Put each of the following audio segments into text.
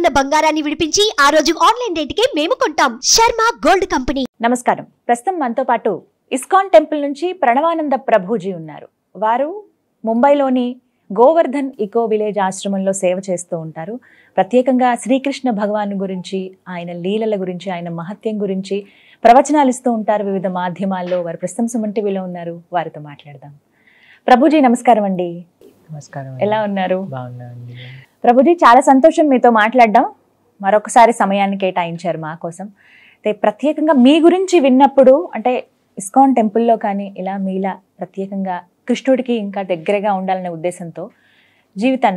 ఉన్న బంగారాన్ని విడిపించి ఆ రోజు ఆన్లైన్ రేటుకే మేము కొంటాం. Sharma gold company. నమస్కారం. ప్రస్తుతం మనతో పాటు ఇస్కాన్ టెంపుల్ నుంచి ప్రణవానంద ప్రభుజీ ఉన్నారు. వారు ముంబైలోని గోవర్ధన్ ఇకో విలేజ్ ఆశ్రమంలో సేవ చేస్తూ ఉంటారు. ప్రత్యేకంగా శ్రీకృష్ణ భగవాన్ గురించి, ఆయన లీలల గురించి, ఆయన మహత్యం గురించి ప్రవచనాలు ఇస్తూ ఉంటారు వివిధ మాధ్యమాల్లో. వారు ప్రస్తుతం సుమన్ టీవీలో ఉన్నారు. వారితో మాట్లాడదాం. ప్రభుజీ నమస్కారం అండి. నమస్కారం. ఎలా ఉన్నారు? బాగున్నానండి. ప్రభుజీ, చాలా సంతోషం మీతో మాట్లాడడం. మరొకసారి సమయాన్ని కేటాయించారు మా కోసం. అయితే ప్రత్యేకంగా మీ గురించి విన్నప్పుడు, అంటే ఇస్కాన్ టెంపుల్లో కానీ ఇలా మీలా ప్రత్యేకంగా కృష్ణుడికి ఇంకా దగ్గరగా ఉండాలనే ఉద్దేశంతో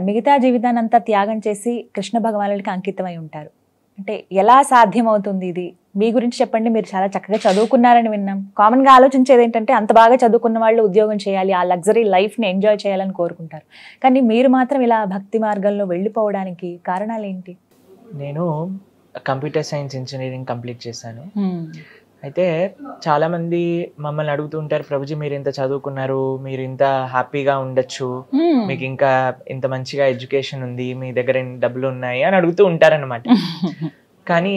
మిగతా జీవితాన్ని అంతా త్యాగం చేసి కృష్ణ భగవానుడికి అంకితమై ఉంటారు. అంటే ఎలా సాధ్యమవుతుంది ఇది? మీ గురించి చెప్పండి. మీరు చాలా చక్కగా చదువుకున్నారని విన్నాం. కామన్గా ఆలోచించేది ఏంటంటే అంత బాగా చదువుకున్న వాళ్ళు ఉద్యోగం చేయాలి, ఆ లగ్జరీ లైఫ్ని ఎంజాయ్ చేయాలని కోరుకుంటారు. కానీ మీరు మాత్రం ఇలా భక్తి మార్గంలో వెళ్ళిపోవడానికి కారణాలు ఏంటి? నేను కంప్యూటర్ సైన్స్ ఇంజనీరింగ్ కంప్లీట్ చేశాను. అయితే చాలామంది మమ్మల్ని అడుగుతూ ఉంటారు, ప్రభుజీ మీరు ఇంత చదువుకున్నారు, మీరు ఇంత హ్యాపీగా ఉండొచ్చు, మీకు ఇంకా ఇంత మంచిగా ఎడ్యుకేషన్ ఉంది, మీ దగ్గర డబ్బులు ఉన్నాయి అని అడుగుతూ ఉంటారనమాట. కానీ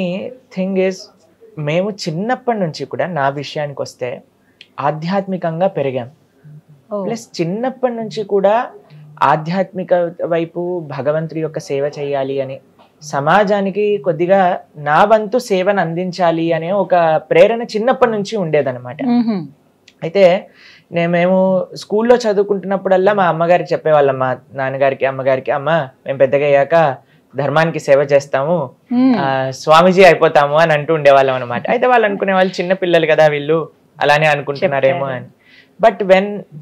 థింగ్ ఈజ్, మేము చిన్నప్పటి నుంచి కూడా నా విషయానికి వస్తే ఆధ్యాత్మికంగా పెరిగాం. ప్లస్ చిన్నప్పటి నుంచి కూడా ఆధ్యాత్మిక వైపు భగవంతుడి యొక్క సేవ చేయాలి అని, సమాజానికి కొద్దిగా నా వంతు సేవను అందించాలి అనే ఒక ప్రేరణ చిన్నప్పటి నుంచి ఉండేదన్నమాట. అయితే మేము స్కూల్లో చదువుకుంటున్నప్పుడల్లా మా అమ్మగారికి చెప్పేవాళ్ళం, మా నాన్నగారికి అమ్మగారికి, అమ్మ మేము పెద్దగా అయ్యాక ధర్మానికి సేవ చేస్తాము, స్వామీజీ అయిపోతాము అని అంటూ ఉండేవాళ్ళం అనమాట. అయితే వాళ్ళు అనుకునే వాళ్ళు చిన్న పిల్లలు కదా వీళ్ళు అలానే అనుకుంటున్నారేమో అని. బట్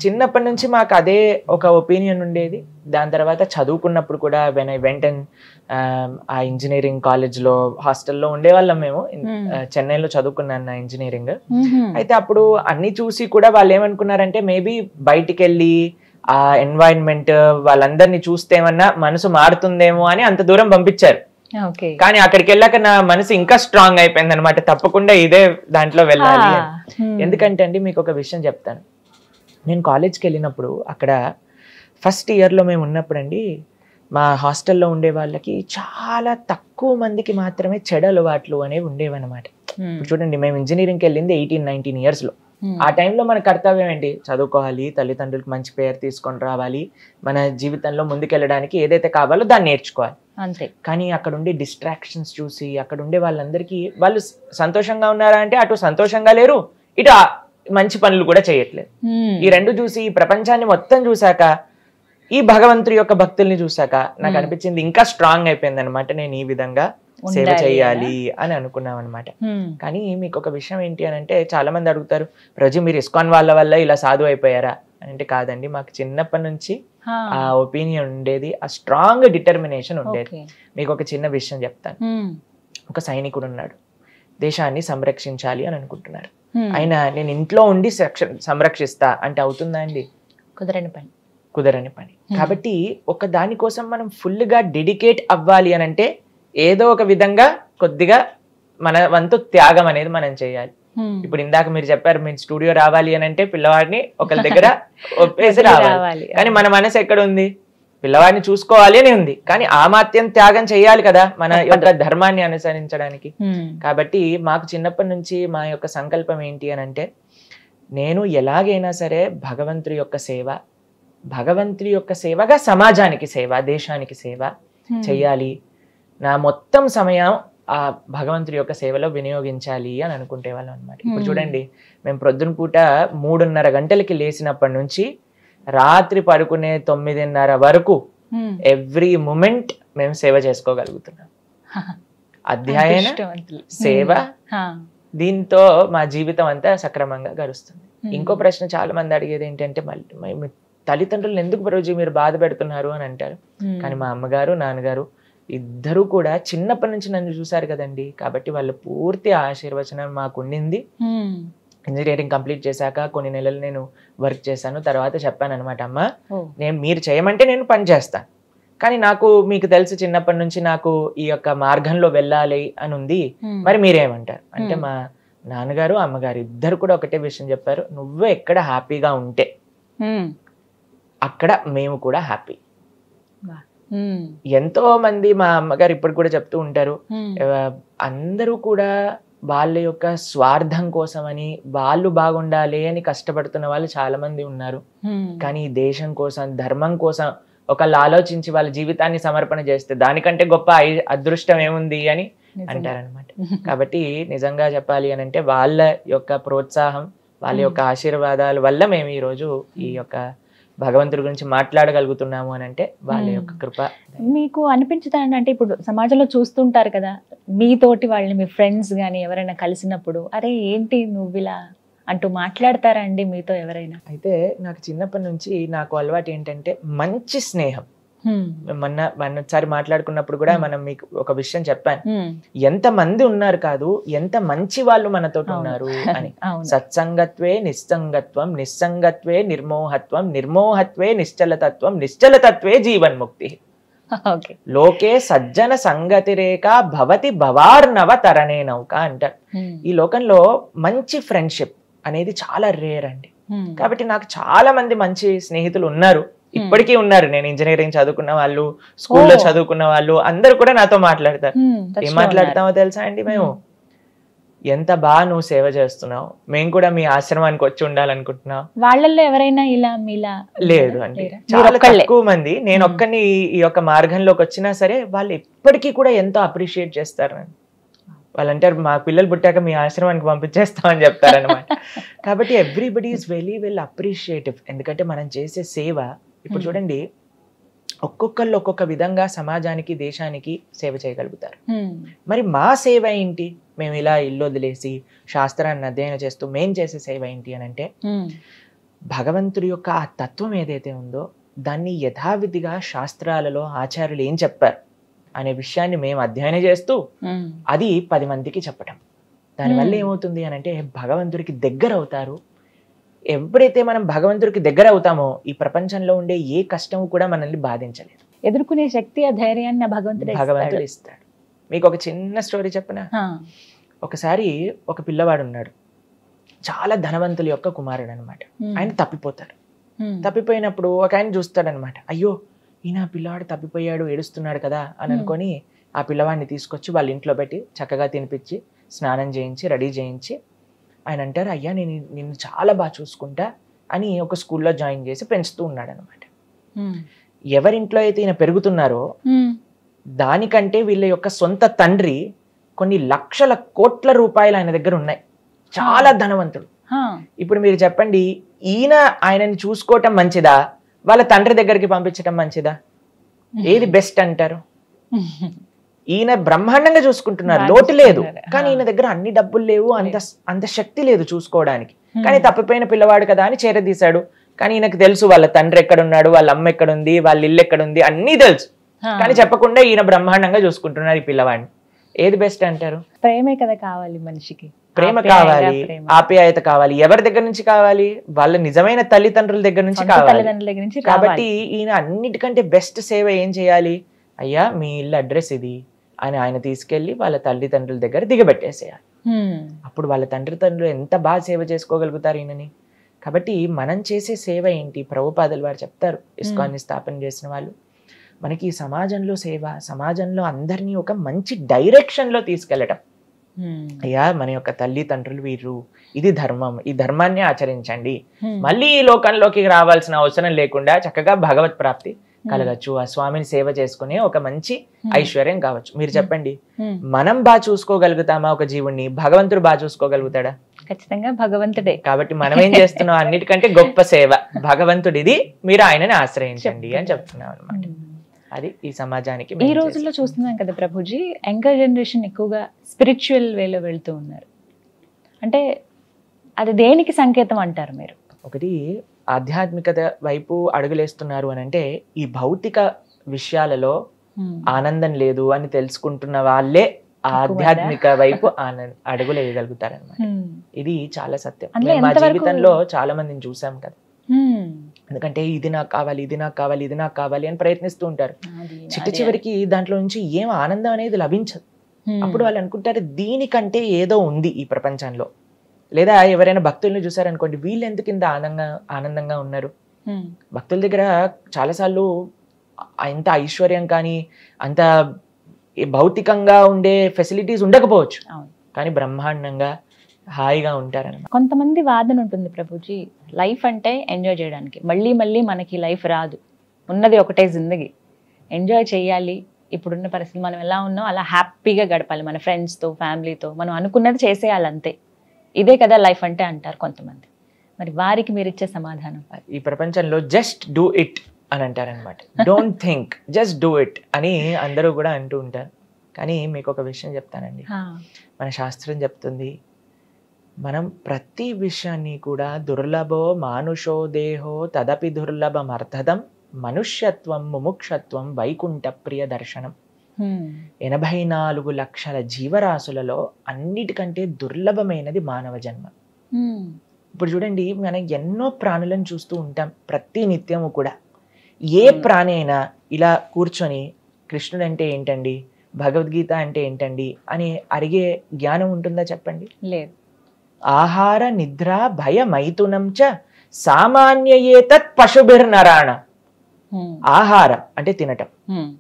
చిన్నప్పటి నుంచి మాకు అదే ఒక ఒపీనియన్ ఉండేది. దాని తర్వాత చదువుకున్నప్పుడు కూడా వెన్ ఐ వెంట్ అండ్ ఆ ఇంజనీరింగ్ కాలేజ్లో హాస్టల్లో ఉండేవాళ్ళం మేము. చెన్నైలో చదువుకున్నాను నా ఇంజనీరింగ్. అయితే అప్పుడు అన్ని చూసి కూడా వాళ్ళు ఏమనుకున్నారంటే మేబీ బయటికి వెళ్ళి ఆ ఎన్వైరన్మెంట్ వాళ్ళందరినీ చూస్తేమన్నా మనసు మారుతుందేమో అని అంత దూరం పంపించారు. కానీ అక్కడికి వెళ్ళాక నా మనసు ఇంకా స్ట్రాంగ్ అయిపోయింది అనమాట, తప్పకుండా ఇదే దాంట్లో వెళ్ళాలి. ఎందుకంటే అండి మీకు ఒక విషయం చెప్తాను. నేను కాలేజ్కి వెళ్ళినప్పుడు అక్కడ ఫస్ట్ ఇయర్లో మేము ఉన్నప్పుడు అండి, మా హాస్టల్లో ఉండే వాళ్ళకి చాలా తక్కువ మందికి మాత్రమే చెడు అలవాట్లు అనేవి ఉండేవన్నమాట. ఇప్పుడు చూడండి, మేము ఇంజనీరింగ్కి వెళ్ళింది 18-19 ఇయర్స్లో. ఆ టైంలో మన కర్తవ్యం ఏంటి? చదువుకోవాలి, తల్లిదండ్రులకు మంచి పేరు తీసుకొని రావాలి, మన జీవితంలో ముందుకెళ్ళడానికి ఏదైతే కావాలో దాన్ని నేర్చుకోవాలి అంతే. కానీ అక్కడ ఉండే డిస్ట్రాక్షన్స్ చూసి అక్కడ ఉండే వాళ్ళందరికీ వాళ్ళు సంతోషంగా ఉన్నారా అంటే అటు సంతోషంగా లేరు, ఇటు మంచి పనులు కూడా చేయట్లేదు. ఈ రెండు చూసి ఈ ప్రపంచాన్ని మొత్తం చూసాక, ఈ భగవంతుడి యొక్క భక్తుల్ని చూసాక నాకు అనిపించింది ఇంకా స్ట్రాంగ్ అయిపోయింది అనమాట, నేను ఈ విధంగా సేవ చేయాలి అని అనుకున్నాం అనమాట. కానీ మీకు ఒక విషయం ఏంటి అని అంటే, చాలా మంది అడుగుతారు, రోజు మీరు ఇస్కాన్ వాళ్ళ వల్ల ఇలా సాధు అయిపోయారా అని అంటే, కాదండి, మాకు చిన్నప్పటి నుంచి ఆ ఒపీనియన్ ఉండేది, ఆ స్ట్రాంగ్ డిటర్మినేషన్ ఉండేది. మీకు ఒక చిన్న విషయం చెప్తాను. ఒక సైనికుడు ఉన్నాడు, దేశాన్ని సంరక్షించాలి అని అనుకుంటున్నారు. ఆయన నేను ఇంట్లో ఉండి సంరక్షిస్తా అంటే అవుతుందా అండి? కుదరని పని. కాబట్టి ఒక దానికోసం మనం ఫుల్ గా డెడికేట్ అవ్వాలి అని అంటే ఏదో ఒక విధంగా కొద్దిగా మన వంతు త్యాగం అనేది మనం చేయాలి. ఇప్పుడు ఇందాక మీరు చెప్పారు, మీరు స్టూడియో రావాలి అని అంటే పిల్లవాడిని ఒకరి దగ్గర ఒప్పేసి రావాలి. కానీ మన మనసు ఎక్కడ ఉంది? పిల్లవాడిని చూసుకోవాలి అని ఉంది. కానీ ఆ మాత్యం త్యాగం చేయాలి కదా మన యొక్క ధర్మాన్ని అనుసరించడానికి. కాబట్టి మాకు చిన్నప్పటి నుంచి మా యొక్క సంకల్పం ఏంటి అని అంటే, నేను ఎలాగైనా సరే భగవంతుడి యొక్క సేవ, భగవంతుడి యొక్క సేవగా సమాజానికి సేవ, దేశానికి సేవ చెయ్యాలి, నా మొత్తం సమయం ఆ భగవంతుడి యొక్క సేవలో వినియోగించాలి అని అనుకుంటే వాళ్ళం అనమాట. ఇప్పుడు చూడండి, మేము ప్రొద్దున పూట 3:30 గంటలకి లేచినప్పటి నుంచి రాత్రి పడుకునే 9:30 వరకు ఎవ్రీ మూమెంట్ మేము సేవ చేసుకోగలుగుతున్నాం. అధ్యయన సేవ, దీంతో మా జీవితం అంతా సక్రమంగా గడుస్తుంది. ఇంకో ప్రశ్న చాలా మంది అడిగేది ఏంటంటే, మళ్ళీ తల్లిదండ్రులను ఎందుకు రోజు మీరు బాధ పెడుతున్నారు అని అంటారు. కానీ మా అమ్మగారు నాన్నగారు ఇద్దరు కూడా చిన్నప్పటి నుంచి నన్ను చూశారు కదండి, కాబట్టి వాళ్ళ పూర్తి ఆశీర్వచనం మాకు ఉండింది. ఇంజనీరింగ్ కంప్లీట్ చేశాక కొన్ని నెలలు నేను వర్క్ చేశాను. తర్వాత చెప్పాను అనమాట, అమ్మ మీరు చేయమంటే నేను పని చేస్తాను, కానీ నాకు మీకు తెలుసు చిన్నప్పటి నుంచి నాకు ఈ యొక్క మార్గంలో వెళ్ళాలి అని ఉంది, మరి మీరేమంటారు అంటే, మా నాన్నగారు అమ్మగారు ఇద్దరు కూడా ఒకటే విషయం చెప్పారు, నువ్వు ఎక్కడ హ్యాపీగా ఉంటే అక్కడ మేము కూడా హ్యాపీ. ఎంతో మంది మా అమ్మగారు ఇప్పుడు కూడా చెప్తూ ఉంటారు, అందరూ కూడా వాళ్ళ యొక్క స్వార్థం కోసమని వాళ్ళు బాగుండాలి అని కష్టపడుతున్న వాళ్ళు చాలా మంది ఉన్నారు. కానీ దేశం కోసం, ధర్మం కోసం ఒకళ్ళు ఆలోచించి వాళ్ళ జీవితాన్ని సమర్పణ చేస్తే దానికంటే గొప్ప అదృష్టం ఏముంది అని అంటారనమాట. కాబట్టి నిజంగా చెప్పాలి అని అంటే వాళ్ళ యొక్క ప్రోత్సాహం, వాళ్ళ యొక్క ఆశీర్వాదాల వల్ల మేము ఈ రోజు ఈ యొక్క భగవంతుడి గురించి మాట్లాడగలుగుతున్నాము అని అంటే వాళ్ళ యొక్క కృప. మీకు అనిపించదా అంటే ఇప్పుడు సమాజంలో చూస్తుంటారు కదా, మీతోటి వాళ్ళని మీ ఫ్రెండ్స్ కానీ ఎవరైనా కలిసినప్పుడు అరే ఏంటి నువ్వు ఇలా అంటూ మాట్లాడతారా అండి మీతో ఎవరైనా? అయితే నాకు చిన్నప్పటి నుంచి నాకు అలవాటు ఏంటంటే మంచి స్నేహం. మొన్నసారి మాట్లాడుకున్నప్పుడు కూడా మనం మీకు ఒక విషయం చెప్పాను, ఎంత మంది ఉన్నారు కాదు, ఎంత మంచి వాళ్ళు మనతో ఉన్నారు అని. సత్సంగత్వే నిస్సంగత్వం, నిస్సంగత్వే నిర్మోహత్వం, నిర్మోహత్వే నిశ్చలతత్వం, నిశ్చలతత్వే జీవన్ముక్తి. లోకే సజ్జన సంగతిరేక భవతి భవార్నవ తరణే నౌక అంటారు. ఈ లోకంలో మంచి ఫ్రెండ్షిప్ అనేది చాలా రేర్ అండి. కాబట్టి నాకు చాలా మంది మంచి స్నేహితులు ఉన్నారు, ఇప్పటికీ ఉన్నారు. నేను ఇంజనీరింగ్ చదువుకున్న వాళ్ళు, స్కూల్లో చదువుకున్న వాళ్ళు అందరూ కూడా నాతో మాట్లాడతారు. ఏం మాట్లాడతామో తెలుసా అండి, మేము ఎంత బాగా నువ్వు సేవ చేస్తున్నావు, మేము కూడా మీ ఆశ్రమానికి వచ్చి ఉండాలనుకుంటున్నాం. వాళ్ళల్లో ఎవరైనా ఇలా మీలా? లేదు అండి, చాలా తక్కువ మంది. నేను ఒక్కని ఈ యొక్క మార్గంలోకి వచ్చినా సరే వాళ్ళు ఎప్పటికీ కూడా ఎంతో అప్రిషియేట్ చేస్తారు. వాళ్ళు అంటారు మా పిల్లలు పుట్టాక మీ ఆశ్రమానికి పంపించేస్తామని చెప్తారనమాట. కాబట్టి everybody is very well appreciative. ఎందుకంటే మనం చేసే సేవ ఇప్పుడు చూడండి, ఒక్కొక్కళ్ళు ఒక్కొక్క విధంగా సమాజానికి, దేశానికి సేవ చేయగలుగుతారు. మరి మా సేవ ఏంటి? మేము ఇలా ఇల్లు వదిలేసి శాస్త్రాన్ని అధ్యయనం చేస్తూ మేం చేసే సేవ ఏంటి అని అంటే, భగవంతుడి యొక్క ఆ తత్వం ఏదైతే ఉందో దాన్ని యథావిధిగా శాస్త్రాలలో ఆచార్యులు ఏం చెప్పారు అనే విషయాన్ని మేము అధ్యయనం చేస్తూ అది 10 మందికి చెప్పటం. దానివల్ల ఏమవుతుంది అని అంటే భగవంతుడికి దగ్గర అవుతారు. ఎప్పుడైతే మనం భగవంతుడికి దగ్గర అవుతామో ఈ ప్రపంచంలో ఉండే ఏ కష్టము కూడా మనల్ని బాధించలేదు. ఎదుర్కొనే శక్తి, ఆ ధైర్యాన్ని భగవంతుడు ఇస్తాడు. మీకు ఒక చిన్న స్టోరీ చెప్పనా? ఒకసారి ఒక పిల్లవాడు ఉన్నాడు, చాలా ధనవంతుల యొక్క కుమారుడు అనమాట. ఆయన తప్పిపోతారు. తప్పిపోయినప్పుడు ఒక ఆయన చూస్తాడనమాట, అయ్యో ఈయన పిల్లవాడు తప్పిపోయాడు, ఏడుస్తున్నాడు కదా అని అనుకొని ఆ పిల్లవాడిని తీసుకొచ్చి వాళ్ళ ఇంట్లో పెట్టి చక్కగా తినిపించి స్నానం చేయించి రెడీ చేయించి ఆయన అంటారు, అయ్యా నేను నిన్ను చాలా బాగా చూసుకుంటా అని ఒక స్కూల్లో జాయిన్ చేసి పెంచుతూ ఉన్నాడు అనమాట. ఎవరింట్లో అయితే ఈయన పెరుగుతున్నారో దానికంటే వీళ్ళ యొక్క సొంత తండ్రి కొన్ని లక్షల కోట్ల రూపాయలు ఆయన దగ్గర ఉన్నాయి, చాలా ధనవంతుడు. ఇప్పుడు మీరు చెప్పండి, ఈయన ఆయనని చూసుకోవటం మంచిదా, వాళ్ళ తండ్రి దగ్గరికి పంపించటం మంచిదా? ఏది బెస్ట్ అంటారు? ఈయన బ్రహ్మాండంగా చూసుకుంటున్నారు, లోటు లేదు. కానీ ఈయన దగ్గర అన్ని డబ్బులు లేవు, అంత శక్తి లేదు చూసుకోవడానికి. కానీ తప్పిపోయిన పిల్లవాడు కదా అని చేరదీశాడు. కానీ ఈయనకు తెలుసు వాళ్ళ తండ్రి ఎక్కడున్నాడు, వాళ్ళ అమ్మ ఎక్కడుంది, వాళ్ళ ఇల్లు ఎక్కడుంది, అన్నీ తెలుసు. కానీ చెప్పకుండా ఈయన బ్రహ్మాండంగా చూసుకుంటున్నారు ఈ పిల్లవాడిని. ఏది బెస్ట్ అంటారు? ప్రేమే కదా కావాలి మనిషికి. ప్రేమ కావాలి, ఆప్యాయత కావాలి. ఎవరి దగ్గర నుంచి కావాలి? వాళ్ళ నిజమైన తల్లిదండ్రుల దగ్గర నుంచి కావాలి. కాబట్టి ఈయన అన్నిటికంటే బెస్ట్ సేవ ఏం చేయాలి? అయ్యా మీ ఇల్లు అడ్రస్ ఇది అని ఆయన తీసుకెళ్లి వాళ్ళ తల్లిదండ్రుల దగ్గర దిగబెట్టేసేయాలి. అప్పుడు వాళ్ళ తండ్రులు ఎంత బాగా సేవ చేసుకోగలుగుతారు ఈయనని. కాబట్టి మనం చేసే సేవ ఏంటి? ప్రభుపాదులు వారు చెప్తారు, ఇస్కాన్ని స్థాపన చేసిన వాళ్ళు, మనకి సమాజంలో సేవ, సమాజంలో అందరినీ ఒక మంచి డైరెక్షన్ లో తీసుకెళ్లటం. అయ్యా మన యొక్క తల్లిదండ్రులు వీరు, ఇది ధర్మం, ఈ ధర్మాన్ని ఆచరించండి. మళ్ళీ ఈ లోకంలోకి రావాల్సిన అవసరం లేకుండా చక్కగా భగవత్ ప్రాప్తి కలగచ్చు, ఆ స్వామిని సేవ చేసుకునే ఒక మంచి ఐశ్వర్యం కావచ్చు. మీరు చెప్పండి, మనం బాగా చూసుకోగలుగుతామా ఒక జీవుణ్ణి? భగవంతుడు బాగా చూసుకోగలుగుతాడా? ఖచ్చితంగా భగవంతుడే. కాబట్టి మనం ఏం చేస్తున్నాం? అన్నిటికంటే గొప్ప సేవ భగవంతుడిది, మీరు ఆయనని ఆశ్రయించండి అని చెప్తున్నాం అనమాట. అది ఈ సమాజానికి. ఈ రోజుల్లో చూస్తున్నాం కదా ప్రభుజీ, యంగర్ జనరేషన్ ఎక్కువగా స్పిరిచువల్ వేలో వెళ్తూ ఉన్నారు. అంటే అది దేనికి సంకేతం అంటారు మీరు? ఒకటి ఆధ్యాత్మికత వైపు అడుగులేస్తున్నారు అని అంటే ఈ భౌతిక విషయాలలో ఆనందం లేదు అని తెలుసుకుంటున్న వాళ్ళే ఆధ్యాత్మిక వైపు అడుగులు వేయగలుగుతారనమాట. ఇది చాలా సత్యం. మా జీవితంలో చాలా మందిని చూసాం కదా. ఎందుకంటే ఇది నాకు కావాలి, ఇది నాకు కావాలి, ఇది నాకు కావాలి అని ప్రయత్నిస్తూ ఉంటారు. చివరికి దాంట్లో నుంచి ఏం ఆనందం అనేది లభించదు. అప్పుడు వాళ్ళు అనుకుంటారు దీనికంటే ఏదో ఉంది ఈ ప్రపంచంలో. లేదా ఎవరైనా భక్తుల్ని చూసారనుకోండి, వీళ్ళు ఎందుకు ఇంత ఆనందంగా ఉన్నారు? భక్తుల దగ్గర చాలాసార్లు అంత ఐశ్వర్యం కానీ అంత భౌతికంగా ఉండే ఫెసిలిటీస్ ఉండకపోవచ్చు, కానీ బ్రహ్మాండంగా హాయిగా ఉంటారన్నమాట. కొంతమంది వాదన ఉంటుంది ప్రభుజీ, లైఫ్ అంటే ఎంజాయ్ చేయడానికి, మళ్ళీ మళ్ళీ మనకి లైఫ్ రాదు, ఉన్నది ఒకటే జిందగీ, ఎంజాయ్ చేయాలి, ఇప్పుడున్న పరిస్థితి మనం ఎలా ఉన్నాం అలా హ్యాపీగా గడపాలి, మన ఫ్రెండ్స్తో ఫ్యామిలీతో మనం అనుకున్నది చేసేయాలి అంతే, ఇదే కదా లైఫ్ అంటే అంటారు కొంతమంది. మరి వారికి మీరు ఇచ్చే సమాధానం? ఈ ప్రపంచంలో జస్ట్ డూ ఇట్ అని అంటారనమాట. Don't think, just do it అని అందరూ కూడా అంటూ ఉంటారు. కానీ మీకు ఒక విషయం చెప్తానండి, మన శాస్త్రం చెప్తుంది, మనం ప్రతి విషయాన్ని కూడా దుర్లభో మానుషో దేహో తదపి దుర్లభమర్థదం మనుష్యత్వం ముముక్షత్వం వైకుంఠ ప్రియ దర్శనం. 84 లక్షల జీవరాశులలో అన్నిటికంటే దుర్లభమైనది మానవ జన్మ. ఇప్పుడు చూడండి, మనం ఎన్నో ప్రాణులను చూస్తూ ఉంటాం ప్రతి నిత్యము కూడా. ఏ ప్రాణి అయినా ఇలా కూర్చొని కృష్ణుడు అంటే ఏంటండి, భగవద్గీత అంటే ఏంటండి అని అడిగే జ్ఞానం ఉంటుందా చెప్పండి? లేదు. ఆహార నిద్ర భయ మైథునం చ సామాన్యయేతత్ పశుభిర్నరాణ. ఆహారం అంటే తినటం,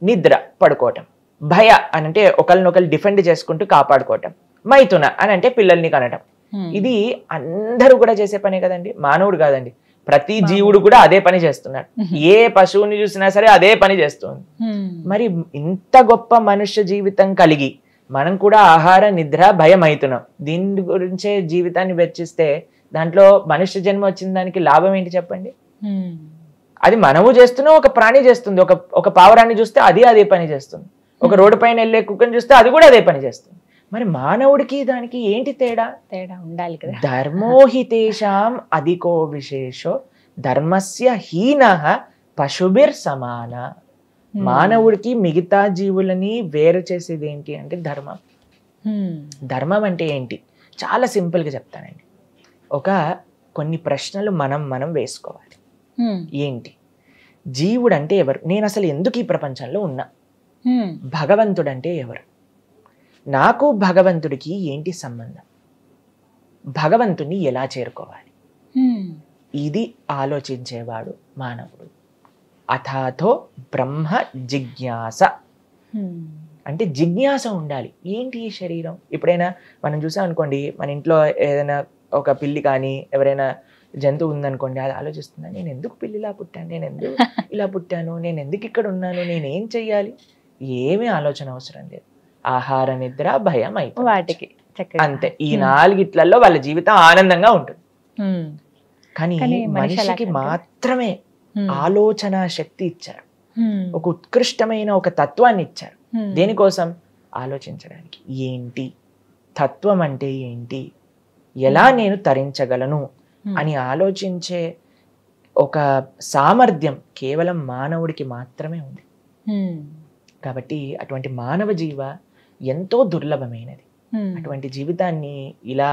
నిద్ర పడుకోవటం, భయ అని అంటే ఒకరినొకరు డిఫెండ్ చేసుకుంటూ కాపాడుకోవటం, మైథున అని అంటే పిల్లల్ని కనటం. ఇది అందరూ కూడా చేసే పనే కదండి, మానవుడు కాదండి, ప్రతి జీవుడు కూడా అదే పని చేస్తున్నాడు. ఏ పశువుని చూసినా సరే అదే పని చేస్తుంది. మరి ఇంత గొప్ప మనుష్య జీవితం కలిగి మనం కూడా ఆహార నిద్ర భయం అవుతున్నాం, దీని గురించే జీవితాన్ని వెచ్చిస్తే దాంట్లో మనుష్య జన్మ వచ్చిన దానికి లాభం ఏంటి చెప్పండి? అది మనము చేస్తున్నాం, ఒక ప్రాణి చేస్తుంది. ఒక పావురాన్ని చూస్తే అదే పని చేస్తుంది, ఒక రోడ్డు పైన వెళ్ళే కుక్కని చూస్తే అది కూడా అదే పని చేస్తుంది. మరి మానవుడికి దానికి ఏంటి తేడా? ఉండాలి కదా. ధర్మోహితేషాం అధికో విశేషో ధర్మస్య హీనః పశుభిర్ సమాన. మానవుడికి మిగతా జీవులని వేరు చేసేది ఏంటి అంటే ధర్మం. ధర్మం అంటే ఏంటి? చాలా సింపుల్ గా చెప్తానండి. కొన్ని ప్రశ్నలు మనం వేసుకోవాలి. ఏంటి జీవుడు అంటే ఎవరు? నేను అసలు ఎందుకు ఈ ప్రపంచంలో ఉన్నా? భగవంతుడు అంటే ఎవరు? నాకు భగవంతుడికి ఏంటి సంబంధం? భగవంతుని ఎలా చేరుకోవాలి? ఇది ఆలోచించేవాడు మానవుడు. అథాతో బ్రహ్మ జిజ్ఞాస అంటే జిజ్ఞాస ఉండాలి. ఏంటి ఈ శరీరం? ఎప్పుడైనా మనం చూసాం అనుకోండి, మన ఇంట్లో ఏదైనా ఒక పిల్లి కానీ ఎవరైనా జంతువు ఉందనుకోండి, అది ఆలోచిస్తున్నా, నేను ఎందుకు పిల్లిలా పుట్టాను, నేను ఎందుకు ఇలా పుట్టాను, నేను ఎందుకు ఇక్కడ ఉన్నాను, నేనేం చెయ్యాలి? ఏమీ ఆలోచన అవసరం లేదు. ఆహార నిద్ర భయం అయిపోయి వాటికి అంతే. ఈ 4 వాళ్ళ జీవితం ఆనందంగా ఉంటుంది. కానీ మనిషికి మాత్రమే ఆలోచన శక్తి ఇచ్చారు, ఒక ఉత్కృష్టమైన ఒక తత్వాన్ని ఇచ్చారు. దేనికోసం? ఆలోచించడానికి. ఏంటి తత్వం అంటే ఏంటి, ఎలా నేను తరించగలను అని ఆలోచించే ఒక సామర్థ్యం కేవలం మానవుడికి మాత్రమే ఉంది. కాబట్టి అటువంటి మానవ జీవ ఎంతో దుర్లభమైనది. అటువంటి జీవితాన్ని ఇలా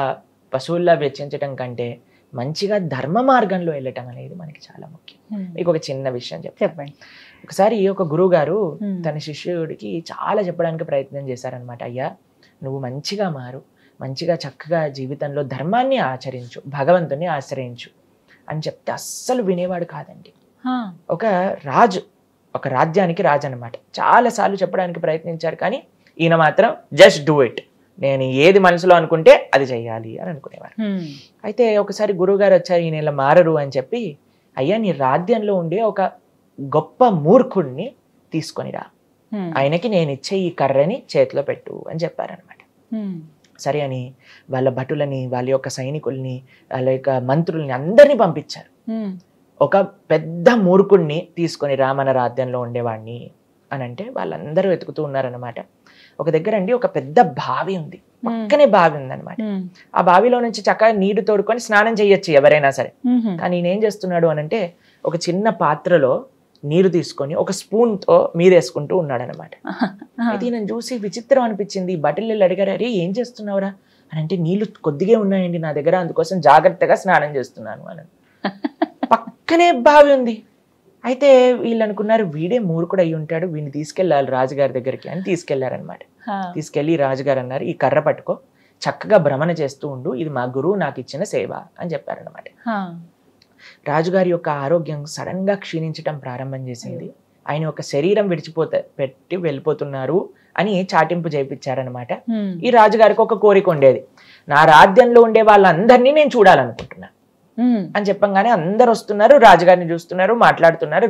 పశువుల్లా వెచ్చించటం కంటే మంచిగా ధర్మ మార్గంలో వెళ్ళటం అనేది మనకి చాలా ముఖ్యం. మీకు ఒక చిన్న విషయం చెప్పండి. ఒకసారి ఒక గురువు గారు తన శిష్యుడికి చాలా చెప్పడానికి ప్రయత్నం చేశారనమాట. అయ్యా, నువ్వు మంచిగా మారు, మంచిగా చక్కగా జీవితంలో ధర్మాన్ని ఆచరించు, భగవంతుని ఆశ్రయించు అని చెప్తే అస్సలు వినేవాడు కాదండి. ఒక రాజ్యానికి రాజు అనమాట. చాలాసార్లు చెప్పడానికి ప్రయత్నించారు, కానీ ఈయన మాత్రం జస్ట్ డూ ఇట్, నేను ఏది మనసులో అనుకుంటే అది చెయ్యాలి అని అనుకునేవారు. అయితే ఒకసారి గురువు గారు వచ్చారు, ఈయన ఇలా మారరు అని చెప్పి, అయ్యా నీ రాజ్యంలో ఉండే ఒక గొప్ప మూర్ఖుడిని తీసుకొనిరా, ఆయనకి నేను ఇచ్చే ఈ కర్రని చేతిలో పెట్టు అని చెప్పారనమాట. సరే అని వాళ్ళ భటులని, వాళ్ళ యొక్క సైనికుల్ని, వాళ్ళ యొక్క మంత్రుల్ని అందరినీ పంపించారు. ఒక పెద్ద మూర్ఖుడిని తీసుకొని రా మన రాజ్యంలో ఉండేవాడిని అని అంటే వాళ్ళందరూ వెతుకుతూ ఉన్నారనమాట. ఒక దగ్గర అండి ఒక పెద్ద బావి ఉంది, పక్కనే బావి ఉందన్నమాట. ఆ బావిలో నుంచి చక్కగా నీరు తోడుకొని స్నానం చేయొచ్చు ఎవరైనా సరే. కానీ ఈయన ఏం చేస్తున్నాడు అని అంటే, ఒక చిన్న పాత్రలో నీరు తీసుకొని ఒక స్పూన్ తో మీరేసుకుంటూ ఉన్నాడు అనమాట. అయితే ఈయన చూసి విచిత్రం అనిపించింది. బట్టలు అడిగారు, అరే ఏం చేస్తున్నావురా అని అంటే, నీళ్లు కొద్దిగా ఉన్నాయండి నా దగ్గర, అందుకోసం జాగ్రత్తగా స్నానం చేస్తున్నాను అని. పక్కనే బావి ఉంది. అయితే వీళ్ళు అనుకున్నారు, వీడే మూర్ఖుడు అయి ఉంటాడు, వీడిని తీసుకెళ్ళాలి రాజుగారి దగ్గరికి అని తీసుకెళ్లారనమాట. తీసుకెళ్లి రాజుగారు అన్నారు, ఈ కర్ర పట్టుకో, చక్కగా భ్రమణ చేస్తూ ఉండు, ఇది మా గురువు నాకు ఇచ్చిన సేవ అని చెప్పారనమాట. రాజుగారి యొక్క ఆరోగ్యం సడన్ గా క్షీణించటం ప్రారంభం చేసింది. ఆయన ఒక శరీరం పెట్టి వెళ్ళిపోతున్నారు అని చాటింపు చేయించారనమాట. ఈ రాజుగారికి ఒక కోరిక ఉండేది, నా రాజ్యంలో ఉండే వాళ్ళందరినీ నేను చూడాలనుకుంటున్నా అని చెప్పంగానే అందరు వస్తున్నారు, రాజుగారిని చూస్తున్నారు, మాట్లాడుతున్నారు,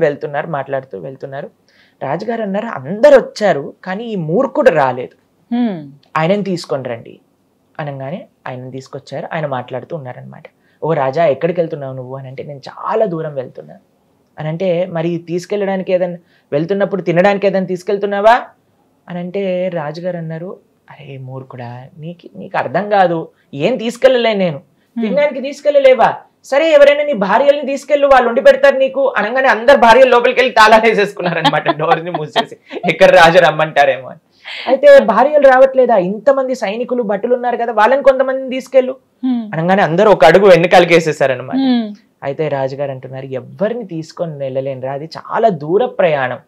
వెళ్తున్నారు. రాజుగారు అన్నారు, అందరు వచ్చారు కానీ ఈ మూర్ఖుడు రాలేదు, ఆయనని తీసుకొని రండి అనగానే ఆయనని తీసుకొచ్చారు. ఆయన మాట్లాడుతూ ఉన్నారనమాట. ఓ రాజా, ఎక్కడికి వెళ్తున్నావు నువ్వు అని అంటే, నేను చాలా దూరం వెళ్తున్నా అని అంటే, మరి తీసుకెళ్ళడానికి ఏదైనా వెళ్తున్నప్పుడు తినడానికి ఏదైనా తీసుకెళ్తున్నావా అని అంటే, రాజుగారు అన్నారు, అరే మూర్ఖుడా, నీకు అర్థం కాదు, ఏం తీసుకెళ్ళలే నేను, తినడానికి తీసుకెళ్ళలేవా, సరే ఎవరైనా నీ భార్యల్ని తీసుకెళ్ళు, వాళ్ళు వండి పెడతారు నీకు అనగానే అందరు భార్యలు లోపలికి వెళ్ళి తాళాలు వేసేసుకున్నారనమాట, డోర్ని మూసేసి, ఎక్కడ రాజు రమ్మంటారేమో అని. అయితే భార్యలు రావట్లేదా, ఇంతమంది సైనికులు భటులు ఉన్నారు కదా, వాళ్ళని కొంతమందిని తీసుకెళ్ళు అనగానే అందరూ ఒక అడుగు వెన్నుకాలకి వేసేసారనమాట. అయితే రాజుగారు అంటున్నారు, ఎవరిని తీసుకొని వెళ్ళలేనురా, అది చాలా దూర ప్రయాణం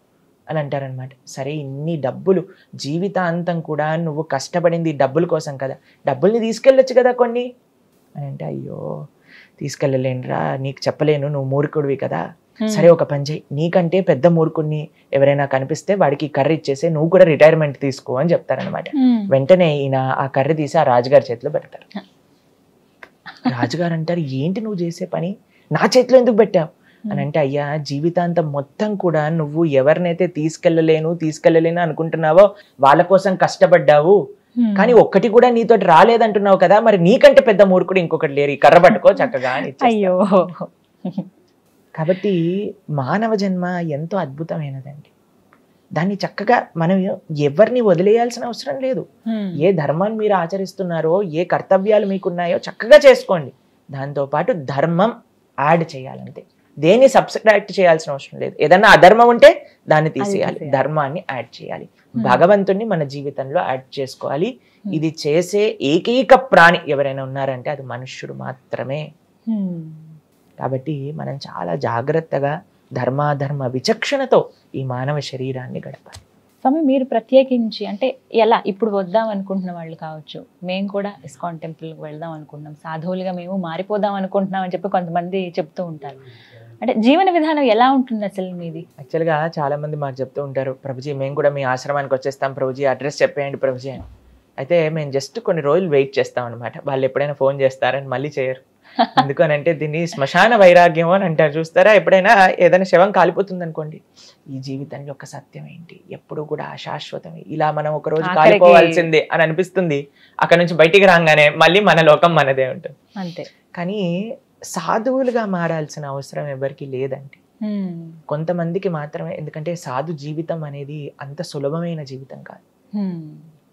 అని అంటారనమాట. సరే ఇన్ని డబ్బులు, జీవితాంతం కూడా నువ్వు కష్టపడింది డబ్బుల కోసం కదా, డబ్బుల్ని తీసుకెళ్ళొచ్చు కదా కొన్ని అని అంటే, అయ్యో తీసుకెళ్ళలేనురా, నీకు చెప్పలేను, నువ్వు మూర్ఖుడివి కదా, సరే ఒక పని చేయి, నీకంటే పెద్ద మూర్ఖుడిని ఎవరైనా కనిపిస్తే వాడికి కర్ర ఇచ్చేసే, నువ్వు కూడా రిటైర్మెంట్ తీసుకో అని చెప్తారనమాట. వెంటనే ఈయన ఆ కర్ర తీసి ఆ రాజుగారి చేతిలో పెడతారు. రాజుగారు అంటారు, ఏంటి నువ్వు చేసే పని, నా చేతిలో ఎందుకు పెట్టావు అని అంటే, అయ్యా జీవితాంతం మొత్తం కూడా నువ్వు ఎవరినైతే తీసుకెళ్ళలేను అనుకుంటున్నావో వాళ్ళ కోసం కష్టపడ్డావు, కానీ ఒక్కటి కూడా నీతో రాలేదంటున్నావు కదా, మరి నీకంటే పెద్ద మూర్ఖుడు ఇంకొకటి లేరు, ఈ కర్ర పట్టుకో చక్కగా అని. అయ్యో. కాబట్టి మానవ జన్మ ఎంతో అద్భుతమైనదండి. దాన్ని చక్కగా మనం ఎవరిని వదిలేయాల్సిన అవసరం లేదు. ఏ ధర్మాన్ని మీరు ఆచరిస్తున్నారో, ఏ కర్తవ్యాలు మీకున్నాయో చక్కగా చేసుకోండి. దాంతోపాటు ధర్మం యాడ్ చేయాలంతే, దేన్ని సబ్స్ట్రాక్ట్ చేయాల్సిన అవసరం లేదు. ఏదన్నా అధర్మం ఉంటే దాన్ని తీసేయాలి, ధర్మాన్ని యాడ్ చేయాలి, భగవంతుణ్ణి మన జీవితంలో యాడ్ చేసుకోవాలి. ఇది చేసే ఏకైక ప్రాణి ఎవరైనా ఉన్నారంటే అది మనుష్యుడు మాత్రమే. కాబట్టి మనం చాలా జాగ్రత్తగా ధర్మాధర్మ విచక్షణతో ఈ మానవ శరీరాన్ని గడపాలి. స్వామి, మీరు ప్రత్యేకించి అంటే ఎలా ఇప్పుడు వద్దాం అనుకుంటున్న వాళ్ళు కావచ్చు, మేము కూడా ఇస్కాన్ టెంపుల్కి వెళ్దాం అనుకుంటున్నాం, సాధువులుగా మేము మారిపోదాం అనుకుంటున్నాం అని చెప్పి కొంతమంది చెప్తూ ఉంటారు. అంటే జీవన విధానం ఎలా ఉంటుంది అసలు మీది? యాక్చువల్గా చాలా మంది మాకు చెప్తూ ఉంటారు, ప్రభుజీ మేము కూడా మీ ఆశ్రమానికి వచ్చేస్తాం ప్రభుజీ, అడ్రస్ చెప్పేయండి ప్రభుజీ అని. అయితే మేము జస్ట్ కొన్ని రోజులు వెయిట్ చేస్తాం అనమాట, వాళ్ళు ఎప్పుడైనా ఫోన్ చేస్తారని మళ్ళీ చేయరు. ఎందుకనంటే దీన్ని శ్మశాన వైరాగ్యం అని అంటారు, చూస్తారా? ఎప్పుడైనా ఏదైనా శవం కాలిపోతుంది అనుకోండి, ఈ జీవితం యొక్క సత్యం ఏంటి, ఎప్పుడు కూడా అశాశ్వతమే, ఇలా మనం ఒక రోజు కాలిపోవాల్సిందే అని అనిపిస్తుంది. అక్కడ నుంచి బయటికి రాగానే మళ్ళీ మన లోకం మనదే ఉంటుంది అంతే. కానీ సాధువులుగా మారాల్సిన అవసరం ఎవరికి లేదండి, కొంతమందికి మాత్రమే. ఎందుకంటే సాధు జీవితం అనేది అంత సులభమైన జీవితం కాదు,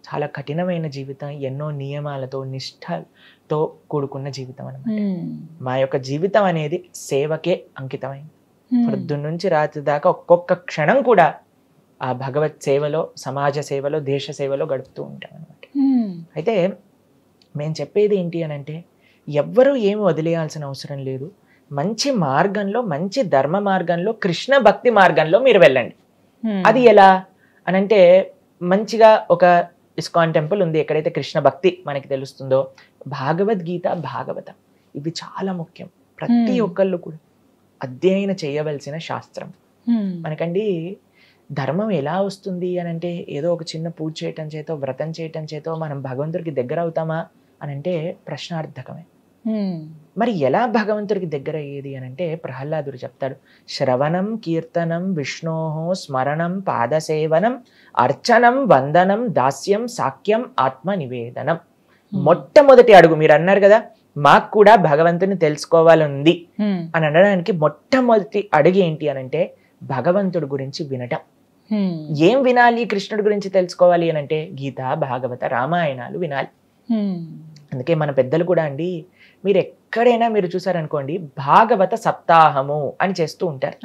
చాలా కఠినమైన జీవితం, ఎన్నో నియమాలతో నిష్ఠతో కూడుకున్న జీవితం అన్నమాట. మా యొక్క జీవితం అనేది సేవకే అంకితమైంది. పొద్దున్న నుంచి రాత్రి దాకా ఒక్కొక్క క్షణం కూడా ఆ భగవత్ సేవలో, సమాజ సేవలో, దేశ సేవలో గడుపుతూ ఉంటాం అనమాట. అయితే మేము చెప్పేది ఏంటి అని అంటే, ఎవ్వరూ ఏమి వదిలేయాల్సిన అవసరం లేదు. మంచి మార్గంలో, మంచి ధర్మ మార్గంలో, కృష్ణ భక్తి మార్గంలో మీరు వెళ్ళండి. అది ఎలా అనంటే, మంచిగా ఒక ఇస్కాన్ టెంపుల్ ఉంది, ఎక్కడైతే కృష్ణ భక్తి మనకి తెలుస్తుందో, భగవద్గీత, భాగవతం ఇవి చాలా ముఖ్యం. ప్రతి ఒక్కళ్ళు కూడా అధ్యయనం చేయవలసిన శాస్త్రం. మనకండి ధర్మం ఎలా వస్తుంది అని అంటే, ఏదో ఒక చిన్న పూజ చేయటం చేతో, వ్రతం చేయటం చేతో మనం భగవంతుడికి దగ్గర అవుతామా అని అంటే ప్రశ్నార్థకమే. మరి ఎలా భగవంతుడికి దగ్గర అయ్యేది అని అంటే, ప్రహ్లాదుడు చెప్తాడు, శ్రవణం కీర్తనం విష్ణోహో స్మరణం పాదసేవనం అర్చనం వందనం దాస్యం సాఖ్యం ఆత్మ నివేదనం. మొట్టమొదటి అడుగు మీరు అన్నారు కదా, మాకు కూడా భగవంతుని తెలుసుకోవాలంది అని అనడానికి మొట్టమొదటి అడుగు ఏంటి అని అంటే, భగవంతుడి గురించి వినటం. ఏం వినాలి కృష్ణుడి గురించి తెలుసుకోవాలి అని అంటే, గీత, భాగవత, రామాయణాలు వినాలి. అందుకే మన పెద్దలు కూడా అండి, మీరు ఎక్కడైనా మీరు చూసారనుకోండి, భాగవత సప్తాహము అని చేస్తూ ఉంటారు.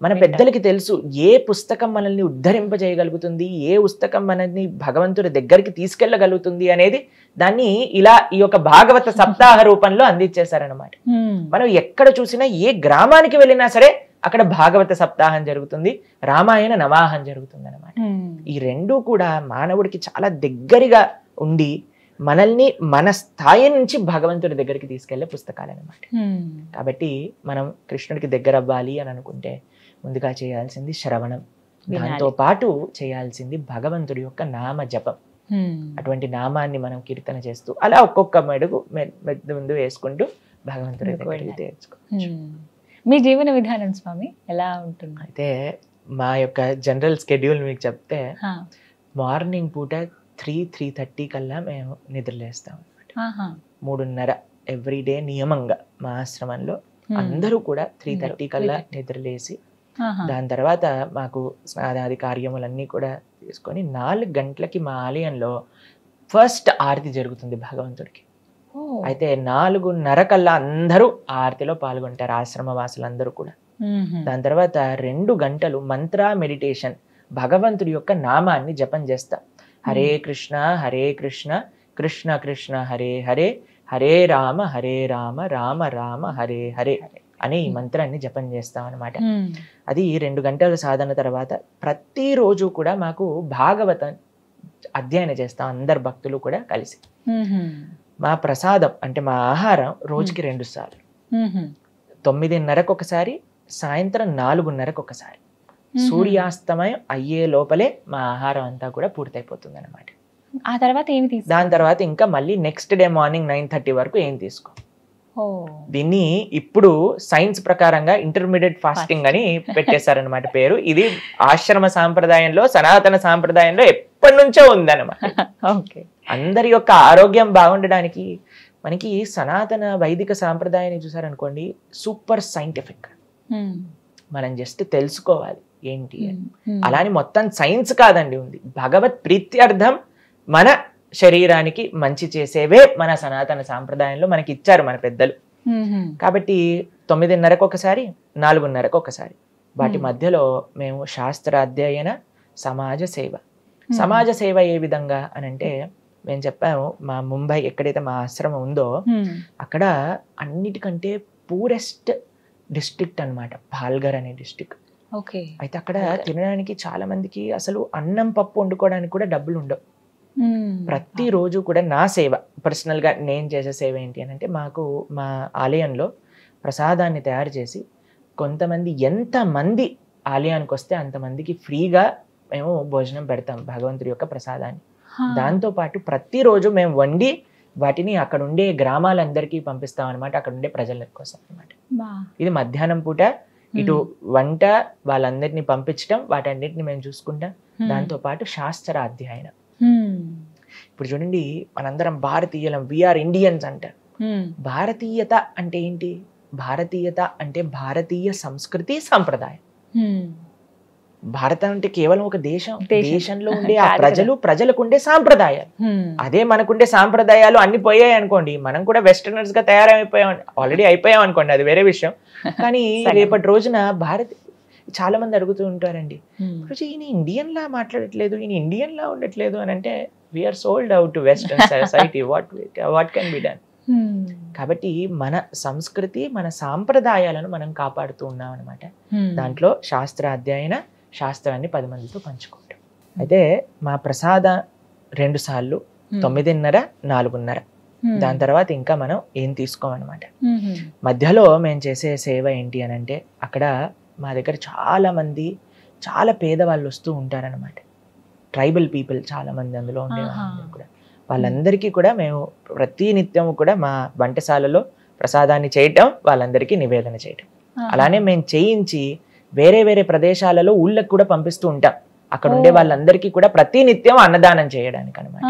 మన పెద్దలకి తెలుసు ఏ పుస్తకం మనల్ని ఉద్ధరింపజేయగలుగుతుంది, ఏ పుస్తకం మనల్ని భగవంతుడి దగ్గరికి తీసుకెళ్ళగలుగుతుంది అనేది దాన్ని ఇలా ఈ యొక్క భాగవత సప్తాహ రూపంలో అందించేశారనమాట. మనం ఎక్కడ చూసినా, ఏ గ్రామానికి వెళ్ళినా సరే అక్కడ భాగవత సప్తాహం జరుగుతుంది, రామాయణ నవాహం జరుగుతుంది అనమాట. ఈ రెండూ కూడా మానవుడికి చాలా దగ్గరగా ఉండి మనల్ని మన స్థాయి నుంచి భగవంతుడి దగ్గరికి తీసుకెళ్లే పుస్తకాలు అనమాట. కాబట్టి మనం కృష్ణుడికి దగ్గర అవ్వాలి అని అనుకుంటే ముందుగా చేయాల్సింది శ్రవణం, వినాలి. దాంతో పాటు చేయాల్సింది భగవంతుడి యొక్క నామ జపం. అటువంటి నామాన్ని మనం కీర్తన చేస్తూ అలా ఒక్కొక్క మెడుగు ముందు వేసుకుంటూ భగవంతుడి దగ్గరికి తెచ్చుకోవచ్చు. మీ జీవన విధానం స్వామి ఎలా ఉంటుంది? అయితే మా యొక్క జనరల్ స్కెడ్యూల్ మీకు చెప్తే మార్నింగ్ పూట 3:30 కల్లా మేము నిద్రలేస్తాం అన్నమాట. 3:30 ఎవ్రీడే నియమంగా మా ఆశ్రమంలో అందరూ కూడా 3:30 కల్లా నిద్రలేసి దాని తర్వాత మాకు స్నానాది కార్యములన్నీ కూడా తీసుకొని 4 గంటలకి మా ఆలయంలో ఫస్ట్ ఆరతి జరుగుతుంది భగవంతుడికి. అయితే 4:30 కల్లా అందరూ ఆరతిలో పాల్గొంటారు, ఆశ్రమ వాసులందరూ కూడా. దాని తర్వాత 2 గంటలు మంత్ర మెడిటేషన్, భగవంతుడి యొక్క నామాన్ని జపం చేస్తా. హరే కృష్ణ కృష్ణ కృష్ణ హరే హరే, హరే రామ రామ రామ హరే హరే అనే ఈ మంత్రాన్ని జపం చేస్తాం అనమాట. అది 2 గంటల సాధన తర్వాత ప్రతిరోజు కూడా మాకు భాగవతం అధ్యయనం చేస్తాం అందరు భక్తులు కూడా కలిసి. మా ప్రసాదం అంటే మా ఆహారం రోజుకి 2 సార్లు, 9:30కు ఒకసారి, సాయంత్రం 4:30కు ఒకసారి. సూర్యాస్తమయం అయ్యే లోపలే మా ఆహారం అంతా కూడా పూర్తయిపోతుంది అనమాట. ఆ తర్వాత ఏమి తీసుకో? దాని తర్వాత ఇంకా మళ్ళీ నెక్స్ట్ డే మార్నింగ్ 9:30 వరకు ఏం తీసుకో. దీన్ని ఇప్పుడు సైన్స్ ప్రకారంగా ఇంటర్మీడియట్ ఫాస్టింగ్ అని పెట్టేశారనమాట పేరు. ఇది ఆశ్రమ సాంప్రదాయంలో, సనాతన సాంప్రదాయంలో ఎప్పటి నుంచో ఉందన్నమాట. అందరి యొక్క ఆరోగ్యం బాగుండడానికి మనకి సనాతన వైదిక సాంప్రదాయాన్ని చూసారనుకోండి, సూపర్ సైంటిఫిక్. మనం జస్ట్ తెలుసుకోవాలి ఏంటి అని. అలాని మొత్తం సైన్స్ కాదండి ఉంది, భగవత్ ప్రీత్యర్థం మన శరీరానికి మంచి చేసేవే మన సనాతన సాంప్రదాయంలో మనకి ఇచ్చారు మన పెద్దలు. కాబట్టి 9:30కు ఒకసారి, 4:30కు ఒకసారి. వాటి మధ్యలో మేము శాస్త్రాధ్యయన, సమాజ సేవ. సమాజ సేవ ఏ విధంగా అని అంటే, మేము చెప్పాము మా ముంబై ఎక్కడైతే మా ఆశ్రమం ఉందో అక్కడ అన్నిటికంటే పూరెస్ట్ డిస్ట్రిక్ట్ అన్నమాట పాల్ఘర్ అనే డిస్ట్రిక్ట్. అయితే అక్కడ తినడానికి చాలా మందికి అసలు అన్నం పప్పు వండుకోవడానికి కూడా డబ్బులు ఉండవు. ప్రతిరోజు కూడా నా సేవ, పర్సనల్ గా నేను చేసే సేవ ఏంటి అని అంటే, మాకు మా ఆలయంలో ప్రసాదాన్ని తయారు చేసి కొంతమంది ఎంతమంది ఆలయానికి వస్తే అంతమందికి ఫ్రీగా మేము భోజనం పెడతాం భగవంతుడి యొక్క ప్రసాదాన్ని. దాంతో పాటు ప్రతిరోజు మేము వండి వాటిని అక్కడ ఉండే గ్రామాలందరికీ పంపిస్తాం అనమాట, అక్కడ ఉండే ప్రజల కోసం అనమాట. ఇది మధ్యాహ్నం పూట ఇటు వంట వాళ్ళందరినీ పంపించడం, వాటన్నిటిని మేము చూసుకుంటాం. దాంతో పాటు శాస్త్ర అధ్యయనం. ఇప్పుడు చూడండి, మనందరం భారతీయులం, వీఆర్ ఇండియన్స్ అంటారు. భారతీయత అంటే ఏంటి? భారతీయత అంటే భారతీయ సంస్కృతి సంప్రదాయం. భారతం అంటే కేవలం ఒక దేశం, దేశంలో ఉండే ఆ ప్రజలకు ఉండే సాంప్రదాయాలు. అదే మనకుండే సాంప్రదాయాలు అన్ని పోయాయి అనుకోండి, మనం కూడా వెస్టర్నర్స్ గా తయారైపోయాం, ఆల్రెడీ అయిపోయాం అనుకోండి, అది వేరే విషయం. కానీ రేపటి రోజున చాలా మంది అడుగుతూ ఉంటారండి, ఈయన ఇండియన్ లా మాట్లాడట్లేదు, ఈయన ఇండియన్ లా ఉండట్లేదు అని అంటే, we are sold out to western society, what can be done. కాబట్టి మన సంస్కృతి, మన సాంప్రదాయాలను మనం కాపాడుతూ ఉన్నాం అనమాట. దాంట్లో శాస్త్ర అధ్యయన, శాస్త్రాన్ని 10 మందితో పంచుకుంటాం. అయితే మా ప్రసాద 2 సార్లు 9:30, 4:30. దాని తర్వాత ఇంకా మనం ఏం తీసుకోమన్నమాట. మధ్యలో మేము చేసే సేవ ఏంటి అని అంటే, అక్కడ మా దగ్గర చాలా మంది చాలా పేదవాళ్ళు వస్తూ ఉంటారనమాట. ట్రైబల్ పీపుల్ చాలా మంది అందులో ఉండేవాళ్ళు కూడా. వాళ్ళందరికీ కూడా మేము ప్రతి నిత్యము కూడా మా వంటశాలలో ప్రసాదాన్ని చేయటం, వాళ్ళందరికీ నివేదన చేయటం. అలానే మేము చేయించి వేరే వేరే ప్రదేశాలలో ఊళ్ళకి కూడా పంపిస్తూ ఉంటాం. అక్కడ ఉండే వాళ్ళందరికీ కూడా ప్రతి నిత్యం అన్నదానం చేయడానికి అనమాట.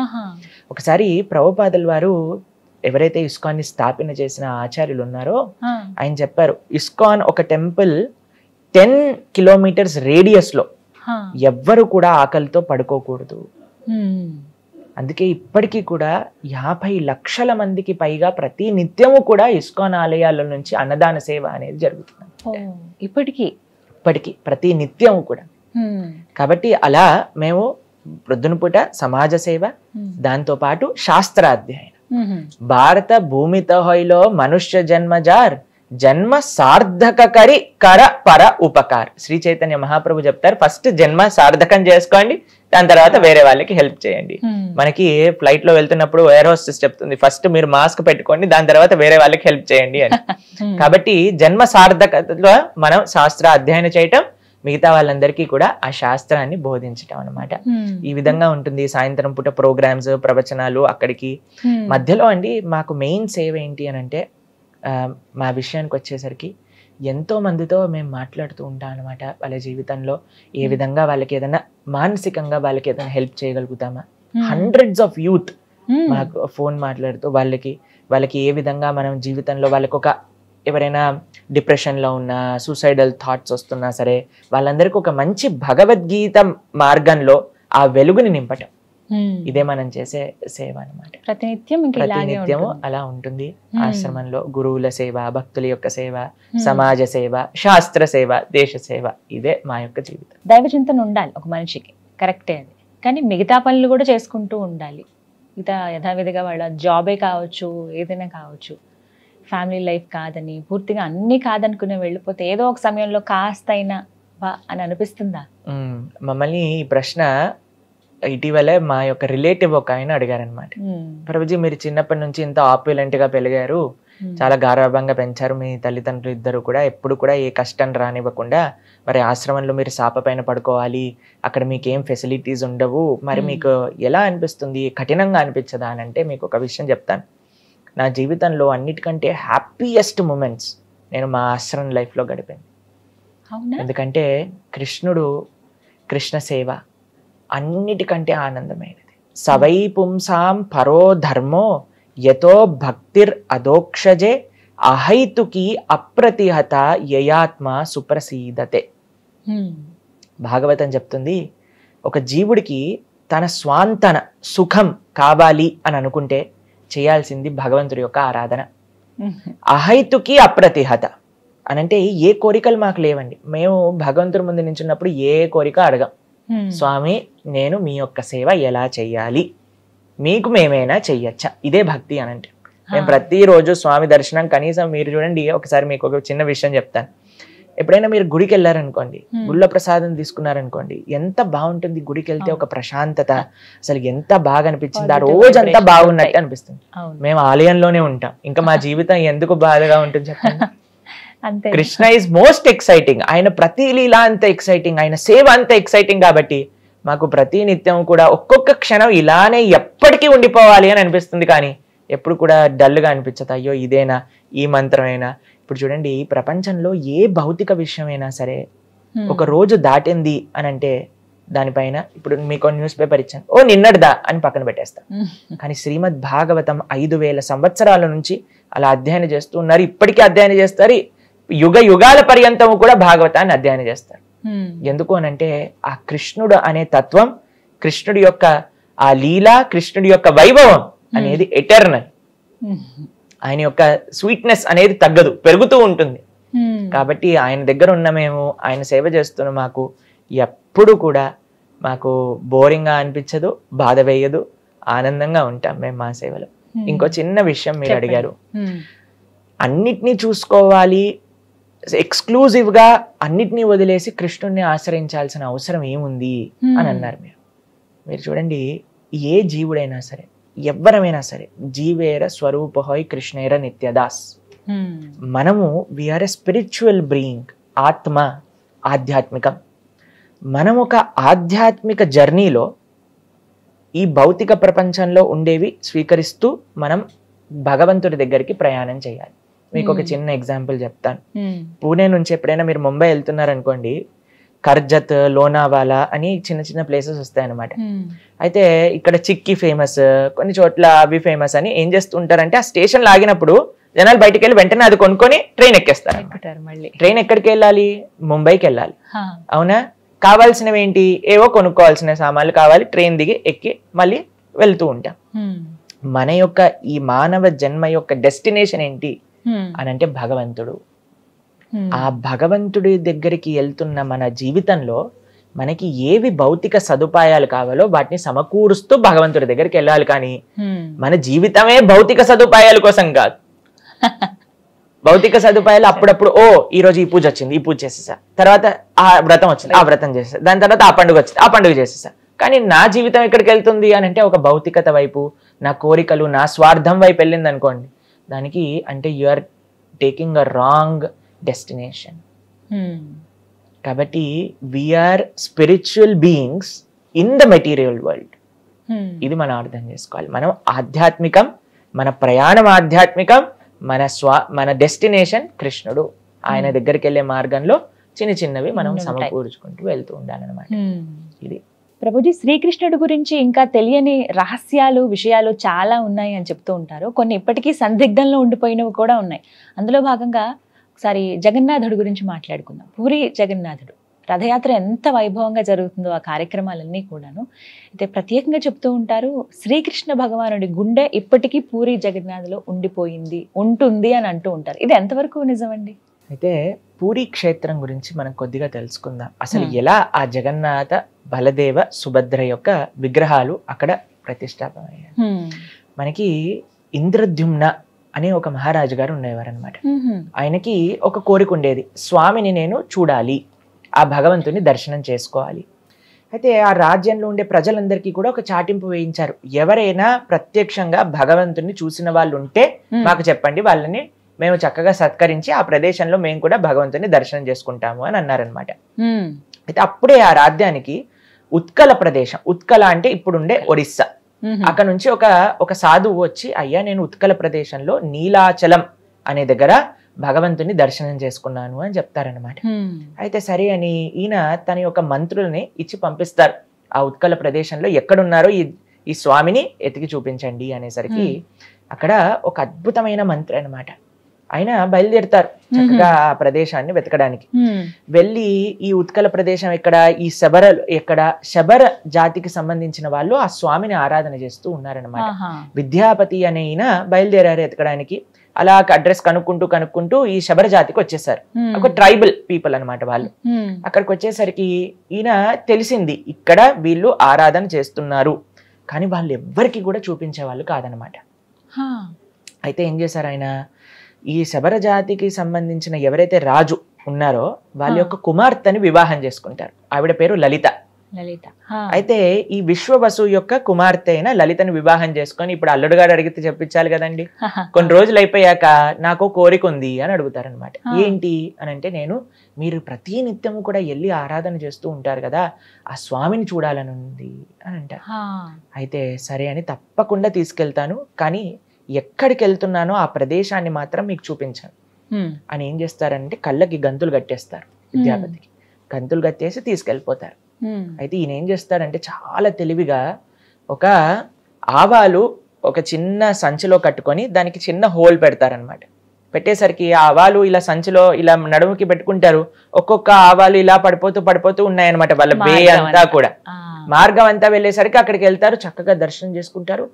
ఒకసారి ప్రభుపాదుల వారు ఎవరైతే ఇస్కాన్ని స్థాపన చేసిన ఆచార్యులు ఉన్నారో ఆయన చెప్పారు, ఇస్కాన్ ఒక టెంపుల్ 10 కిలోమీటర్స్ రేడియస్ లో ఎవ్వరు కూడా ఆకలితో పడుకోకూడదు. అందుకే ఇప్పటికీ కూడా 50 లక్షల మందికి పైగా ప్రతి నిత్యము కూడా ఇస్కాన్ ఆలయాల నుంచి అన్నదాన సేవ అనేది జరుగుతుంది. ఇప్పటికీ ప్రతి నిత్యము కూడా. కాబట్టి అలా మేము ప్రొద్దున పూట సమాజ సేవ, దాంతో పాటు శాస్త్రాధ్యయనం. భారత భూమితో హోయిలో మనుష్య జన్మజార్, జన్మ సార్థక కరి కర పర ఉపకార్. శ్రీ చైతన్య మహాప్రభు చెప్తారు, ఫస్ట్ జన్మ సార్థకం చేసుకోండి, దాని తర్వాత వేరే వాళ్ళకి హెల్ప్ చేయండి. మనకి ఫ్లైట్ లో వెళ్తున్నప్పుడు ఎయిర్ హోస్టెస్ చెప్తుంది, ఫస్ట్ మీరు మాస్క్ పెట్టుకోండి, దాని తర్వాత వేరే వాళ్ళకి హెల్ప్ చేయండి అని. కాబట్టి జన్మ సార్థకతలో మనం శాస్త్ర అధ్యయనం చేయటం, మిగతా వాళ్ళందరికీ కూడా ఆ శాస్త్రాన్ని బోధించటం అనమాట. ఈ విధంగా ఉంటుంది. సాయంత్రం పూట ప్రోగ్రామ్స్, ప్రవచనాలు అక్కడికి. మధ్యలో అండి మాకు మెయిన్ సేవ ఏంటి అని అంటే, మా విషయానికి వచ్చేసరికి ఎంతో మందితో మేము మాట్లాడుతూ ఉంటాం అనమాట. వాళ్ళ జీవితంలో ఏ విధంగా వాళ్ళకి ఏదైనా మానసికంగా వాళ్ళకి ఏదైనా హెల్ప్ చేయగలుగుతామా. హండ్రెడ్స్ ఆఫ్ యూత్ మాకు ఫోన్ మాట్లాడుతూ వాళ్ళకి ఏ విధంగా మనం జీవితంలో వాళ్ళకి ఒక ఎవరైనా డిప్రెషన్లో ఉన్నా, సూసైడల్ థాట్స్ వస్తున్నా సరే, వాళ్ళందరికీ ఒక మంచి భగవద్గీత మార్గంలో ఆ వెలుగుని నింపటం. ఇదే మనం చేసే సేవ అనమాట. ప్రతినిత్యము అలా ఉంటుంది. ఆశ్రమంలో గురువుల సేవ, భక్తుల యొక్క సేవ, సమాజ సేవ, శాస్త్ర సేవ, దేశ సేవ, ఇదే మా యొక్క జీవితం. దైవ చింతన ఉండాలి ఒక మనిషికి, కరెక్టే అది. కానీ మిగతా పనులు కూడా చేసుకుంటూ ఉండాలి. మిగతా యథావిధిగా వాళ్ళ జాబే కావచ్చు, ఏదైనా కావచ్చు, ఫ్యామిలీ లైఫ్ కాదని పూర్తిగా అన్ని కాదనుకునే వెళ్ళిపోతే ఏదో ఒక సమయంలో కాస్త అయినా అని అనిపిస్తుందా? మమ్మల్ని ఈ ప్రశ్న ఇటీవలే మా యొక్క రిలేటివ్ ఒక ఆయన అడిగారనమాట. ప్రభుజీ, మీరు చిన్నప్పటి నుంచి ఇంత ఆప్యులెంట్ గా పెరిగారు, చాలా గారాభంగా పెంచారు, మీ తల్లిదండ్రులు ఇద్దరు కూడా ఎప్పుడు కూడా ఏ కష్టం రానివ్వకుండా, మరి ఆశ్రమంలో మీరు సాప పైన పడుకోవాలి, అక్కడ మీకు ఏం ఫెసిలిటీస్ ఉండవు, మరి మీకు ఎలా అనిపిస్తుంది, కఠినంగా అనిపించదా అని అంటే, మీకు ఒక విషయం చెప్తాను. నా జీవితంలో అన్నిటికంటే హ్యాపీయెస్ట్ మూమెంట్స్ నేను మా ఆశ్రమం లైఫ్లో గడిపాను. ఎందుకంటే కృష్ణ సేవ అన్నిటికంటే ఆనందమైనది. సవై పుంసాం పరో ధర్మో యతో భక్తిర్ అదోక్షజే అహైతుకి అప్రతిహత యయాత్మ సుప్రసీదతే. భాగవతం చెప్తుంది, ఒక జీవుడికి తన స్వాంతన సుఖం కావాలి అని అనుకుంటే చేయాల్సింది భగవంతుడి యొక్క ఆరాధన. అహైతుకి అప్రతిహత అనంటే ఏ కోరికలు మాకు లేవండి. మేము భగవంతుడి ముందు నించున్నప్పుడు ఏ కోరిక అడగం. స్వామి, నేను మీ యొక్క సేవ ఎలా చెయ్యాలి, మీకు మేమైనా చెయ్యొచ్చా, ఇదే భక్తి అనంటే. మేము ప్రతిరోజు స్వామి దర్శనం, కనీసం మీరు చూడండి, ఒకసారి మీకు ఒక చిన్న విషయం చెప్తాను. ఎప్పుడైనా మీరు గుడికి వెళ్ళారనుకోండి, గుళ్ళ ప్రసాదం తీసుకున్నారనుకోండి, ఎంత బాగుంటుంది. గుడికి వెళ్తే ఒక ప్రశాంతత, అసలు ఎంత బాగా అనిపించింది, ఆ రోజంతా బాగున్నట్టు అనిపిస్తుంది. మేము ఆలయంలోనే ఉంటాం, ఇంకా మా జీవితం ఎందుకు బాధగా ఉంటుంది చెప్పండి. Krishna is most exciting. ఆయన ప్రతి లీలా అంత ఎక్సైటింగ్, ఆయన సేవ అంత ఎక్సైటింగ్. కాబట్టి మాకు ప్రతి నిత్యం కూడా ఒక్కొక్క క్షణం ఇలానే ఎప్పటికీ ఉండిపోవాలి అని అనిపిస్తుంది. కానీ ఎప్పుడు కూడా డల్గా అనిపించదు. అయ్యో ఇదేనా, ఈ మంత్రమేనా. ఇప్పుడు చూడండి, ఈ ప్రపంచంలో ఏ భౌతిక విషయమైనా సరే ఒక రోజు దాటింది అని అంటే దానిపైన, ఇప్పుడు మీకు న్యూస్ పేపర్ ఇచ్చాను, ఓ నిన్నటిదా అని పక్కన పెట్టేస్తాం. కానీ శ్రీమద్ భాగవతం 5000 సంవత్సరాల నుంచి అలా అధ్యయనం చేస్తూ ఉన్నారు. ఇప్పటికీ అధ్యయనం చేస్తారు. యుగ యుగాల పర్యంతము కూడా భాగవతాన్ని అధ్యయనం చేస్తారు. ఎందుకు అనంటే ఆ కృష్ణుడు అనే తత్వం, కృష్ణుడి యొక్క ఆ లీల, కృష్ణుడి యొక్క వైభవం అనేది ఎటర్నల్. ఆయన యొక్క స్వీట్నెస్ అనేది తగ్గదు, పెరుగుతూ ఉంటుంది. కాబట్టి ఆయన దగ్గర ఉన్న మేము, ఆయన సేవ చేస్తున్న మాకు ఎప్పుడు కూడా మాకు బోరింగ్ గా అనిపించదు, బాధ వేయదు, ఆనందంగా ఉంటాం మేము మా సేవలో. ఇంకో చిన్న విషయం మీరు అడిగారు, అన్నిటినీ చూసుకోవాలి, ఎక్స్క్లూజివ్ గా అన్నిటినీ వదిలేసి కృష్ణుడిని ఆశ్రయించాల్సిన అవసరం ఏముంది అని అన్నారు మీరు చూడండి, ఏ జీవుడైనా సరే, ఎవ్వరమైనా సరే, జీవేర స్వరూపహోయ్ కృష్ణేర నిత్యదాస్. మనము వీఆర్ ఎ స్పిరిచువల్ బీయింగ్. ఆత్మ ఆధ్యాత్మికం. మనం ఒక ఆధ్యాత్మిక జర్నీలో ఈ భౌతిక ప్రపంచంలో ఉండేవి స్వీకరిస్తూ మనం భగవంతుడి దగ్గరికి ప్రయాణం చేయాలి. మీకు ఒక చిన్న ఎగ్జాంపుల్ చెప్తాను. పూణే నుంచి ఎప్పుడైనా మీరు ముంబై వెళ్తున్నారనుకోండి, కర్జత్, లోనావాలా అని చిన్న చిన్న ప్లేసెస్ వస్తాయి అన్నమాట. అయితే ఇక్కడ చిక్కీ ఫేమస్, కొన్ని చోట్ల అవి ఫేమస్ అని ఏం చేస్తుంటారంటే, ఆ స్టేషన్ లాగినప్పుడు జనాలు బయటికి వెళ్ళి వెంటనే అది కొనుక్కొని ట్రైన్ ఎక్కేస్తారు. ట్రైన్ ఎక్కడికి వెళ్ళాలి? ముంబైకి వెళ్ళాలి. అవునా? కావాల్సినవి ఏంటి? ఏవో కొనుక్కోవాల్సిన సామాన్లు కావాలి, ట్రైన్ దిగి ఎక్కి మళ్ళీ వెళ్తూ ఉంటాం. మన యొక్క ఈ మానవ జన్మ యొక్క డెస్టినేషన్ ఏంటి అని అంటే భగవంతుడు. ఆ భగవంతుడి దగ్గరికి వెళ్తున్న మన జీవితంలో మనకి ఏవి భౌతిక సదుపాయాలు కావాలో వాటిని సమకూరుస్తూ భగవంతుడి దగ్గరికి వెళ్ళాలి. కానీ మన జీవితమే భౌతిక సదుపాయాల కోసం కాదు. భౌతిక సదుపాయాలు అప్పుడప్పుడు, ఓ ఈ రోజు ఈ పూజ వచ్చింది, ఈ పూజ చేసేసా, తర్వాత ఆ వ్రతం వచ్చింది, ఆ వ్రతం చేసేసా, దాని తర్వాత ఆ పండుగ వచ్చింది, ఆ పండుగ చేసేసా. కానీ నా జీవితం ఎక్కడికి వెళ్తుంది అని అంటే ఒక భౌతికత వైపు, నా కోరికలు, నా స్వార్థం వైపు వెళ్ళింది అనుకోండి, దానికి అంటే you are taking a wrong destination. కాబట్టి we are spiritual beings in the material world. ఇది మనం అర్థం చేసుకోవాలి. మనం ఆధ్యాత్మికం, మన ప్రయాణం ఆధ్యాత్మికం, మన డెస్టినేషన్ కృష్ణుడు. ఆయన దగ్గరికి వెళ్ళే మార్గంలో చిన్న చిన్నవి మనం సమకూర్చుకుంటూ వెళ్తూ ఉండాలన్నమాట. ఇది ప్రభుజీ, శ్రీకృష్ణుడి గురించి ఇంకా తెలియని రహస్యాలు, విషయాలు చాలా ఉన్నాయి అని చెప్తూ ఉంటారు. కొన్ని ఇప్పటికీ సందిగ్ధంలో ఉండిపోయినవి కూడా ఉన్నాయి. అందులో భాగంగా ఒకసారి జగన్నాథుడి గురించి మాట్లాడుకుందాం. పూరి జగన్నాథుడు రథయాత్ర ఎంత వైభవంగా జరుగుతుందో ఆ కార్యక్రమాలన్నీ కూడాను. అయితే ప్రత్యేకంగా చెప్తూ ఉంటారు, శ్రీకృష్ణ భగవానుడి గుండె ఇప్పటికీ పూరి జగన్నాథ్లో ఉండిపోయింది, ఉంటుంది అని అంటూ ఉంటారు. ఇది ఎంతవరకు నిజమండి? అయితే పూరి క్షేత్రం గురించి మనం కొద్దిగా తెలుసుకుందాం. అసలు ఎలా ఆ జగన్నాథ, బలదేవ, సుభద్ర యొక్క విగ్రహాలు అక్కడ ప్రతిష్టాపనయ్యాయి. మనకి ఇంద్రద్యుమ్న అనే ఒక మహారాజు గారు ఉండేవారు అనమాట. ఆయనకి ఒక కోరిక ఉండేది, స్వామిని నేను చూడాలి, ఆ భగవంతుని దర్శనం చేసుకోవాలి. అయితే ఆ రాజ్యంలో ఉండే ప్రజలందరికీ కూడా ఒక చాటింపు వేయించారు, ఎవరైనా ప్రత్యక్షంగా భగవంతుని చూసిన వాళ్ళు ఉంటే మాకు చెప్పండి, వాళ్ళని మేము చక్కగా సత్కరించి ఆ ప్రదేశంలో మేము కూడా భగవంతుని దర్శనం చేసుకుంటాము అని అన్నారనమాట. అయితే అప్పుడే ఆ రాజ్యానికి ఉత్కల ప్రదేశం, ఉత్కల అంటే ఇప్పుడుండే ఒరిస్సా, అక్కడ నుంచి ఒక సాధువు వచ్చి, అయ్యా నేను ఉత్కల ప్రదేశంలో నీలాచలం అనే దగ్గర భగవంతుని దర్శనం చేసుకున్నాను అని చెప్తారనమాట. అయితే సరే అని ఈయన తన యొక్క మంత్రుల్ని ఇచ్చి పంపిస్తారు, ఆ ఉత్కల ప్రదేశంలో ఎక్కడున్నారో ఈ స్వామిని ఎతికి చూపించండి అనేసరికి అక్కడ ఒక అద్భుతమైన మంత్రి అనమాట. ఆయన బయలుదేరుతారు చక్కగా ఆ ప్రదేశాన్ని వెతకడానికి. వెళ్ళి ఈ ఉత్కల ప్రదేశం ఎక్కడ, ఈ శబర జాతికి సంబంధించిన వాళ్ళు ఆ స్వామిని ఆరాధన చేస్తూ ఉన్నారనమాట. విద్యాపతి అనే ఈయన బయలుదేరారు ఎతకడానికి. అలా అడ్రస్ కనుక్కుంటూ ఈ శబర జాతికి వచ్చేసారు. ఒక ట్రైబల్ పీపుల్ అనమాట వాళ్ళు. అక్కడికి వచ్చేసరికి ఈయన తెలిసింది, ఇక్కడ వీళ్ళు ఆరాధన చేస్తున్నారు, కానీ వాళ్ళు ఎవ్వరికి కూడా చూపించే వాళ్ళు కాదనమాట. అయితే ఏం చేశారు ఆయన, ఈ శబర జాతికి సంబంధించిన ఎవరైతే రాజు ఉన్నారో వాళ్ళ యొక్క కుమార్తెని వివాహం చేసుకుంటారు. ఆవిడ పేరు లలిత. అయితే ఈ విశ్వవసు యొక్క కుమార్తె అయిన లలితని వివాహం చేసుకొని, ఇప్పుడు అల్లుడు గారు అడిగితే చెప్పించాలి కదండి, కొన్ని రోజులు అయిపోయాక నాకు కోరిక ఉంది అని అడుగుతారనమాట. ఏంటి అని అంటే, మీరు ప్రతి నిత్యము కూడా వెళ్ళి ఆరాధన చేస్తూ ఉంటారు కదా, ఆ స్వామిని చూడాలని ఉంది అని అంటారు. అయితే సరే అని తప్పకుండా తీసుకెళ్తాను, కానీ ఎక్కడికి వెళ్తున్నానో ఆ ప్రదేశాన్ని మాత్రం మీకు చూపించాను అని ఏం చేస్తారంటే, కళ్ళకి గంతులు కట్టేస్తారు. విద్యాపతికి గంతులు కట్టేసి తీసుకెళ్ళిపోతారు. అయితే ఈయన ఏం చేస్తాడంటే, చాలా తెలివిగా ఒక ఆవాలు ఒక చిన్న సంచిలో కట్టుకొని దానికి చిన్న హోల్ పెడతారనమాట. పెట్టేసరికి ఆ ఆవాలు ఇలా సంచిలో ఇలా నడుముకి పెట్టుకుంటారు. ఒక్కొక్క ఆవాలు ఇలా పడిపోతూ ఉన్నాయన్నమాట. వాళ్ళ వే అంతా కూడా, మార్గం అంతా వెళ్ళేసరికి అక్కడికి వెళ్తారు, చక్కగా దర్శనం చేసుకుంటారు.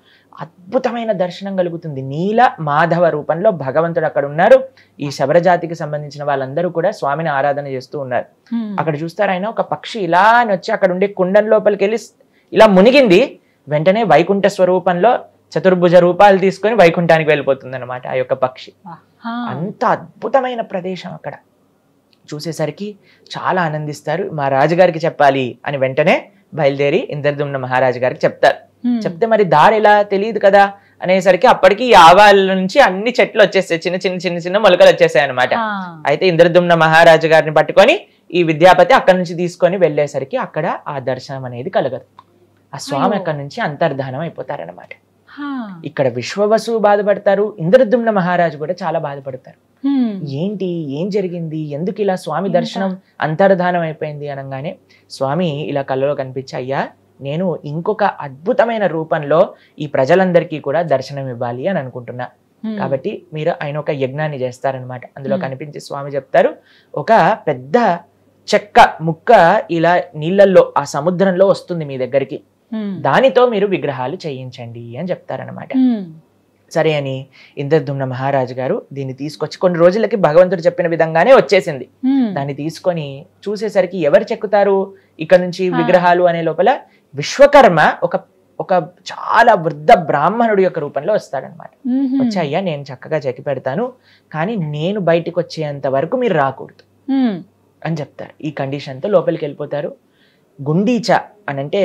అద్భుతమైన దర్శనం కలుగుతుంది. నీల మాధవ రూపంలో భగవంతుడు అక్కడ ఉన్నారు. ఈ శబర జాతికి సంబంధించిన వాళ్ళందరూ కూడా స్వామిని ఆరాధన చేస్తూ ఉన్నారు. అక్కడ చూస్తారు, ఆయన ఒక పక్షి ఇలా అని వచ్చి అక్కడ ఉండే కుండం లోపలికి వెళ్ళి ఇలా మునిగింది. వెంటనే వైకుంఠ స్వరూపంలో చతుర్భుజ రూపాలు తీసుకొని వైకుంఠానికి వెళ్ళిపోతుంది అనమాట ఆ యొక్క పక్షి. అంత అద్భుతమైన ప్రదేశం. అక్కడ చూసేసరికి చాలా ఆనందిస్తారు. మా రాజుగారికి చెప్పాలి అని వెంటనే బయలుదేరి ఇంద్రద్యుమ్న మహారాజు గారికి చెప్తారు. చెప్తే మరి దారి ఎలా తెలియదు కదా అనేసరికి అప్పటికి ఈ ఆవాల నుంచి అన్ని చెట్లు వచ్చేసాయి, చిన్న మొలకలు వచ్చేసాయి అనమాట. అయితే ఇంద్రద్యుమ్న మహారాజు గారిని పట్టుకొని ఈ విద్యాపతి అక్కడి నుంచి తీసుకొని వెళ్ళేసరికి అక్కడ ఆ దర్శనం అనేది కలగదు. ఆ స్వామి అక్కడి నుంచి అంతర్ధానం అయిపోతారనమాట. ఇక్కడ విశ్వవసు బాధపడతారు, ఇంద్రద్యుమ్న మహారాజు కూడా చాలా బాధపడతారు. ఏంటి, ఏం జరిగింది, ఎందుకు ఇలా స్వామి దర్శనం అంతర్ధానం అయిపోయింది అనగానే స్వామి ఇలా కళ్ళలో కనిపించి, అయ్యా నేను ఇంకొక అద్భుతమైన రూపంలో ఈ ప్రజలందరికీ కూడా దర్శనం ఇవ్వాలి అని అనుకుంటున్నా, కాబట్టి మీరు ఆయన ఒక యజ్ఞాన్ని చేస్తారనమాట. అందులో కనిపించి స్వామి చెప్తారు, ఒక పెద్ద చెక్క ముక్క ఇలా నీళ్ళల్లో ఆ సముద్రంలో వస్తుంది మీ దగ్గరికి, దానితో మీరు విగ్రహాలు చేయించండి అని చెప్తారనమాట. సరే అని ఇంద్రద్యుమ్న మహారాజు గారు దీన్ని తీసుకొచ్చి, కొన్ని రోజులకి భగవంతుడు చెప్పిన విధంగానే వచ్చేసింది. దాన్ని తీసుకొని చూసేసరికి ఎవరు చెక్కుతారు ఇక్కడ నుంచి విగ్రహాలు అనే లోపల విశ్వకర్మ ఒక చాలా వృద్ధ బ్రాహ్మణుడి యొక్క రూపంలో వస్తాడనమాట. వచ్చి, అయ్యా నేను చక్కగా చెక్కి పెడతాను, కానీ నేను బయటికి వచ్చేంత వరకు మీరు రాకూడదు అని చెప్తారు. ఈ కండిషన్తో లోపలికి వెళ్ళిపోతారు. గుండీచ అనంటే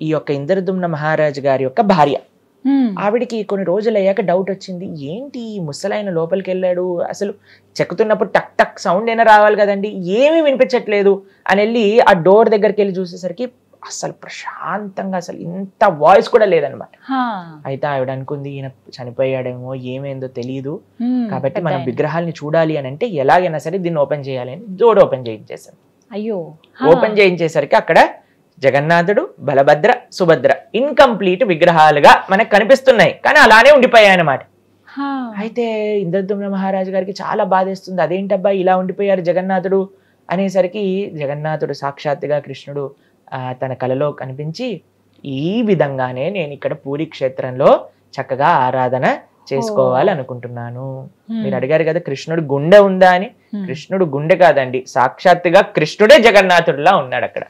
ఈ యొక్క ఇంద్రద్యుమ్న మహారాజు గారి యొక్క భార్య. ఆవిడికి కొన్ని రోజులు అయ్యాక డౌట్ వచ్చింది, ఏంటి ముసలాయన లోపలికి వెళ్ళాడు, అసలు చెక్కుతున్నప్పుడు టక్ టక్ సౌండ్ అయినా రావాలి కదండి, ఏమీ వినిపించట్లేదు అని వెళ్ళి ఆ డోర్ దగ్గరికి వెళ్ళి చూసేసరికి అసలు ప్రశాంతంగా అసలు ఇంత వాయిస్ కూడా లేదనమాట. అయితే ఆవిడ అనుకుంది ఈయన చనిపోయాడేమో, ఏమైందో తెలియదు, కాబట్టి మనం విగ్రహాలని చూడాలి అని అంటే ఎలాగైనా సరే దీన్ని ఓపెన్ చేయాలి అని డోర్ ఓపెన్ చేయించేసాను. అయ్యో, ఓపెన్ చేయించేసరికి అక్కడ జగన్నాథుడు, బలభద్ర, సుభద్ర ఇన్కంప్లీట్ విగ్రహాలుగా మనకు కనిపిస్తున్నాయి, కానీ అలానే ఉండిపోయాయి అన్నమాట. అయితే ఇంద్రద్యుమ్న మహారాజు గారికి చాలా బాధేస్తుంది, అదేంటబ్బా ఇలా ఉండిపోయారు జగన్నాథుడు అనేసరికి జగన్నాథుడు సాక్షాత్తుగా కృష్ణుడు తన కలలో కనిపించి, ఈ విధంగానే నేను ఇక్కడ పూరి క్షేత్రంలో చక్కగా ఆరాధన చేసుకోవాలి అనుకుంటున్నాను. మీరు అడిగారు కదా కృష్ణుడు గుండె ఉందా అని, కృష్ణుడు గుండె కాదండి, సాక్షాత్తుగా కృష్ణుడే జగన్నాథుడిలా ఉన్నాడు అక్కడ.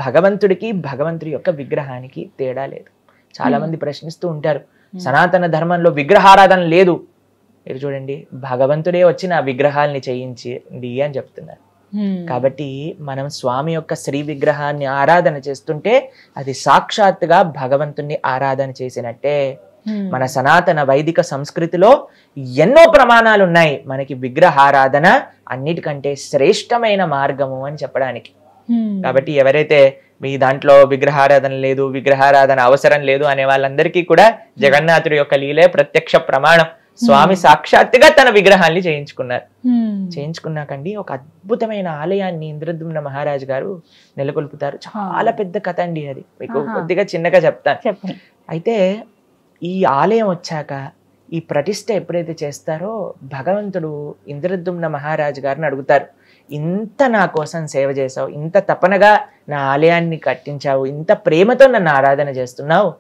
భగవంతుడికి భగవంతుడి యొక్క విగ్రహానికి తేడా లేదు. చాలా మంది ప్రశ్నిస్తూ ఉంటారు, సనాతన ధర్మంలో విగ్రహారాధన లేదు. మీరు చూడండి, భగవంతుడే వచ్చి నా విగ్రహాల్ని చేయించింది అని చెప్తున్నారు. కాబట్టి మనం స్వామి యొక్క శ్రీ విగ్రహాన్ని ఆరాధన చేస్తుంటే అది సాక్షాత్తుగా భగవంతుణ్ణి ఆరాధన చేసినట్టే. మన సనాతన వైదిక సంస్కృతిలో ఎన్నో ప్రమాణాలు ఉన్నాయి మనకి విగ్రహారాధన అన్నిటికంటే శ్రేష్టమైన మార్గము అని చెప్పడానికి. కాబట్టి ఎవరైతే మీ దాంట్లో విగ్రహారాధన లేదు, విగ్రహారాధన అవసరం లేదు అనే వాళ్ళందరికీ కూడా జగన్నాథుడి యొక్క లీలే ప్రత్యక్ష ప్రమాణం. స్వామి సాక్షాత్తుగా తన విగ్రహాన్ని చేయించుకున్నారు. చేయించుకున్నాకండి ఒక అద్భుతమైన ఆలయాన్ని ఇంద్రద్యుమ్న మహారాజు గారు నెలకొల్పుతారు. చాలా పెద్ద కథ అండి అది, మీకు కొద్దిగా చిన్నగా చెప్తాను. అయితే ఈ ఆలయం వచ్చాక ఈ ప్రతిష్ఠ ఎప్పుడైతే చేస్తారో భగవంతుడు ఇంద్రద్యుమ్న మహారాజు గారిని అడుగుతారు, ఇంత నా కోసం సేవ చేసావు, ఇంత తపనగా నా ఆలయాన్ని కట్టించావు, ఇంత ప్రేమతో నన్ను ఆరాధన చేస్తున్నావు,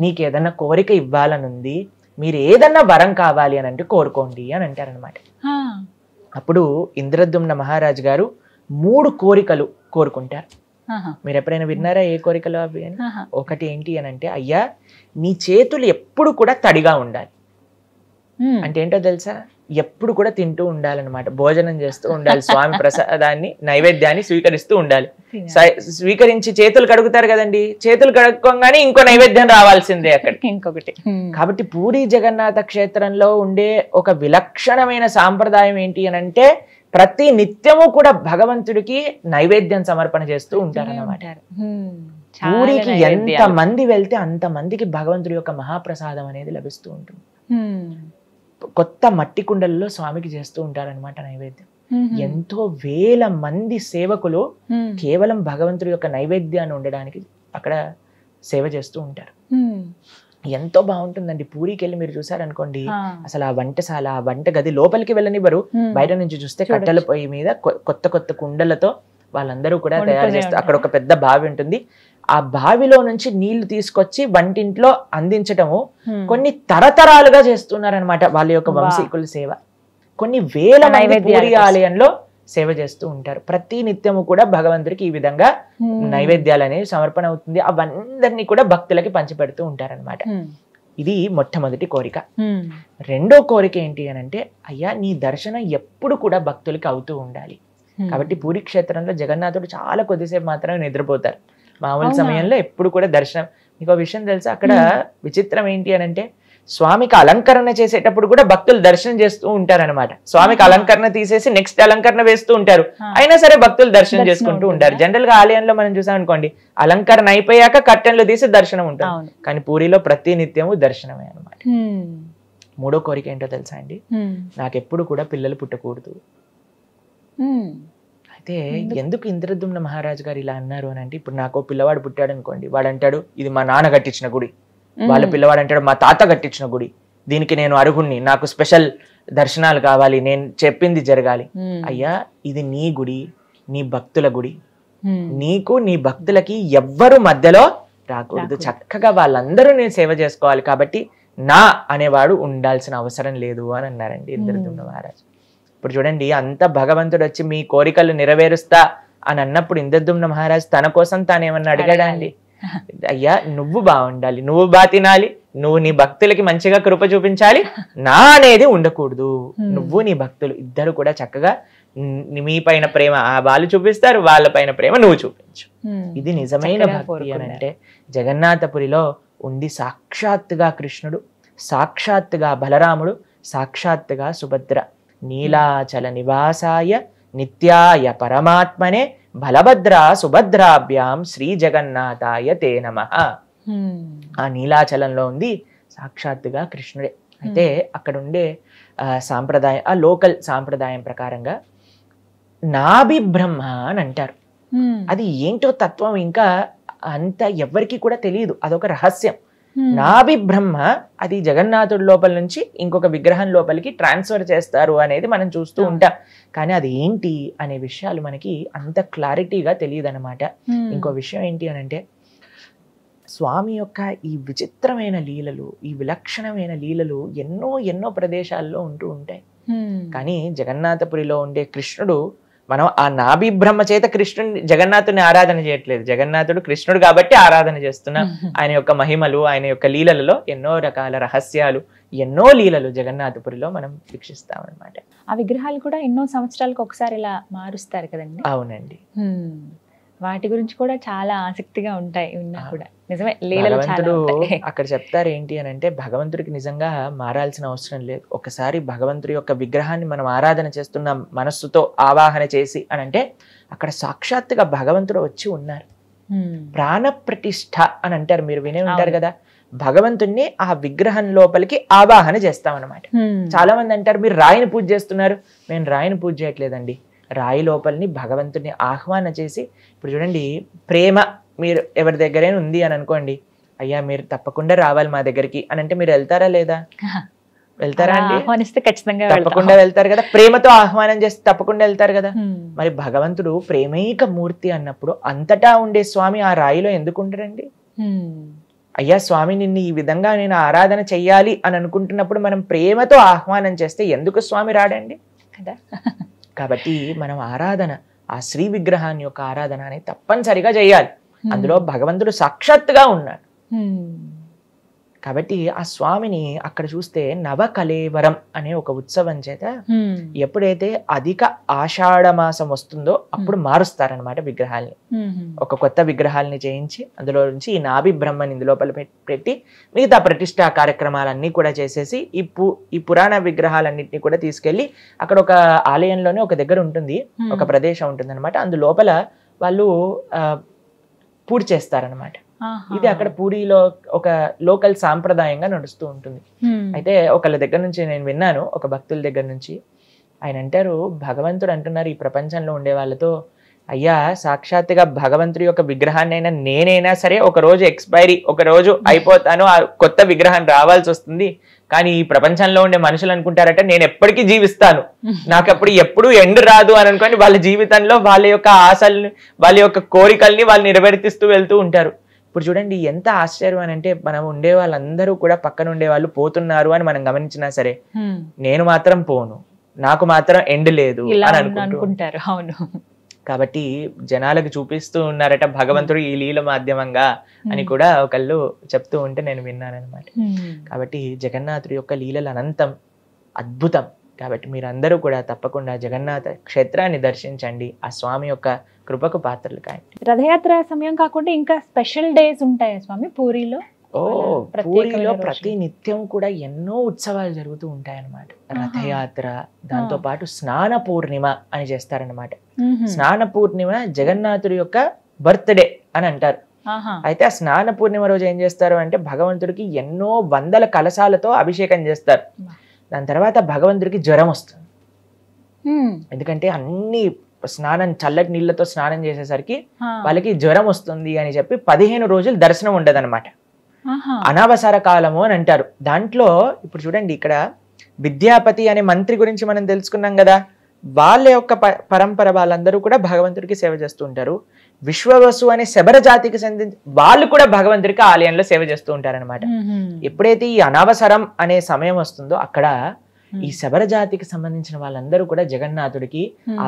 నీకేదన్నా కోరిక ఇవ్వాలనుంది, మీరు ఏదన్నా వరం కావాలి అని అంటే కోరుకోండి అని అంటారనమాట. అప్పుడు ఇంద్రద్యుమ్న మహారాజు గారు 3 కోరికలు కోరుకుంటారు. మీరు ఎప్పుడైనా విన్నారా ఏ కోరికలు అవి అని? ఒకటి ఏంటి అని అంటే, అయ్యా నీ చేతులు ఎప్పుడు కూడా తడిగా ఉండాలి. అంటే ఏంటో తెలుసా, ఎప్పుడు కూడా తింటూ ఉండాలన్నమాట, భోజనం చేస్తూ ఉండాలి, స్వామి ప్రసాదాన్ని నైవేద్యాన్ని స్వీకరిస్తూ ఉండాలి. స్వీకరించి చేతులు కడుగుతారు కదండి, చేతులు కడుక్కోగానే ఇంకో నైవేద్యం రావాల్సిందే అక్కడికి ఇంకొకటి. కాబట్టి పూరి జగన్నాథ క్షేత్రంలో ఉండే ఒక విలక్షణమైన సాంప్రదాయం ఏంటి అని అంటే, ప్రతి నిత్యము కూడా భగవంతుడికి నైవేద్యం సమర్పణ చేస్తూ ఉంటారన్నమాట. పూరికి ఎంత మంది వెళ్తే అంత మందికి భగవంతుడి యొక్క మహాప్రసాదం అనేది లభిస్తూ ఉంటుంది. కొత్త మట్టి కుండలలో స్వామికి చేస్తూ ఉంటారనమాట నైవేద్యం. ఎంతో వేల మంది సేవకులు కేవలం భగవంతుడి యొక్క నైవేద్యాన్ని ఉండడానికి అక్కడ సేవ చేస్తూ ఉంటారు. ఎంతో బాగుంటుందండి. పూరికి వెళ్ళి మీరు చూసారనుకోండి, అసలు ఆ వంటశాల, ఆ వంట గది లోపలికి వెళ్ళనివ్వరు, బయట నుంచి చూస్తే కట్టెల పొయ్యి మీద కొత్త కొత్త కుండలతో వాళ్ళందరూ కూడా తయారు చేస్తారు. అక్కడ ఒక పెద్ద బావి ఉంటుంది, ఆ బావిలో నుంచి నీళ్లు తీసుకొచ్చి వంటింట్లో అందించటము కొన్ని తరతరాలుగా చేస్తున్నారనమాట వాళ్ళ యొక్క వంశీకుల సేవ. కొన్ని వేల మంది పూరి ఆలయంలో సేవ చేస్తూ ఉంటారు. ప్రతి నిత్యము కూడా భగవంతుడికి ఈ విధంగా నైవేద్యాలు అనేవి సమర్పణ అవుతుంది. అవందరినీ కూడా భక్తులకి పంచిపెడుతూ ఉంటారనమాట. ఇది మొట్టమొదటి కోరిక. రెండో కోరిక ఏంటి అని అంటే, అయ్యా నీ దర్శనం ఎప్పుడు కూడా భక్తులకి అవుతూ ఉండాలి. కాబట్టి పూరి క్షేత్రంలో జగన్నాథుడు చాలా కొద్దిసేపు మాత్రమే నిద్రపోతారు. మామూలు సమయంలో ఎప్పుడు కూడా దర్శనం. మీకు విషయం తెలుసా, అక్కడ విచిత్రం ఏంటి అని అంటే, స్వామికి అలంకరణ చేసేటప్పుడు కూడా భక్తులు దర్శనం చేస్తూ ఉంటారనమాట. స్వామికి అలంకరణ తీసేసి నెక్స్ట్ అలంకరణ వేస్తూ ఉంటారు, అయినా సరే భక్తులు దర్శనం చేసుకుంటూ ఉంటారు. జనరల్ గా ఆలయంలో మనం చూసాం అనుకోండి, అలంకరణ అయిపోయాక కర్టెన్లు తీసి దర్శనం ఉంటుంది, కానీ పూరిలో ప్రతి నిత్యము దర్శనమే అనమాట. మూడో కోరిక ఏంటో తెలుసా అండి, నాకెప్పుడు కూడా పిల్లలు పుట్టకూడదు. అయితే ఎందుకు ఇంద్రద్యుమ్న మహారాజు గారు ఇలా అన్నారు అని అంటే, ఇప్పుడు నాకు పిల్లవాడు పుట్టాడు అనుకోండి, వాడు అంటాడు ఇది మా నాన్న కట్టించిన గుడి, వాళ్ళ పిల్లవాడు అంటాడు మా తాత కట్టించిన గుడి, దీనికి నేను అర్హుణ్ణి, నాకు స్పెషల్ దర్శనాలు కావాలి, నేను చెప్పింది జరగాలి. అయ్యా ఇది నీ గుడి, నీ భక్తుల గుడి, నీకు నీ భక్తులకి ఎవ్వరు మధ్యలో రాకూడదు, చక్కగా వాళ్ళందరూ నేను సేవ చేసుకోవాలి, కాబట్టి నా అనేవాడు ఉండాల్సిన అవసరం లేదు అని అన్నారండి ఇంద్రద్యుమ్న మహారాజు. ఇప్పుడు చూడండి, అంత భగవంతుడు వచ్చి మీ కోరికలు నెరవేరుస్తా అని అన్నప్పుడు ఇంద్రద్యుమ్న మహారాజు తన కోసం తాను ఏమన్నా అడిగాడా అండి? అయ్యా నువ్వు బాగుండాలి, నువ్వు బాగా తినాలి, నువ్వు నీ భక్తులకి మంచిగా కృప చూపించాలి, నా అనేది ఉండకూడదు. నువ్వు నీ భక్తులు ఇద్దరు కూడా చక్కగా మీ పైన ప్రేమ వాళ్ళు చూపిస్తారు, వాళ్ళ పైన ప్రేమ నువ్వు చూపించు. ఇది నిజమైన భక్తి అని అంటే, జగన్నాథపురిలో ఉండి సాక్షాత్తుగా కృష్ణుడు, సాక్షాత్తుగా బలరాముడు, సాక్షాత్తుగా సుభద్ర. నీలాచల నివాసాయ నిత్యాయ పరమాత్మనే బలభద్ర సుభద్రాభ్యాం శ్రీ జగన్నాథాయ తే నమః. ఆ నీలాచలంలో ఉంది సాక్షాత్తుగా కృష్ణుడే. అయితే అక్కడ ఉండే సాంప్రదాయం, ఆ లోకల్ సాంప్రదాయం ప్రకారంగా నాభి బ్రహ్మ అని అంటారు. అది ఏంటో తత్వం ఇంకా అంత ఎవరికి కూడా తెలియదు, అదొక రహస్యం. నాభి బ్రహ్మ అది జగన్నాథుడి లోపల నుంచి ఇంకొక విగ్రహం లోపలికి ట్రాన్స్ఫర్ చేస్తారు అనేది మనం చూస్తూ ఉంటాం. కానీ అది ఏంటి అనే విషయాలు మనకి అంత క్లారిటీగా తెలియదు అనమాట. ఇంకో విషయం ఏంటి అని అంటే, స్వామి యొక్క ఈ విచిత్రమైన లీలలు, ఈ విలక్షణమైన లీలలు ఎన్నో ఎన్నో ప్రదేశాల్లో ఉంటూ ఉంటాయి. కానీ జగన్నాథపురిలో ఉండే కృష్ణుడు, మనం ఆ నాభి బ్రహ్మ చేత కృష్ణుని జగన్నాథుని ఆరాధన చేయట్లేదు, జగన్నాథుడు కృష్ణుడు కాబట్టి ఆరాధన చేస్తున్నాం. ఆయన యొక్క మహిమలు, ఆయన యొక్క లీలలలో ఎన్నో రకాల రహస్యాలు, ఎన్నో లీలలు జగన్నాథపురిలో మనం వీక్షిస్తాం అనమాట. ఆ విగ్రహాలు కూడా ఎన్నో సంవత్సరాలకు ఒకసారి ఇలా మారుస్తారు కదండి. అవునండి. వాటి గురించి కూడా చాలా ఆసక్తిగా ఉంటాయి విన్నా కూడా. నిజమే, లీలలు చాలా భగవంతుడు ఉంటాయి. అక్కడ చెప్తారు ఏంటి అని అంటే, భగవంతుడికి నిజంగా మారాల్సిన అవసరం లేదు. ఒకసారి భగవంతుడి యొక్క విగ్రహాన్ని మనం ఆరాధన చేస్తున్నాం మనస్సుతో ఆవాహన చేసి అని అంటే, అక్కడ సాక్షాత్తుగా భగవంతుడు వచ్చి ఉన్నారు. ప్రాణ ప్రతిష్ఠ అని అంటారు, మీరు వినే ఉంటారు కదా. భగవంతుణ్ణి ఆ విగ్రహం లోపలికి ఆవాహన చేస్తామన్నమాట. చాలా మంది అంటారు మీరు రాయిని పూజ చేస్తున్నారు. నేను రాయిని పూజ చేయట్లేదండి, రాయి లోపలిని భగవంతుని ఆహ్వాన చేసి, ఇప్పుడు చూడండి ప్రేమ మీరు ఎవరి దగ్గరైనా ఉంది అని అనుకోండి, అయ్యా మీరు తప్పకుండా రావాలి మా దగ్గరికి అని అంటే మీరు వెళ్తారా లేదా? వెళ్తారా అండి? ఆహ్వానిస్తే ఖచ్చితంగా తప్పకుండా వెళ్తారు కదా. ప్రేమతో ఆహ్వానం చేస్తే తప్పకుండా వెళ్తారు కదా. మరి భగవంతుడు ప్రేమైక మూర్తి అన్నప్పుడు అంతటా ఉండే స్వామి ఆ రాయిలో ఎందుకు ఉంటారండి? అయ్యా స్వామి నిన్ను ఈ విధంగా నేను ఆరాధన చెయ్యాలి అని అనుకుంటున్నప్పుడు మనం ప్రేమతో ఆహ్వానం చేస్తే ఎందుకు స్వామి రాడండి కదా. కాబట్టి మనం ఆరాధన, ఆ శ్రీ విగ్రహాన్ని యొక్క ఆరాధన అనేది తప్పనిసరిగా చేయాలి. అందులో భగవంతుడు సాక్షాత్తుగా ఉన్నాడు. కాబట్టి ఆ స్వామిని అక్కడ చూస్తే నవకలేవరం అనే ఒక ఉత్సవం చేత ఎప్పుడైతే అధిక ఆషాఢ మాసం వస్తుందో అప్పుడు మారుస్తారనమాట విగ్రహాల్ని. ఒక కొత్త విగ్రహాలని చేయించి అందులో నుంచి ఈ నాభి బ్రహ్మని ఇందులోపల పెట్టి మిగతా ప్రతిష్టా కార్యక్రమాలన్నీ కూడా చేసేసి ఈ పురాణ విగ్రహాలన్నింటినీ కూడా తీసుకెళ్లి అక్కడ ఒక ఆలయంలోనే ఒక దగ్గర ఉంటుంది, ఒక ప్రదేశం ఉంటుంది అనమాట. అందులోపల వాళ్ళు పూజ చేస్తారనమాట. ఇది అక్కడ పూరిలో ఒక లోకల్ సాంప్రదాయంగా నడుస్తూ ఉంటుంది. అయితే ఒకళ్ళ దగ్గర నుంచి నేను విన్నాను, ఒక భక్తుల దగ్గర నుంచి. ఆయన అంటారు, భగవంతుడు అంటున్నారు ఈ ప్రపంచంలో ఉండే వాళ్ళతో, అయ్యా సాక్షాత్తుగా భగవంతుడి యొక్క విగ్రహాన్ని అయినా నేనైనా సరే ఒక రోజు ఎక్స్పైరీ, ఒక రోజు అయిపోతాను, ఆ కొత్త విగ్రహం రావాల్సి వస్తుంది. కానీ ఈ ప్రపంచంలో ఉండే మనుషులు అనుకుంటారట నేను ఎప్పటికీ జీవిస్తాను, నాకు అప్పుడు ఎప్పుడు ఎండ్ రాదు అని అనుకోని వాళ్ళ జీవితంలో వాళ్ళ యొక్క ఆశల్ని, వాళ్ళ యొక్క కోరికల్ని వాళ్ళు నెరవేర్తిస్తూ వెళ్తూ ఉంటారు. ఇప్పుడు చూడండి ఎంత ఆశ్చర్యం అని అంటే, మనం ఉండే వాళ్ళందరూ కూడా పక్కన ఉండే వాళ్ళు పోతున్నారు అని మనం గమనించినా సరే నేను మాత్రం పోను, నాకు మాత్రం ఎండ్ లేదు అని అనుకుంటారు. అవును. కాబట్టి జనాలకు చూపిస్తూ ఉన్నారట భగవంతుడు ఈ లీల మాధ్యమంగా అని కూడా ఒకళ్ళు చెప్తూ ఉంటే నేను విన్నాను అనమాట. కాబట్టి జగన్నాథుడి యొక్క లీలలు అనంతం, అద్భుతం. కాబట్టి మీరందరూ కూడా తప్పకుండా జగన్నాథ క్షేత్రాన్ని దర్శించండి, ఆ స్వామి యొక్క కృపకు పాత్రలు కాయండి. రథయాత్ర సమయం కాకుండా ఇంకా స్పెషల్ డేస్ ఉంటాయా స్వామి పూరిలో? పూరిలో ప్రతి నిత్యం కూడా ఎన్నో ఉత్సవాలు జరుగుతూ ఉంటాయన్నమాట. రథయాత్ర, దాంతో పాటు స్నాన పూర్ణిమ అని చేస్తారనమాట. స్నాన పూర్ణిమ జగన్నాథుడి యొక్క బర్త్డే అని అంటారు. అయితే ఆ స్నాన పూర్ణిమ రోజు ఏం చేస్తారు అంటే, భగవంతుడికి ఎన్నో వందల కలశాలతో అభిషేకం చేస్తారు. దాని తర్వాత భగవంతుడికి జ్వరం వస్తుంది. ఎందుకంటే అన్ని చల్లటి నీళ్ళతో స్నానం చేసేసరికి వాళ్ళకి జ్వరం వస్తుంది అని చెప్పి 15 రోజులు దర్శనం ఉండదన్నమాట. అనవసర కాలము అని అంటారు. దాంట్లో ఇప్పుడు చూడండి, ఇక్కడ విద్యాపతి అనే మంత్రి గురించి మనం తెలుసుకున్నాం కదా. వాళ్ళ యొక్క పరంపర వాళ్ళందరూ కూడా భగవంతుడికి సేవ చేస్తూ ఉంటారు. విశ్వవసు అనే శబర జాతికి చెందిన వాళ్ళు కూడా భగవంతుడికి ఆలయంలో సేవ చేస్తూ ఉంటారనమాట. ఎప్పుడైతే ఈ అనవసరం అనే సమయం వస్తుందో అక్కడ ఈ శబర జాతికి సంబంధించిన వాళ్ళందరూ కూడా జగన్నాథుడికి ఆ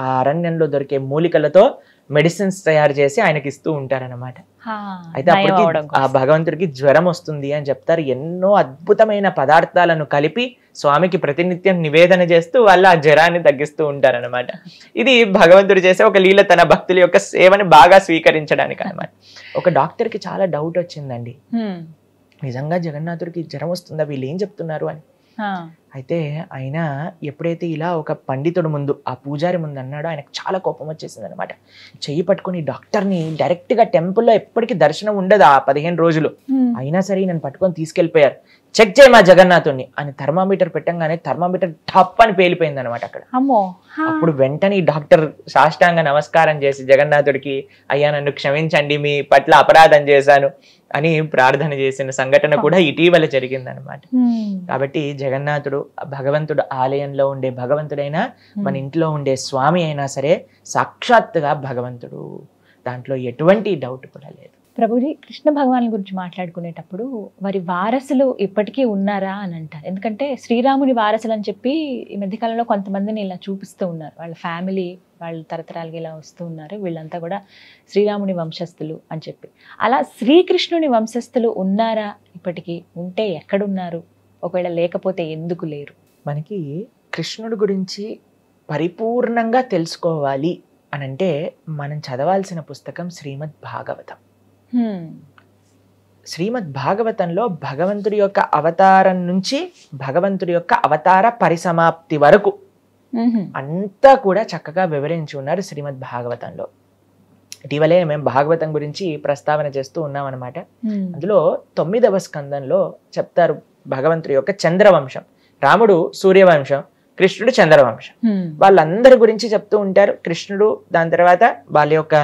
ఆ అరణ్యంలో దొరికే మూలికలతో మెడిసిన్స్ తయారు చేసి ఆయనకి ఇస్తూ ఉంటారన్నమాట. అయితే నయం అప్పటికి అవడం ఆ భగవంతుడికి జ్వరం వస్తుంది అని చెప్తారు. ఎన్నో అద్భుతమైన పదార్థాలను కలిపి స్వామికి ప్రతినిత్యం నివేదన చేస్తూ వాళ్ళు ఆ జ్వరాన్ని తగ్గిస్తూ ఉంటారన్నమాట. ఇది భగవంతుడు చేసే ఒక లీల, తన భక్తుల యొక్క సేవని బాగా స్వీకరించడానికి అనమాట. ఒక డాక్టర్కి చాలా డౌట్ వచ్చిందండి, నిజంగా జగన్నాథుడికి జ్వరం వస్తుందా, వీళ్ళు ఏం చెప్తున్నారు అని. అయితే ఆయన ఎప్పుడైతే ఇలా ఒక పండితుడు ముందు, ఆ పూజారి ముందు అన్నాడో ఆయనకు చాలా కోపం వచ్చేసింది అనమాట. చెయ్యి పట్టుకుని డాక్టర్ని డైరెక్ట్గా టెంపుల్లో ఎప్పటికీ దర్శనం ఉండదు ఆ 15 రోజులు, అయినా సరే నన్ను పట్టుకొని తీసుకెళ్ళిపోయారు. చెక్ చేయ మా జగన్నాథుడిని అని థర్మామీటర్ పెట్టంగానే థర్మామీటర్ టప్ అని పేలిపోయింది అనమాట అక్కడ. అప్పుడు వెంటనే డాక్టర్ సాష్టాంగ నమస్కారం చేసి జగన్నాథుడికి, అయ్యా నన్ను క్షమించండి, మీ పట్ల అపరాధం చేశాను అని ప్రార్థన చేసిన సంఘటన కూడా ఇటీవల జరిగిందనమాట. కాబట్టి జగన్నాథుడు భగవంతుడు ఆలయంలో ఉండే భగవంతుడైనా మన ఇంట్లో ఉండే స్వామి అయినా సరే సాక్షాత్తుగా భగవంతుడు, దాంట్లో ఎటువంటి డౌట్ కూడా లేదు. ప్రభుజీ, కృష్ణ భగవాన్ గురించి మాట్లాడుకునేటప్పుడు వారి వారసులు ఇప్పటికీ ఉన్నారా అని అంటారు. ఎందుకంటే శ్రీరాముని వారసులు అని చెప్పి ఈ మధ్యకాలంలో కొంతమందిని ఇలా చూపిస్తూ ఉన్నారు, వాళ్ళ ఫ్యామిలీ వాళ్ళు తరతరాలుగా ఇలా వస్తూ ఉన్నారు, వీళ్ళంతా కూడా శ్రీరాముని వంశస్థులు అని చెప్పి. అలా శ్రీకృష్ణుని వంశస్థులు ఉన్నారా ఇప్పటికీ? ఉంటే ఎక్కడున్నారు? ఒకవేళ లేకపోతే ఎందుకు లేరు? మనకి కృష్ణుడి గురించి పరిపూర్ణంగా తెలుసుకోవాలి అనంటే మనం చదవాల్సిన పుస్తకం శ్రీమద్ భాగవతం. శ్రీమద్ భాగవతంలో భగవంతుడి యొక్క అవతారం నుంచి భగవంతుడి యొక్క అవతార పరిసమాప్తి వరకు అంతా కూడా చక్కగా వివరించి ఉన్నారు శ్రీమద్ భాగవతంలో. ఇటీవలే మేము భాగవతం గురించి ప్రస్తావన చేస్తూ ఉన్నాం అనమాట. అందులో 9వ స్కందంలో చెప్తారు భగవంతుడి యొక్క చంద్రవంశం. రాముడు సూర్యవంశం, కృష్ణుడు చంద్రవంశం. వాళ్ళందరి గురించి చెప్తూ ఉంటారు. కృష్ణుడు, దాని తర్వాత వాళ్ళ యొక్క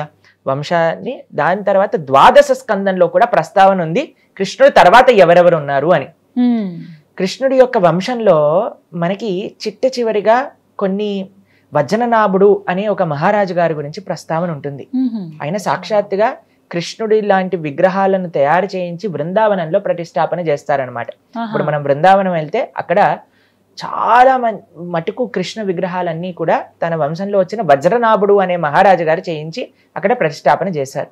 వంశాన్ని, దాని తర్వాత 12వ స్కందంలో కూడా ప్రస్తావన ఉంది కృష్ణుడు తర్వాత ఎవరెవరు ఉన్నారు అని. కృష్ణుడి యొక్క వంశంలో మనకి చిట్ట చివరిగా కొన్ని వజ్రనాభుడు అనే ఒక మహారాజు గారి గురించి ప్రస్తావన ఉంటుంది. ఆయన సాక్షాత్తుగా కృష్ణుడి లాంటి విగ్రహాలను తయారు చేయించి బృందావనంలో ప్రతిష్టాపన చేస్తారనమాట. ఇప్పుడు మనం బృందావనం వెళ్తే అక్కడ చాలా మటుకు కృష్ణ విగ్రహాలన్నీ కూడా తన వంశంలో వచ్చిన వజ్రనాభుడు అనే మహారాజు గారు చేయించి అక్కడ ప్రతిష్టాపన చేశారు.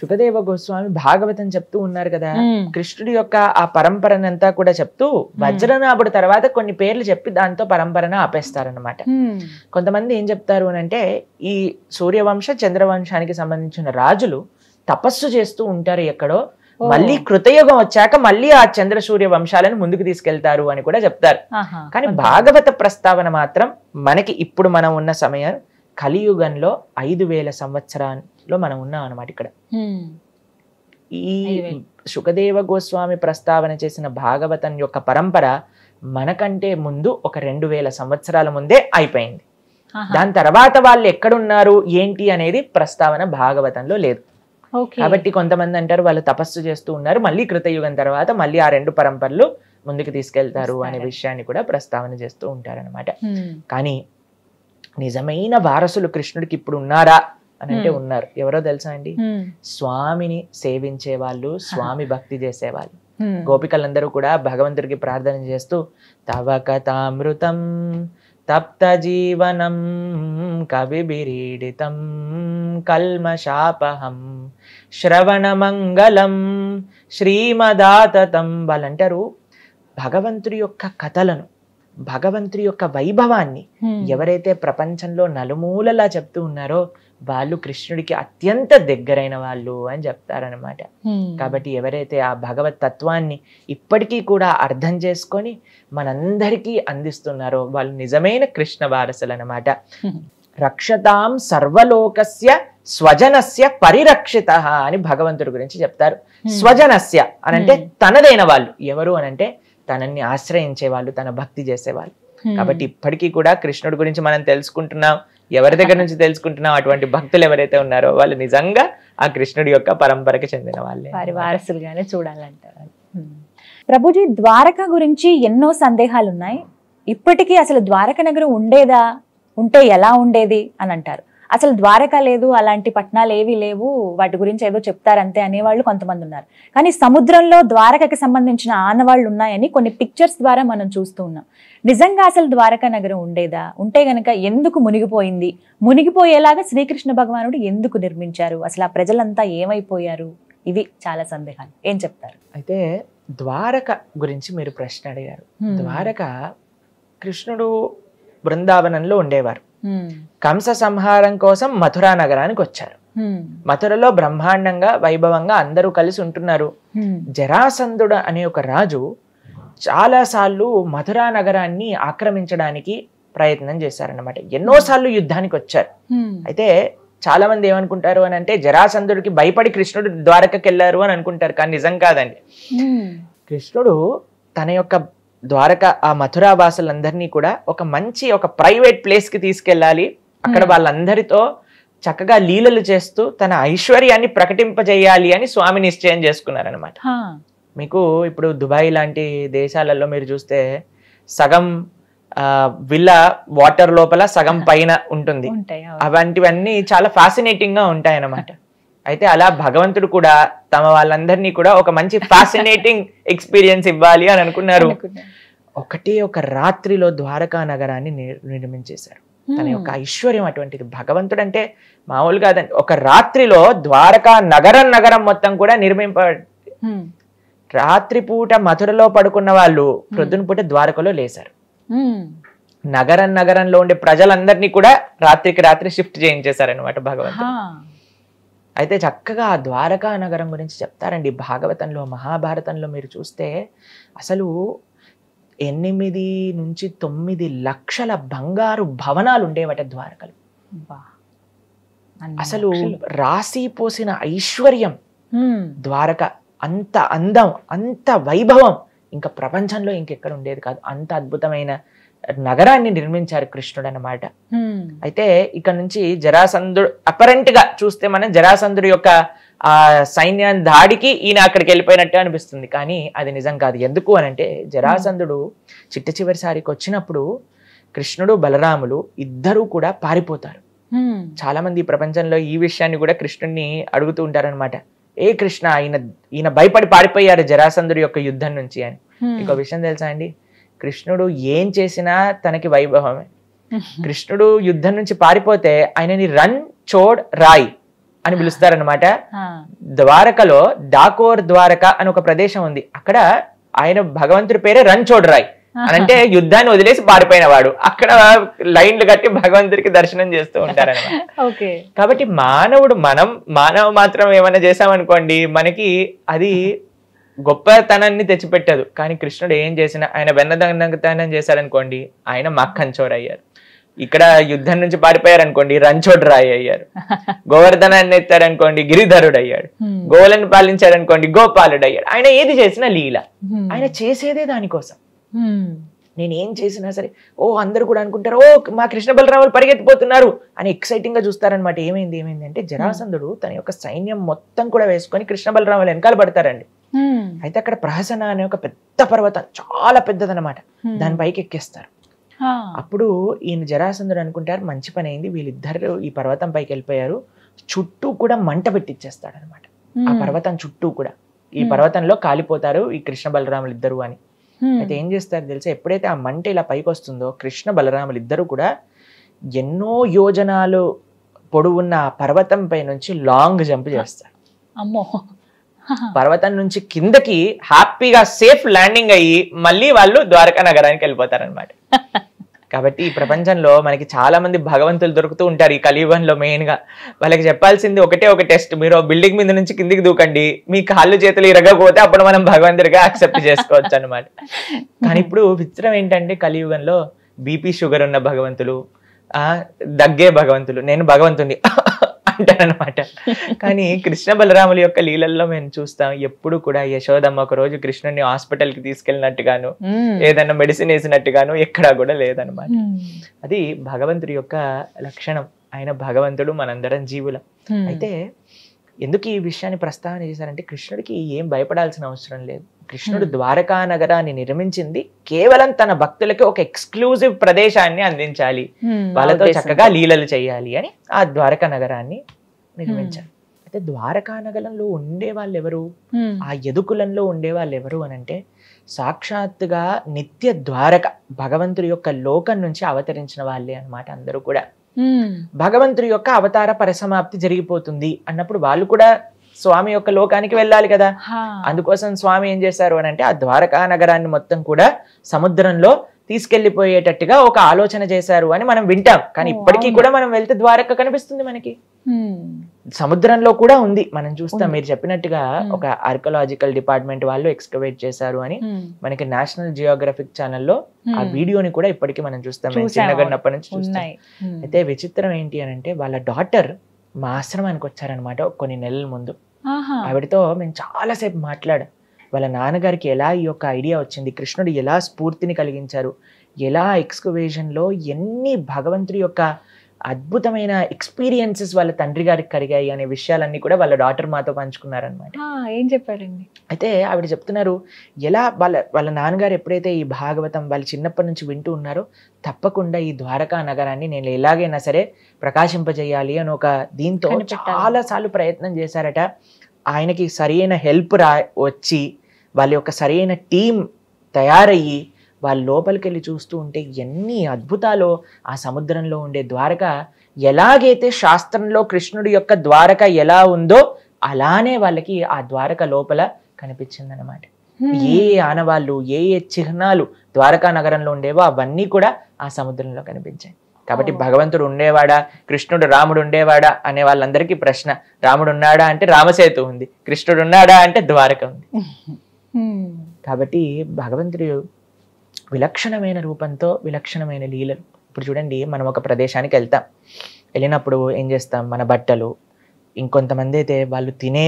సుఖదేవ గోస్వామి భాగవతం చెప్తూ ఉన్నారు కదా, కృష్ణుడి యొక్క ఆ పరంపరనంతా కూడా చెప్తూ వజ్రనాభుడు తర్వాత కొన్ని పేర్లు చెప్పి దాంతో పరంపరను ఆపేస్తారనమాట. కొంతమంది ఏం చెప్తారు అని అంటే, ఈ సూర్యవంశ చంద్రవంశానికి సంబంధించిన రాజులు తపస్సు చేస్తూ ఉంటారు ఎక్కడో, మళ్ళీ కృతయుగం వచ్చాక మళ్ళీ ఆ చంద్ర సూర్య వంశాలను ముందుకు తీసుకెళ్తారు అని కూడా చెప్తారు. కానీ భాగవత ప్రస్తావన మాత్రం మనకి ఇప్పుడు మనం ఉన్న సమయం కలియుగంలో 5000 సంవత్సరాల్లో మనం ఉన్నాం అన్నమాట. ఇక్కడ ఈ సుఖదేవ గోస్వామి ప్రస్తావన చేసిన భాగవతం యొక్క పరంపర మనకంటే ముందు ఒక 2000 సంవత్సరాల ముందే అయిపోయింది. దాని తర్వాత వాళ్ళు ఎక్కడున్నారు ఏంటి అనేది ప్రస్తావన భాగవతంలో లేదు. కాబట్టి కొంతమంది అంటారు వాళ్ళు తపస్సు చేస్తూ ఉన్నారు, మళ్ళీ కృతయుగం తర్వాత మళ్ళీ ఆ 2 పరంపరలు ముందుకు తీసుకెళ్తారు అనే విషయాన్ని కూడా ప్రస్తావన చేస్తూ ఉంటారనమాట. కానీ నిజమైన వారసులు కృష్ణుడికి ఇప్పుడు ఉన్నారా అని అంటే ఉన్నారు. ఎవరో తెలుసా అండి? స్వామిని సేవించే వాళ్ళు, స్వామి భక్తి చేసేవాళ్ళు. గోపికలందరూ కూడా భగవంతుడికి ప్రార్థన చేస్తూ తవ కథామృతం తప్త జీవనం కవిభిరీడితం కల్మషాపహం శ్రవణమంగళం శ్రీమదాతతం. వాళ్ళంటారు భగవంతుడి యొక్క కథలను, భగవంతుడి యొక్క వైభవాన్ని ఎవరైతే ప్రపంచంలో నలుమూలలా చెప్తూ ఉన్నారో వాళ్ళు కృష్ణుడికి అత్యంత దగ్గరైన వాళ్ళు అని చెప్తారనమాట. కాబట్టి ఎవరైతే ఆ భగవత్ తత్వాన్ని ఇప్పటికీ కూడా అర్థం చేసుకొని మనందరికీ అందిస్తున్నారో వాళ్ళు నిజమైన కృష్ణ వారసులు అన్నమాట. రక్షతాం సర్వలోకస్య స్వజనస్య పరిరక్షిత అని భగవంతుడి గురించి చెప్తారు. స్వజనస్య అనంటే తనదైన వాళ్ళు. ఎవరు అనంటే తనని ఆశ్రయించే వాళ్ళు, తన భక్తి చేసేవాళ్ళు. కాబట్టి ఇప్పటికీ కూడా కృష్ణుడి గురించి మనం తెలుసుకుంటున్నాం. ఎవరి దగ్గర నుంచి తెలుసుకుంటున్నాం? అటువంటి భక్తులు ఎవరైతే ఉన్నారో వాళ్ళు నిజంగా ఆ కృష్ణుడి యొక్క పరంపరకి చెందిన వాళ్ళే, వారి వారసులుగానే చూడాలంటారు. ప్రభుజీ, ద్వారక గురించి ఎన్నో సందేహాలు ఉన్నాయి. ఇప్పటికీ అసలు ద్వారక నగరం ఉండేదా, ఉంటే ఎలా ఉండేది అని అంటారు. అసలు ద్వారక లేదు, అలాంటి పట్టణాలు ఏవి లేవు, వాటి గురించి ఏదో చెప్తారంతే అనేవాళ్ళు కొంతమంది ఉన్నారు. కానీ సముద్రంలో ద్వారకకి సంబంధించిన ఆనవాళ్ళు ఉన్నాయని కొన్ని పిక్చర్స్ ద్వారా మనం చూస్తూ ఉన్నాం. నిజంగా అసలు ద్వారకా నగరం ఉండేదా? ఉంటే గనక ఎందుకు మునిగిపోయింది? మునిగిపోయేలాగా శ్రీకృష్ణ భగవానుడు ఎందుకు నిర్మించారు? అసలు ఆ ప్రజలంతా ఏమైపోయారు? ఇవి చాలా సందేహాలు. ఏం చెప్తారు? అయితే ద్వారక గురించి మీరు ప్రశ్న అడిగారు. ద్వారక కృష్ణుడు బృందావనంలో ఉండేవారు. కంస సంహారం కోసం మథురా నగరానికి వచ్చారు. మథురలో బ్రహ్మాండంగా వైభవంగా అందరూ కలిసి ఉంటున్నారు. జరాసంధుడు అనే ఒక రాజు చాలా సార్లు మథురా నగరాన్ని ఆక్రమించడానికి ప్రయత్నం చేశారన్నమాట. ఎన్నోసార్లు యుద్ధానికి వచ్చారు. అయితే చాలా మంది ఏమనుకుంటారు అని అంటే జరాసంధుడికి భయపడి కృష్ణుడు ద్వారకకి వెళ్ళారు అని అనుకుంటారు. కానీ నిజం కాదండి. కృష్ణుడు తన యొక్క ద్వారక ఆ మథురా వాసులందరినీ కూడా ఒక ప్రైవేట్ ప్లేస్ కి తీసుకెళ్ళాలి, అక్కడ వాళ్ళందరితో చక్కగా లీలలు చేస్తూ తన ఐశ్వర్యాన్ని ప్రకటింపజేయాలి అని స్వామి నిశ్చయం చేసుకున్నారనమాట. మీకు ఇప్పుడు దుబాయ్ లాంటి దేశాలలో మీరు చూస్తే సగం విల్లా వాటర్ లోపల సగం పైన ఉంటుంది. అలాంటివన్నీ చాలా ఫ్యాసినేటింగ్ గా ఉంటాయన్నమాట. అయితే అలా భగవంతుడు కూడా తమ వాళ్ళందరినీ కూడా ఒక మంచి ఫ్యాసినేటింగ్ ఎక్స్పీరియన్స్ ఇవ్వాలి అని అనుకున్నారు. ఒక రాత్రిలో ద్వారకా నగరాన్ని నిర్మించేశారు. తన యొక్క ఐశ్వర్యం అటువంటిది. భగవంతుడు అంటే మామూలు కాదండి. ఒక రాత్రిలో ద్వారకా నగరం మొత్తం కూడా రాత్రిపూట మథురలో పడుకున్న వాళ్ళు ప్రొద్దున పూట ద్వారకలో లేశారు. నగరంలో ఉండే ప్రజలందరినీ కూడా రాత్రికి రాత్రి షిఫ్ట్ చేయించేశారనమాట భగవంతుడు. అయితే చక్కగా ఆ ద్వారకా నగరం గురించి చెప్తారండి భాగవతంలో, మహాభారతంలో. మీరు చూస్తే అసలు 8 నుంచి 9 లక్షల బంగారు భవనాలు ఉండేవట ద్వారకలు. అసలు రాసి పోసిన ఐశ్వర్యం ద్వారక. అంత అందం, అంత వైభవం ఇంకా ప్రపంచంలో ఇంకెక్కడ ఉండేది కాదు. అంత అద్భుతమైన నగరాన్ని నిర్మించారు కృష్ణుడు అన్నమాట. అయితే ఇక్కడ నుంచి జరాసంధుడు అపరెంట్ గా చూస్తే మనం జరాసంధుడు యొక్క ఆ సైన్యాన్ని దాడికి ఈయన అక్కడికి వెళ్ళిపోయినట్టే అనిపిస్తుంది. కానీ అది నిజం కాదు. ఎందుకు అనంటే జరాసంధుడు చివరిసారికి వచ్చినప్పుడు కృష్ణుడు బలరాములు ఇద్దరూ కూడా పారిపోతారు. చాలా మంది ప్రపంచంలో ఈ విషయాన్ని కూడా కృష్ణుడిని అడుగుతూ ఉంటారనమాట. ఏ కృష్ణ, ఈయన భయపడి పారిపోయారు జరాసంధుడి యొక్క యుద్ధం నుంచి అని. ఇంకో విషయం తెలుసా అండి, కృష్ణుడు ఏం చేసినా తనకి వైభవమే. కృష్ణుడు యుద్ధం నుంచి పారిపోతే ఆయనని రన్ చోడ్ రాయ్ అని పిలుస్తారనమాట. ద్వారకలో డాకోర్ ద్వారక అని ఒక ప్రదేశం ఉంది. అక్కడ ఆయన భగవంతుడి పేరే రన్ చోడ్ రాయ్ అని, అంటే యుద్ధాన్ని వదిలేసి పారిపోయిన వాడు. అక్కడ లైన్లు కట్టి భగవంతుడికి దర్శనం చేస్తూ ఉంటారనమాట. కాబట్టి మానవ మాత్రం ఏమైనా చేసామనుకోండి మనకి అది గొప్పతనాన్ని తెచ్చిపెట్టదు. కానీ కృష్ణుడు ఏం చేసినా, ఆయన వెన్నదనం చేశాడనుకోండి ఆయన మక్కన్చోర్ అయ్యారు. ఇక్కడ యుద్ధం నుంచి పారిపోయారు అనుకోండి రంచోడ్ రాయ్ అయ్యారు. గోవర్ధనాన్ని ఎత్తారనుకోండి గిరిధరుడు అయ్యాడు. గోవులను పాలించారనుకోండి గోపాలుడు అయ్యాడు. ఆయన ఏది చేసినా లీల. ఆయన చేసేదే దానికోసం. నేను ఏం చేసినా సరే అందరు కూడా అనుకుంటారు మా కృష్ణ బలరాములు పరిగెత్తిపోతున్నారు అని ఎక్సైటింగ్ గా చూస్తారనమాట. ఏమైంది అంటే జరాసంధుడు తన యొక్క సైన్యం మొత్తం కూడా వేసుకొని కృష్ణ బలరాములు వెనకాల పడతారండి. అయితే అక్కడ ప్రహసన అనే ఒక పెద్ద పర్వతం, చాలా పెద్దదనమాట, దాని పైకి ఎక్కేస్తారు. అప్పుడు ఈయన జరాసంధుడు అనుకుంటారు మంచి పని అయింది, వీళ్ళిద్దరు ఈ పర్వతం పైకి వెళ్ళిపోయారు, చుట్టూ కూడా మంట పెట్టిచ్చేస్తాడు అనమాట. ఆ పర్వతం చుట్టూ కూడా ఈ పర్వతంలో కాలిపోతారు ఈ కృష్ణ బలరాములు ఇద్దరు అని. అయితే ఏం చేస్తారు తెలుసా, ఎప్పుడైతే ఆ మంట ఇలా పైకి వస్తుందో కృష్ణ బలరాములు ఇద్దరు కూడా ఎన్నో యోజనాలు పొడవున్న ఆ పర్వతం పై నుంచి లాంగ్ జంప్ చేస్తారు. అమ్మో, పర్వతం నుంచి కిందకి హ్యాపీగా సేఫ్ ల్యాండింగ్ అయ్యి మళ్ళీ వాళ్ళు ద్వారకా నగరానికి వెళ్ళిపోతారనమాట. కాబట్టి ఈ ప్రపంచంలో మనకి చాలా మంది భగవంతులు దొరుకుతూ ఉంటారు ఈ కలియుగంలో. మెయిన్ గా వాళ్ళకి చెప్పాల్సింది ఒక టెస్ట్, మీరు బిల్డింగ్ మీద నుంచి కిందికి దూకండి, మీ కాళ్ళు చేతులు ఇరగకపోతే అప్పుడు మనం భగవంతుడిగా యాక్సెప్ట్ చేసుకోవచ్చు అనమాట. కానీ ఇప్పుడు విచిత్రం ఏంటంటే కలియుగంలో బీపీ షుగర్ ఉన్న భగవంతులు, దగ్గే భగవంతులు, నేను భగవంతుని అంటారనమాట. కానీ కృష్ణ బలరాముల యొక్క లీలల్లో మేము చూస్తాం ఎప్పుడు కూడా యశోదమ్మ ఒక రోజు కృష్ణుని హాస్పిటల్ కి తీసుకెళ్ళినట్టుగాను ఏదన్నా మెడిసిన్ వేసినట్టుగాను ఎక్కడా కూడా లేదనమాట. అది భగవంతుడి యొక్క లక్షణం. ఆయన భగవంతుడు, మనందరం జీవులం. అయితే ఎందుకు ఈ విషయాన్ని ప్రస్తావన చేశారంటే కృష్ణుడికి ఏం భయపడాల్సిన అవసరం లేదు. కృష్ణుడు ద్వారకా నగరాన్ని నిర్మించింది కేవలం తన భక్తులకి ఒక ఎక్స్క్లూజివ్ ప్రదేశాన్ని అందించాలి, వాళ్ళతో చక్కగా లీలలు చేయాలి అని ఆ ద్వారకా నగరాన్ని నిర్మించారు. అయితే ద్వారకా నగరంలో ఉండే వాళ్ళు ఎవరు, ఆ యదుకులంలో ఉండే వాళ్ళు ఎవరు అని అంటే సాక్షాత్తుగా నిత్య ద్వారక భగవంతుడి యొక్క లోకం నుంచి అవతరించిన వాళ్ళే అన్నమాట. అందరూ కూడా భగవంతుడి యొక్క అవతార పరిసమాప్తి జరిగిపోతుంది అన్నప్పుడు వాళ్ళు కూడా స్వామి యొక్క లోకానికి వెళ్ళాలి కదా. అందుకోసం స్వామి ఏం చేశారు అని అంటే ఆ ద్వారకా నగరాన్ని మొత్తం కూడా సముద్రంలో తీసుకెళ్లిపోయేటట్టుగా ఒక ఆలోచన చేశారు అని మనం వింటాం. కానీ ఇప్పటికీ కూడా మనం వెళ్తే ద్వారక కనిపిస్తుంది మనకి, సముద్రంలో కూడా ఉంది, మనం చూస్తాం. మీరు చెప్పినట్టుగా ఒక ఆర్కియాలజికల్ డిపార్ట్మెంట్ వాళ్ళు ఎక్స్కవేట్ చేశారు అని మనకి నేషనల్ జియోగ్రఫిక్ ఛానల్లో ఆ వీడియోని కూడా ఇప్పటికీ మనం చూస్తాం, చిన్నగన్నప్పటి నుంచి చూస్తాం. అయితే విచిత్రం ఏంటి అని అంటే వాళ్ళ డాటర్ మా ఆశ్రమానికి వచ్చారనమాట కొన్ని నెలల ముందు. ఆవిడతో మేము చాలాసేపు మాట్లాడాం. వాళ్ళ నాన్నగారికి ఎలా ఈ యొక్క ఐడియా వచ్చింది, కృష్ణుడు ఎలా స్ఫూర్తిని కలిగించారు, ఎలా ఎక్స్కవేషన్లో ఎన్ని భగవంతుడి యొక్క అద్భుతమైన ఎక్స్పీరియన్సెస్ వాళ్ళ తండ్రి గారికి కలిగాయి అనే విషయాలన్నీ కూడా వాళ్ళ డాటర్ మాతో పంచుకున్నారనమాట. ఏం చెప్పారండి? అయితే ఆవిడ చెప్తున్నారు ఎలా వాళ్ళ నాన్నగారు ఎప్పుడైతే ఈ భాగవతం వాళ్ళు చిన్నప్పటి నుంచి వింటూ ఉన్నారో తప్పకుండా ఈ ద్వారకా నగరాన్ని నేను ఎలాగైనా సరే ప్రకాశింపజేయాలి అని ఒక దీంతో చాలా సార్లు ప్రయత్నం చేశారట. ఆయనకి సరైన హెల్ప్ వచ్చి వాళ్ళ యొక్క సరైన టీం తయారయ్యి వాళ్ళ లోపలికి వెళ్ళి చూస్తూ ఉంటే ఎన్ని అద్భుతాలు. ఆ సముద్రంలో ఉండే ద్వారక ఎలాగైతే శాస్త్రంలో కృష్ణుడి యొక్క ద్వారక ఎలా ఉందో అలానే వాళ్ళకి ఆ ద్వారక లోపల కనిపించింది అనమాట. ఏ ఆనవాళ్ళు ఏ చిహ్నాలు ద్వారకా నగరంలో ఉండేవో అవన్నీ కూడా ఆ సముద్రంలో కనిపించాయి. కాబట్టి భగవంతుడు ఉండేవాడా, కృష్ణుడు రాముడు ఉండేవాడా అనే వాళ్ళందరికీ ప్రశ్న. రాముడు ఉన్నాడా అంటే రామసేతు ఉంది, కృష్ణుడు ఉన్నాడా అంటే ద్వారక ఉంది. కాబట్టి భగవంతుడు విలక్షణమైన రూపంతో విలక్షణమైన లీలలు. ఇప్పుడు చూడండి, మనం ఒక ప్రదేశానికి వెళ్తాం, వెళ్ళినప్పుడు ఏం చేస్తాం, మన బట్టలు, ఇంకొంతమంది అయితే వాళ్ళు తినే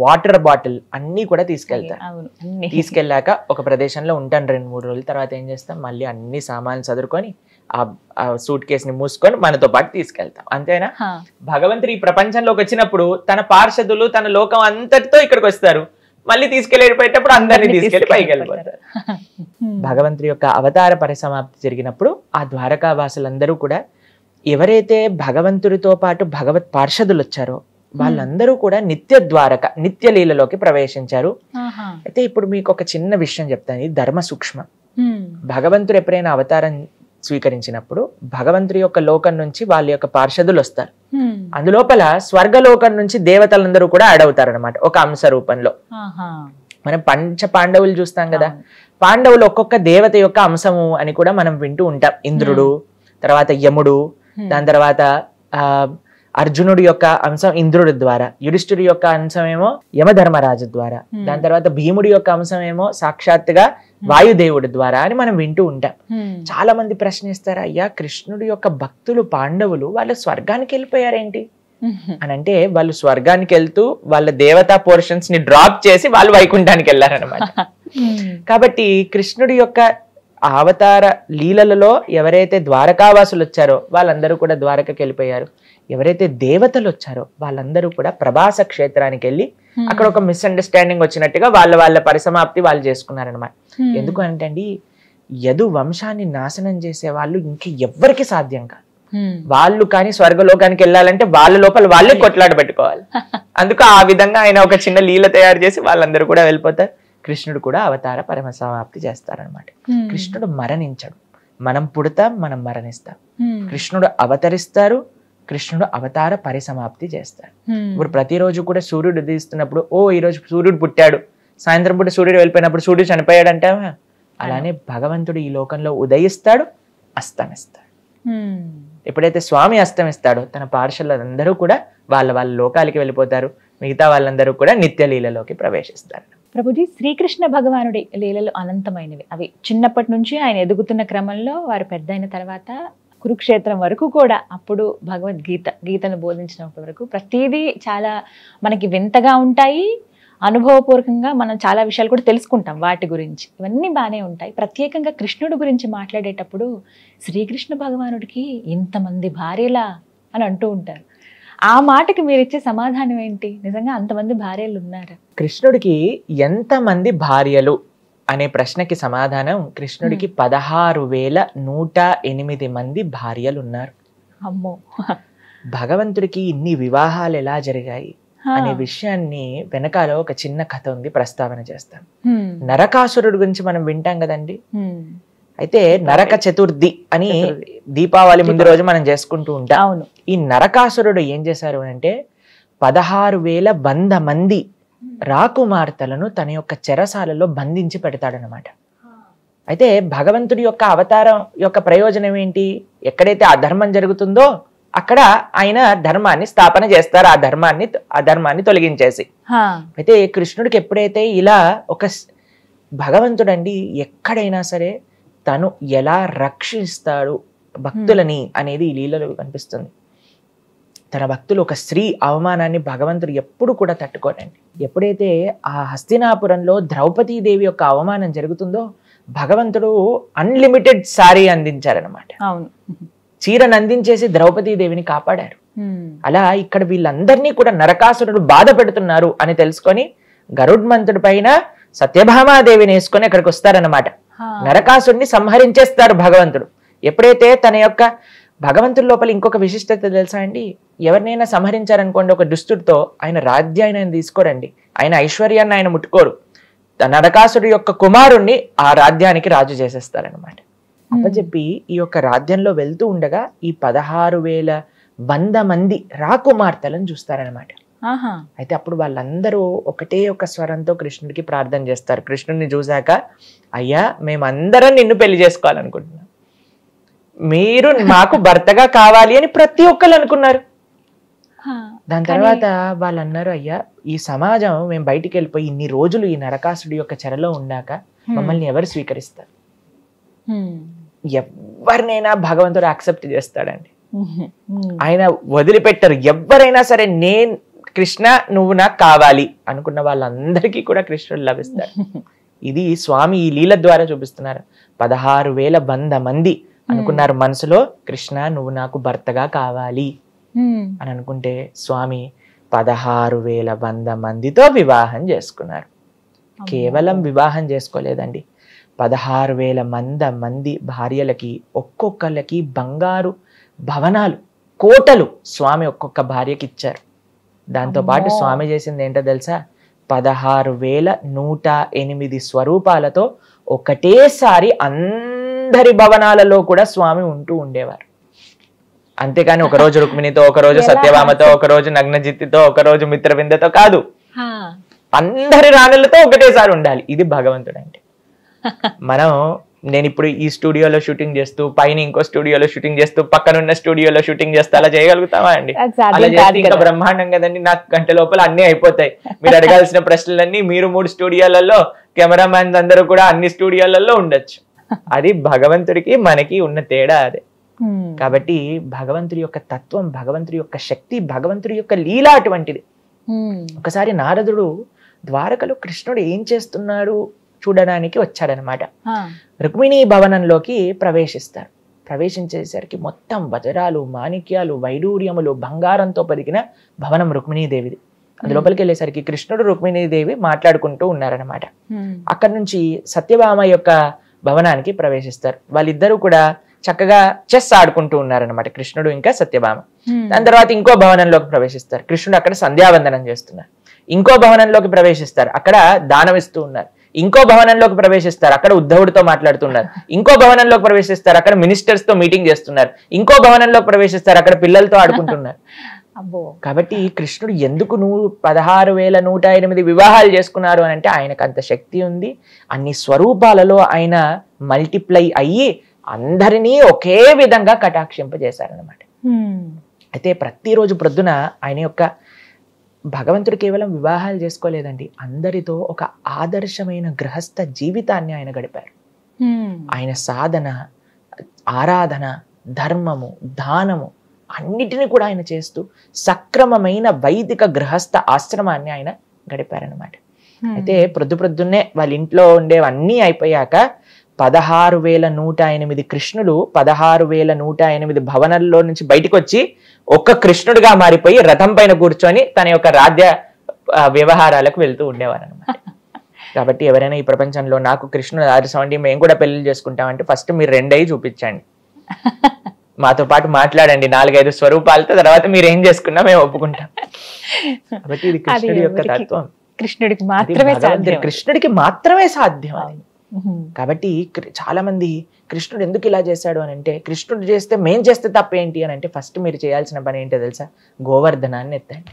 వాటర్ బాటిల్ అన్నీ కూడా తీసుకెళ్తారు. తీసుకెళ్ళాక ఒక ప్రదేశంలో ఉంటాను 2-3 రోజుల తర్వాత ఏం చేస్తాం, మళ్ళీ అన్ని సామాన్లు చదువుకొని ఆ సూట్ కేసుని మూసుకొని మనతో పాటు తీసుకెళ్తాం. అంతేనా? భగవంతుడు ఈ ప్రపంచంలోకి వచ్చినప్పుడు తన పార్షదులు తన లోకం అంతటితో ఇక్కడికి వస్తారు, మళ్ళీ తీసుకెళ్ళిపోయేటప్పుడు అందరినీ తీసుకెళ్లి పైకి వెళ్ళిపోతారు. భగవంతుడి యొక్క అవతార పరిసమాప్తి జరిగినప్పుడు ఆ ద్వారకా వాసులందరూ కూడా ఎవరైతే భగవంతుడితో పాటు భగవత్ పార్షదులు వచ్చారో వాళ్ళందరూ కూడా నిత్య ద్వారక నిత్య లీలలోకి ప్రవేశించారు. అయితే ఇప్పుడు మీకు ఒక చిన్న విషయం చెప్తాను, ఇది ధర్మ సూక్ష్మం. భగవంతుడు ఎప్పుడైనా అవతారం స్వీకరించినప్పుడు భగవంతుడి యొక్క లోకం నుంచి వాళ్ళ యొక్క పార్షదులు వస్తారు. అందులోపల స్వర్గలోకం నుంచి దేవతలందరూ కూడా యాడ్ అవుతారు అనమాట ఒక అంశ రూపంలో. మనం పంచ పాండవులు చూస్తాం కదా, పాండవులు ఒక్కొక్క దేవత యొక్క అంశము అని కూడా మనం వింటూ ఉంటాం. ఇంద్రుడు, తర్వాత యముడు, దాని తర్వాత అర్జునుడి యొక్క అంశం ఇంద్రుడి ద్వారా, యుధిష్ఠుడి యొక్క అంశం ఏమో యమధర్మరాజు ద్వారా, దాని తర్వాత భీముడి యొక్క అంశం ఏమో సాక్షాత్తుగా వాయుదేవుడి ద్వారా అని మనం వింటూ ఉంటాం. చాలా మంది ప్రశ్నిస్తారు, అయ్యా కృష్ణుడి యొక్క భక్తులు పాండవులు వాళ్ళు స్వర్గానికి వెళ్ళిపోయారేంటి అని అంటే, వాళ్ళు స్వర్గానికి వెళ్తూ వాళ్ళ దేవతా పోర్షన్స్ ని డ్రాప్ చేసి వాళ్ళు వైకుంఠానికి వెళ్ళారనమాట. కాబట్టి కృష్ణుడి యొక్క అవతార లీలలలో ఎవరైతే ద్వారకావాసులు వచ్చారో వాళ్ళందరూ కూడా ద్వారకకి వెళ్ళిపోయారు. ఎవరైతే దేవతలు వచ్చారో వాళ్ళందరూ కూడా ప్రభాస క్షేత్రానికి వెళ్ళి అక్కడ ఒక మిస్అండర్స్టాండింగ్ వచ్చినట్టుగా వాళ్ళ పరిసమాప్తి వాళ్ళు చేసుకున్నారనమాట. ఎందుకు అంటే అండి, యదు వంశాన్ని నాశనం చేసే వాళ్ళు ఇంక ఎవ్వరికి సాధ్యం కాదు. వాళ్ళు కానీ స్వర్గలోకానికి వెళ్ళాలంటే వాళ్ళ లోపల వాళ్ళే కొట్లాట పెట్టుకోవాలి. అందుకు ఆ విధంగా ఆయన ఒక చిన్న లీల తయారు చేసి వాళ్ళందరూ కూడా వెళ్ళిపోతారు. కృష్ణుడు కూడా అవతార పరమసమాప్తి చేస్తారనమాట. కృష్ణుడు మరణించడు, మనం పుడతాం, మనం మరణిస్తాం. కృష్ణుడు అవతరిస్తారు, కృష్ణుడు అవతార పరిసమాప్తి చేస్తాడు. ఇప్పుడు ప్రతిరోజు కూడా సూర్యుడు ఉదయిస్తున్నప్పుడు ఈ రోజు సూర్యుడు పుట్టాడు, సాయంత్రం పూట సూర్యుడు వెళ్ళిపోయినప్పుడు సూర్యుడు చనిపోయాడు అంటావా? అలానే భగవంతుడు ఈ లోకంలో ఉదయిస్తాడు, అస్తమిస్తాడు. ఎప్పుడైతే స్వామి అస్తమిస్తాడో తన పార్షదులందరూ కూడా వాళ్ళ లోకాలకి వెళ్ళిపోతారు, మిగతా వాళ్ళందరూ కూడా నిత్య లీలలోకి ప్రవేశిస్తారు. ప్రభుజీ, శ్రీకృష్ణ భగవానుడి లీలలు అనంతమైనవి. అవి చిన్నప్పటి నుంచి ఆయన ఎదుగుతున్న క్రమంలో వారు పెద్ద అయిన తర్వాత కురుక్షేత్రం వరకు కూడా, అప్పుడు గీతను బోధించినప్పటి వరకు ప్రతిదీ చాలా మనకి వింతగా ఉంటాయి. అనుభవపూర్వకంగా మనం చాలా విషయాలు కూడా తెలుసుకుంటాం వాటి గురించి. ఇవన్నీ బాగానే ఉంటాయి. ప్రత్యేకంగా కృష్ణుడి గురించి మాట్లాడేటప్పుడు శ్రీకృష్ణ భగవానుడికి ఇంతమంది భార్యలా అని అంటూ ఉంటారు. ఆ మాటకి మీరు ఇచ్చే సమాధానం ఏంటి? నిజంగా అంతమంది భార్యలు ఉన్నారా? కృష్ణుడికి ఎంతమంది భార్యలు అనే ప్రశ్నకి సమాధానం, కృష్ణుడికి 16,108 మంది భార్యలు ఉన్నారు. అమ్మో. భగవంతుడికి ఇన్ని వివాహాలు ఎలా జరిగాయి అనే విషయాన్ని వెనకాల ఒక చిన్న కథ ఉంది, ప్రస్తావన చేస్తాను. నరకాసురుడు గురించి మనం వింటాం కదండి. అయితే నరక చతుర్థి అని దీపావళి ముందు రోజు మనం చేసుకుంటూ ఉంటాం. అవును. ఈ నరకాసురుడు ఏం చేశారు అంటే 16,100 మంది రాకుమార్తెలను తన యొక్క చెరసాలలో బంధించి పెడతాడనమాట. అయితే భగవంతుడి యొక్క అవతారం యొక్క ప్రయోజనం ఏంటి? ఎక్కడైతే అధర్మం జరుగుతుందో అక్కడ ఆయన ధర్మాన్ని స్థాపన చేస్తారు, ఆ ధర్మాన్ని తొలగించేసి. అయితే కృష్ణుడికి ఎప్పుడైతే ఇలా ఒక భగవంతుడండి ఎక్కడైనా సరే తను ఎలా రక్షిస్తాడు భక్తులని అనేది ఈ లీలలో కనిపిస్తుంది. తన భక్తులు ఒక స్త్రీ అవమానాన్ని భగవంతుడు ఎప్పుడు కూడా తట్టుకోడండి. ఎప్పుడైతే ఆ హస్తినాపురంలో ద్రౌపదీదేవి యొక్క అవమానం జరుగుతుందో భగవంతుడు అన్లిమిటెడ్ సారీ అందించారనమాట. అవును. చీరను అందించేసి ద్రౌపదీదేవిని కాపాడారు. అలా ఇక్కడ వీళ్ళందరినీ కూడా నరకాసురుడు బాధ పెడుతున్నారు అని తెలుసుకొని గరుడ్మంతుడి పైన సత్యభామాదేవిని వేసుకొని అక్కడికి వస్తారనమాట. నరకాసుడిని సంహరించేస్తారు భగవంతుడు. ఎప్పుడైతే తన యొక్క భగవంతుడి లోపల ఇంకొక విశిష్టత తెలుసా అండి? ఎవరినైనా సంహరించారనుకోండి ఒక దుష్టుడితో, ఆయన రాజ్యాన్ని ఆయన తీసుకోరండి, ఆయన ఐశ్వర్యాన్ని ఆయన ముట్టుకోరు. నరకాసుడి యొక్క కుమారుణ్ణి ఆ రాజ్యానికి రాజు చేసేస్తారనమాట. అప్పచెప్పి ఈ యొక్క రాజ్యంలో వెళ్తూ ఉండగా ఈ 16,100 మంది రాకుమార్తెలను చూస్తారనమాట. అయితే అప్పుడు వాళ్ళందరూ ఒకటే ఒక స్వరంతో కృష్ణుడికి ప్రార్థన చేస్తారు. కృష్ణుడిని చూశాక, అయ్యా మేమందరం నిన్ను పెళ్లి చేసుకోవాలనుకుంటున్నాం, మీరు మాకు భర్తగా కావాలి అని ప్రతి ఒక్కరు అనుకున్నారు. దాని తర్వాత వాళ్ళు అన్నారు, అయ్యా ఈ సమాజం మేము బయటికి వెళ్ళిపోయి ఇన్ని రోజులు ఈ నరకాసుడి యొక్క చెరలో ఉండాక మమ్మల్ని ఎవరు స్వీకరిస్తారు? ఎవరినైనా భగవంతుడు యాక్సెప్ట్ చేస్తాడండి, ఆయన వదిలిపెట్టరు. ఎవరైనా సరే నేను కృష్ణ నువ్వు నాకు కావాలి అనుకున్న వాళ్ళందరికీ కూడా కృష్ణుడు లభిస్తాడు. ఇది స్వామి ఈ లీల ద్వారా చూపిస్తున్నారు. 16,100 మంది అనుకున్నారు మనసులో, కృష్ణ నువ్వు నాకు భర్తగా కావాలి అని అనుకుంటే స్వామి 16,100 మందితో వివాహం చేసుకున్నారు. కేవలం వివాహం చేసుకోలేదండి, 16,100 మంది భార్యలకి ఒక్కొక్కళ్ళకి బంగారు భవనాలు, కోటలు స్వామి ఒక్కొక్క భార్యకి ఇచ్చారు. దాంతో పాటు స్వామి చేసింది ఏంటో తెలుసా? 16,108 స్వరూపాలతో ఒకటేసారి అందరి భవనాలలో కూడా స్వామి ఉంటూ ఉండేవారు. అంతేకాని ఒకరోజు రుక్మిణితో, ఒకరోజు సత్యభామతో, ఒకరోజు నగ్నజిత్తితో, ఒకరోజు మిత్రవిందతో కాదు, అందరి రాణులతో ఒకటేసారి ఉండాలి. ఇది భగవంతుడు అంటే. నేను ఇప్పుడు ఈ స్టూడియోలో షూటింగ్ చేస్తూ, పైన ఇంకో స్టూడియోలో షూటింగ్ చేస్తూ, పక్కనున్న స్టూడియోలో షూటింగ్ చేస్తూ అలా చేయగలుగుతామా అండి? అలా చేస్తే ఇంకా బ్రహ్మాండం కదండి. నాకు గంట లోపల అన్ని అయిపోతాయి. మీరు అడగాల్సిన ప్రశ్నలన్నీ మీరు 3 స్టూడియోలలో, కెమెరామ్యాన్ అందరూ కూడా అన్ని స్టూడియోలలో ఉండొచ్చు. అది భగవంతుడికి మనకి ఉన్న తేడా అదే. కాబట్టి భగవంతుడి యొక్క తత్వం, భగవంతుడి యొక్క శక్తి, భగవంతుడి యొక్క లీల అటువంటిది. ఒకసారి నారదుడు ద్వారకలో కృష్ణుడు ఏం చేస్తున్నాడు చూడడానికి వచ్చాడనమాట. రుక్మిణీ భవనంలోకి ప్రవేశిస్తారు. ప్రవేశించేసరికి మొత్తం వజ్రాలు, మాణిక్యాలు, వైడూర్యములు, బంగారంతో పరిగిన భవనం రుక్మిణీదేవిది. అందులోపలికి వెళ్ళేసరికి కృష్ణుడు, రుక్మిణీదేవి మాట్లాడుకుంటూ ఉన్నారనమాట. అక్కడి నుంచి సత్యభామ యొక్క భవనానికి ప్రవేశిస్తారు. వాళ్ళిద్దరూ కూడా చక్కగా చెస్ ఆడుకుంటూ ఉన్నారనమాట, కృష్ణుడు ఇంకా సత్యభామ. దాని తర్వాత ఇంకో భవనంలోకి ప్రవేశిస్తారు. కృష్ణుడు అక్కడ సంధ్యావందనం చేస్తున్నారు. ఇంకో భవనంలోకి ప్రవేశిస్తారు, అక్కడ దానం ఇస్తూ ఉన్నారు. ఇంకో భవనంలోకి ప్రవేశిస్తారు, అక్కడ ఉద్ధవుడితో మాట్లాడుతున్నారు. ఇంకో భవనంలోకి ప్రవేశిస్తారు, అక్కడ మినిస్టర్స్ తో మీటింగ్ చేస్తున్నారు. ఇంకో భవనంలోకి ప్రవేశిస్తారు, అక్కడ పిల్లలతో ఆడుకుంటున్నారు. కాబట్టి కృష్ణుడు ఎందుకు 16,108 వివాహాలు చేసుకున్నారు అని అంటే ఆయనకు అంత శక్తి ఉంది. అన్ని స్వరూపాలలో ఆయన మల్టిప్లై అయ్యి అందరినీ ఒకే విధంగా కటాక్షింపజేశారనమాట. అయితే ప్రతిరోజు ప్రొద్దున ఆయన యొక్క భగవంతుడు కేవలం వివాహాలు చేసుకోలేదండి, అందరితో ఒక ఆదర్శమైన గృహస్థ జీవితాన్ని ఆయన గడిపారు. ఆయన సాధన, ఆరాధన, ధర్మము, దానము అన్నిటిని కూడా ఆయన చేస్తూ సక్రమమైన వైదిక గృహస్థ ఆశ్రమాన్ని ఆయన గడిపారనమాట. అయితే ప్రొద్దున్నే వాళ్ళ ఇంట్లో ఉండేవన్నీ అయిపోయాక 16,108 కృష్ణుడు 16,108 భవనాల్లో నుంచి బయటకు వచ్చి ఒక్క కృష్ణుడిగా మారిపోయి రథం పైన కూర్చొని తన యొక్క రాజ్య వ్యవహారాలకు వెళ్తూ ఉండేవారు అనమాట. కాబట్టి ఎవరైనా ఈ ప్రపంచంలో నాకు కృష్ణుడు ఆదర్శం మేము కూడా పెళ్లి చేసుకుంటామంటే ఫస్ట్ మీరు 2 చూపించండి, మాతో పాటు మాట్లాడండి 4-5 స్వరూపాలతో, తర్వాత మీరు ఏం చేసుకున్నా మేము ఒప్పుకుంటాం. కాబట్టి ఇది కృష్ణుడి యొక్క తత్వం, కృష్ణుడికి మాత్రమే సాధ్యం అది. కాబట్టి చాలా మంది కృష్ణుడు ఎందుకు ఇలా చేశాడు అని అంటే, కృష్ణుడు చేస్తే మేం చేస్తే తప్పేంటి అని అంటే, ఫస్ట్ మీరు చేయాల్సిన పని ఏంటో తెలుసా? గోవర్ధనాన్ని ఎత్తండి.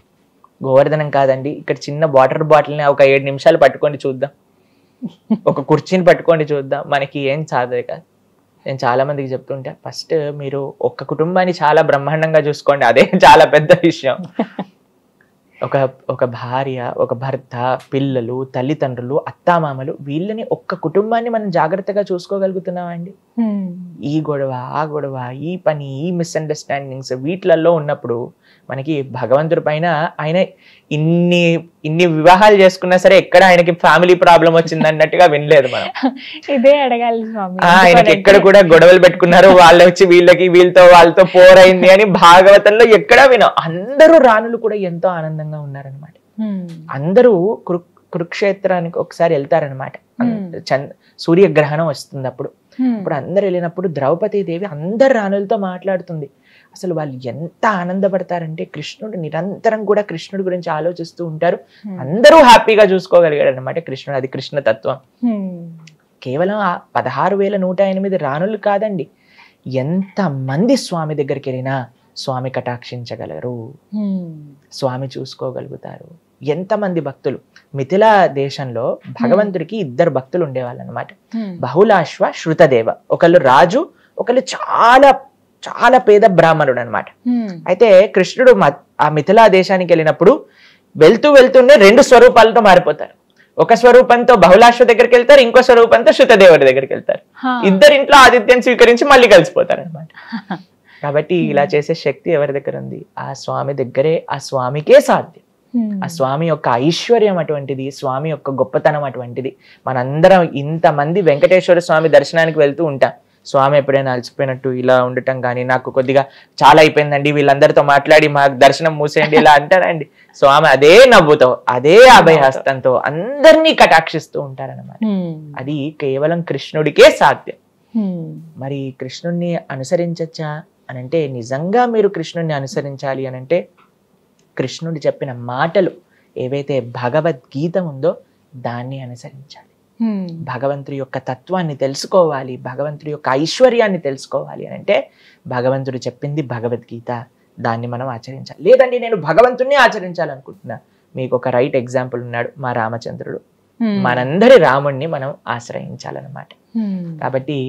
గోవర్ధనం కాదండి, ఇక్కడ చిన్న వాటర్ బాటిల్ని ఒక 7 నిమిషాలు పట్టుకొని చూద్దాం, ఒక కుర్చీని పట్టుకొని చూద్దాం, మనకి ఏం సాధే కాదు. నేను చాలా మందికి చెప్తుంటా, ఫస్ట్ మీరు ఒక్క కుటుంబాన్ని చాలా బ్రహ్మాండంగా చూసుకోండి, అదే చాలా పెద్ద విషయం. ఒక భార్య, ఒక భర్త, పిల్లలు, తల్లిదండ్రులు, అత్తామామలు, వీళ్ళని ఒక్క కుటుంబాన్ని మనం జాగ్రత్తగా చూసుకోగలుగుతున్నామండి. ఈ గొడవ, ఆ గొడవ, ఈ పని, ఈ మిస్అండర్స్టాండింగ్స్ వీటిలలో ఉన్నప్పుడు మనకి భగవంతుడి పైన ఆయన ఇన్ని వివాహాలు చేసుకున్నా సరే ఎక్కడ ఆయనకి ఫ్యామిలీ ప్రాబ్లం వచ్చింది అన్నట్టుగా వినలేదు మనం. ఇదే అడగాలి స్వామి, ఆయనకి ఎక్కడ కూడా గొడవలు పెట్టుకున్నారు, వాళ్ళు వచ్చి వాళ్ళతో పోరైంది అని భాగవతంలో ఎక్కడా వినం. అందరూ రాణులు కూడా ఎంతో ఆనందంగా ఉన్నారనమాట. అందరూ కురుక్షేత్రానికి ఒకసారి వెళ్తారనమాట. సూర్యగ్రహణం వస్తుంది అప్పుడు అందరు వెళ్ళినప్పుడు ద్రౌపది దేవి అందరు రాణులతో మాట్లాడుతుంది. అసలు వాళ్ళు ఎంత ఆనందపడతారంటే, కృష్ణుడు నిరంతరం కూడా కృష్ణుడి గురించి ఆలోచిస్తూ ఉంటారు. అందరూ హ్యాపీగా చూసుకోగలిగాడు అనమాట కృష్ణుడు. అది కృష్ణ తత్వం. కేవలం 16,108 రాణులు కాదండి, ఎంత మంది స్వామి దగ్గరికి వెళ్ళినా స్వామి కటాక్షించగలరు, స్వామి చూసుకోగలుగుతారు. ఎంతమంది భక్తులు. మిథిలా దేశంలో భగవంతుడికి 2 భక్తులు ఉండేవాళ్ళు అనమాట. బహుళాశ్వ, శృతదేవ. ఒకళ్ళు రాజు, ఒకళ్ళు చాలా చాలా పేద బ్రాహ్మణుడు అనమాట. అయితే కృష్ణుడు ఆ మిథిలా దేశానికి వెళ్ళినప్పుడు వెళ్తూనే 2 స్వరూపాలతో మారిపోతారు. ఒక స్వరూపంతో బహుళాశ్వ దగ్గరికి వెళ్తారు, ఇంకో స్వరూపంతో శృతదేవుడి దగ్గరికి వెళ్తారు. ఇద్దరింట్లో ఆతిథ్యం స్వీకరించి మళ్ళీ కలిసిపోతారు అనమాట. కాబట్టి ఇలా చేసే శక్తి ఎవరి దగ్గర ఉంది? ఆ స్వామి దగ్గరే. ఆ స్వామికే సాధ్యం. ఆ స్వామి యొక్క ఐశ్వర్యం అటువంటిది, స్వామి యొక్క గొప్పతనం అటువంటిది. మనందరం ఇంతమంది వెంకటేశ్వర స్వామి దర్శనానికి వెళ్తూ ఉంటాం. స్వామి ఎప్పుడైనా అలసిపోయినట్టు ఇలా ఉండటం కానీ, నాకు కొద్దిగా చాలా అయిపోయిందండి, వీళ్ళందరితో మాట్లాడి మా దర్శనం మూసేయండి ఇలా అంటారండి. స్వామి అదే నవ్వుతో, అదే అభయహస్తంతో అందరినీ కటాక్షిస్తూ ఉంటారన్నమాట. అది కేవలం కృష్ణుడికే సాధ్యం. మరి కృష్ణుడిని అనుసరించచ్చా అనంటే, నిజంగా మీరు కృష్ణుడిని అనుసరించాలి అనంటే, కృష్ణుడు చెప్పిన మాటలు ఏవైతే భగవద్గీత ఉందో దాన్ని అనుసరించాలి. భగవంతుడి యొక్క తత్వాన్ని తెలుసుకోవాలి, భగవంతుడి యొక్క ఐశ్వర్యాన్ని తెలుసుకోవాలి అని అంటే భగవంతుడు చెప్పింది భగవద్గీత, దాన్ని మనం ఆచరించాలి. లేదండి నేను భగవంతుడిని ఆచరించాలనుకుంటున్నా, మీకు ఒక రైట్ ఎగ్జాంపుల్ ఉన్నాడు, మా రామచంద్రుడు. మనందరి రాముడిని మనం ఆశ్రయించాలన్నమాట. కాబట్టి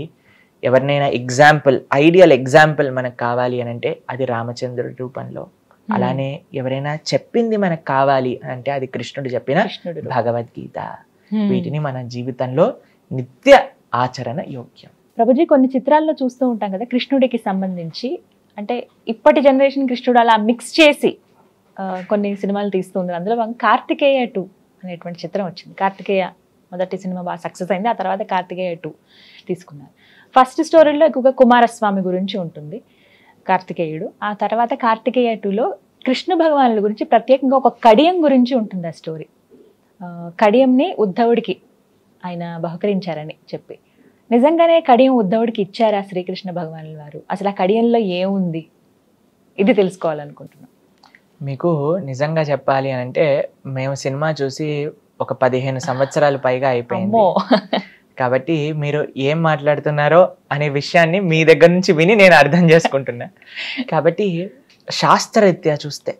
ఎవరినైనా ఎగ్జాంపుల్, ఐడియల్ ఎగ్జాంపుల్ మనకు కావాలి అని అంటే అది రామచంద్రుడి రూపంలో. అలానే ఎవరైనా చెప్పింది మనకు కావాలి అంటే అది కృష్ణుడు చెప్పిన భగవద్గీత. వీటిని మన జీవితంలో నిత్య ఆచరణ యోగ్యం. ప్రభుజీ, కొన్ని చిత్రాల్లో చూస్తూ ఉంటాం కదా కృష్ణుడికి సంబంధించి, అంటే ఇప్పటి జనరేషన్ కృష్ణుడు అలా మిక్స్ చేసి కొన్ని సినిమాలు తీస్తూ ఉన్నారు. అందులో కార్తికేయ 2 అనేటువంటి చిత్రం వచ్చింది. కార్తికేయ మొదటి సినిమా బాగా సక్సెస్ అయింది, ఆ తర్వాత కార్తికేయ 2 తీసుకున్నారు. ఫస్ట్ స్టోరీలో ఎక్కువగా కుమారస్వామి గురించి ఉంటుంది కార్తికేయుడు. ఆ తర్వాత కార్తికేయ 2లో కృష్ణ భగవానుల గురించి ప్రత్యేకంగా ఒక కడియం గురించి ఉంటుంది ఆ స్టోరీ. కడియంని ఉద్ధవుడికి ఆయన బహుకరించారని చెప్పి, నిజంగానే కడియం ఉద్ధవుడికి ఇచ్చారా శ్రీకృష్ణ భగవానుల వారు? అసలు ఆ కడియంలో ఏముంది? ఇది తెలుసుకోవాలనుకుంటున్నాం. మీకు నిజంగా చెప్పాలి అని అంటే, మేము సినిమా చూసి ఒక 15 సంవత్సరాలు పైగా అయిపోయింది. కాబట్టి మీరు ఏం మాట్లాడుతున్నారో అనే విషయాన్ని మీ దగ్గర నుంచి విని నేను అర్థం చేసుకుంటున్నా. కాబట్టి శాస్త్రరీత్యా చూస్తే,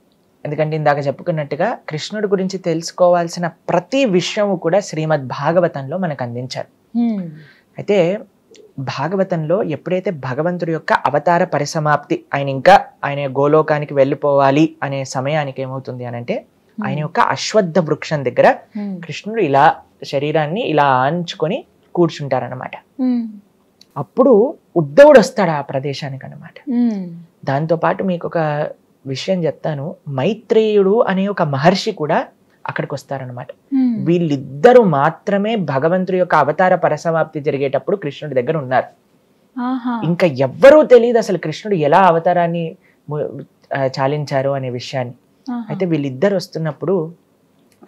ఎందుకంటే ఇందాక చెప్పుకున్నట్టుగా కృష్ణుడి గురించి తెలుసుకోవాల్సిన ప్రతి విషయము కూడా శ్రీమద్ భాగవతంలో మనకు అందించారు. అయితే భాగవతంలో ఎప్పుడైతే భగవంతుడి యొక్క అవతార పరిసమాప్తి, ఆయన గోలోకానికి వెళ్ళిపోవాలి అనే సమయానికి ఏమవుతుంది అని అంటే, ఆయన యొక్క అశ్వత్థ వృక్షం దగ్గర కృష్ణుడు ఇలా శరీరాన్ని ఇలా ఆంచుకొని కూర్చుంటారనమాట. అప్పుడు ఉద్ధవుడు వస్తాడు ఆ ప్రదేశానికి అనమాట. దాంతో పాటు మీకు ఒక విషయం చెప్తాను, మైత్రేయుడు అనే ఒక మహర్షి కూడా అక్కడికి వస్తారనమాట. వీళ్ళిద్దరూ మాత్రమే భగవంతుడి యొక్క అవతార పరిసమాప్తి జరిగేటప్పుడు కృష్ణుడి దగ్గర ఉన్నారు. ఇంకా ఎవ్వరూ తెలియదు అసలు కృష్ణుడు ఎలా అవతారాన్ని చాలించారు అనే విషయాన్ని. అయితే వీళ్ళిద్దరు వస్తున్నప్పుడు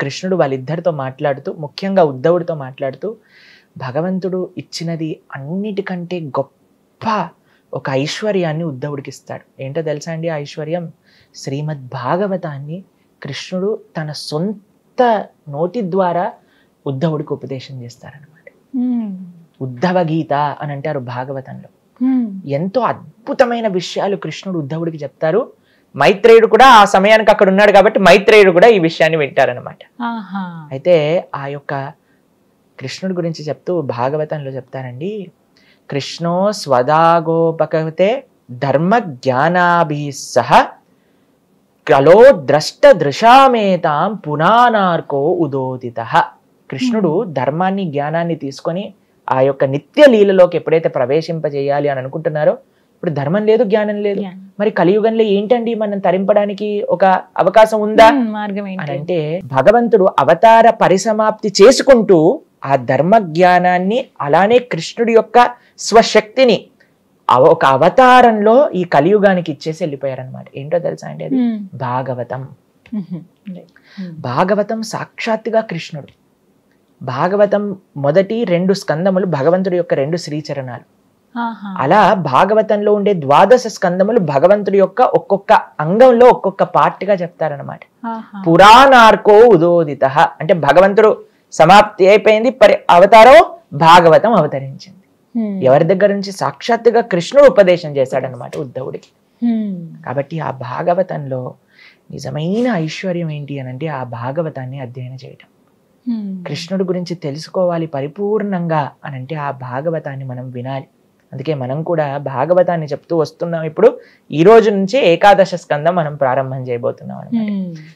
కృష్ణుడు వాళ్ళిద్దరితో మాట్లాడుతూ, ముఖ్యంగా ఉద్ధవుడితో మాట్లాడుతూ, భగవంతుడు ఇచ్చినది అన్నిటికంటే గొప్ప ఒక ఐశ్వర్యాన్ని ఉద్ధవుడికి ఇస్తాడు. ఏంటో తెలుసా అండి? ఆ ఐశ్వర్యం శ్రీమద్ భాగవతాన్ని కృష్ణుడు తన సొంత నోటి ద్వారా ఉద్ధవుడికి ఉపదేశం చేస్తారనమాట. ఉద్ధవ గీత అని అంటారు భాగవతంలో. ఎంతో అద్భుతమైన విషయాలు కృష్ణుడు ఉద్ధవుడికి చెప్తారు. మైత్రేయుడు కూడా ఆ సమయానికి అక్కడ ఉన్నాడు కాబట్టి మైత్రేయుడు కూడా ఈ విషయాన్ని వింటారనమాట. అయితే ఆ యొక్క కృష్ణుడి గురించి చెప్తూ భాగవతంలో చెప్తారండి, కృష్ణో స్వదాగోపకతే ధర్మ జ్ఞానాభి సహ కలో ద్రష్ట దృశామేతాం పునానార్కో ఉదోదిత. కృష్ణుడు ధర్మాన్ని జ్ఞానాన్ని తీసుకొని ఆ యొక్క నిత్య లీలలోకి ఎప్పుడైతే ప్రవేశింపజేయాలి అని అనుకుంటున్నారో, ఇప్పుడు ధర్మం లేదు, జ్ఞానం లేదు, మరి కలియుగంలో ఏంటండి మనం తరింపడానికి ఒక అవకాశం ఉందా అని అంటే, భగవంతుడు అవతార పరిసమాప్తి చేసుకుంటూ ఆ ధర్మ జ్ఞానాన్ని అలానే కృష్ణుడి యొక్క స్వశక్తిని ఒక అవతారంలో ఈ కలియుగానికి ఇచ్చేసి వెళ్ళిపోయారనమాట. ఏంటో తెలుసా అండి? అది భాగవతం. భాగవతం సాక్షాత్తుగా కృష్ణుడు. భాగవతం మొదటి 2 స్కందములు భగవంతుడి యొక్క 2 శ్రీచరణాలు. అలా భాగవతంలో ఉండే 12 స్కందములు భగవంతుడి యొక్క ఒక్కొక్క అంగంలో ఒక్కొక్క పార్ట్గా చెప్తారనమాట. పురాణార్కో ఉదోదిత అంటే భగవంతుడు సమాప్తి అయిపోయింది, అవతారం భాగవతం అవతరించింది. ఎవరి దగ్గర నుంచి? సాక్షాత్తుగా కృష్ణుడు ఉపదేశం చేశాడనమాట ఉద్ధవుడికి. కాబట్టి ఆ భాగవతంలో నిజమైన ఐశ్వర్యం ఏంటి అని అంటే ఆ భాగవతాన్ని అధ్యయనం చేయటం. కృష్ణుడి గురించి తెలుసుకోవాలి పరిపూర్ణంగా అని అంటే ఆ భాగవతాన్ని మనం వినాలి. అందుకే మనం కూడా భాగవతాన్ని చెప్తూ వస్తున్నాం. ఇప్పుడు ఈ రోజు నుంచి 11వ స్కందం మనం ప్రారంభం చేయబోతున్నాం అన్నమాట.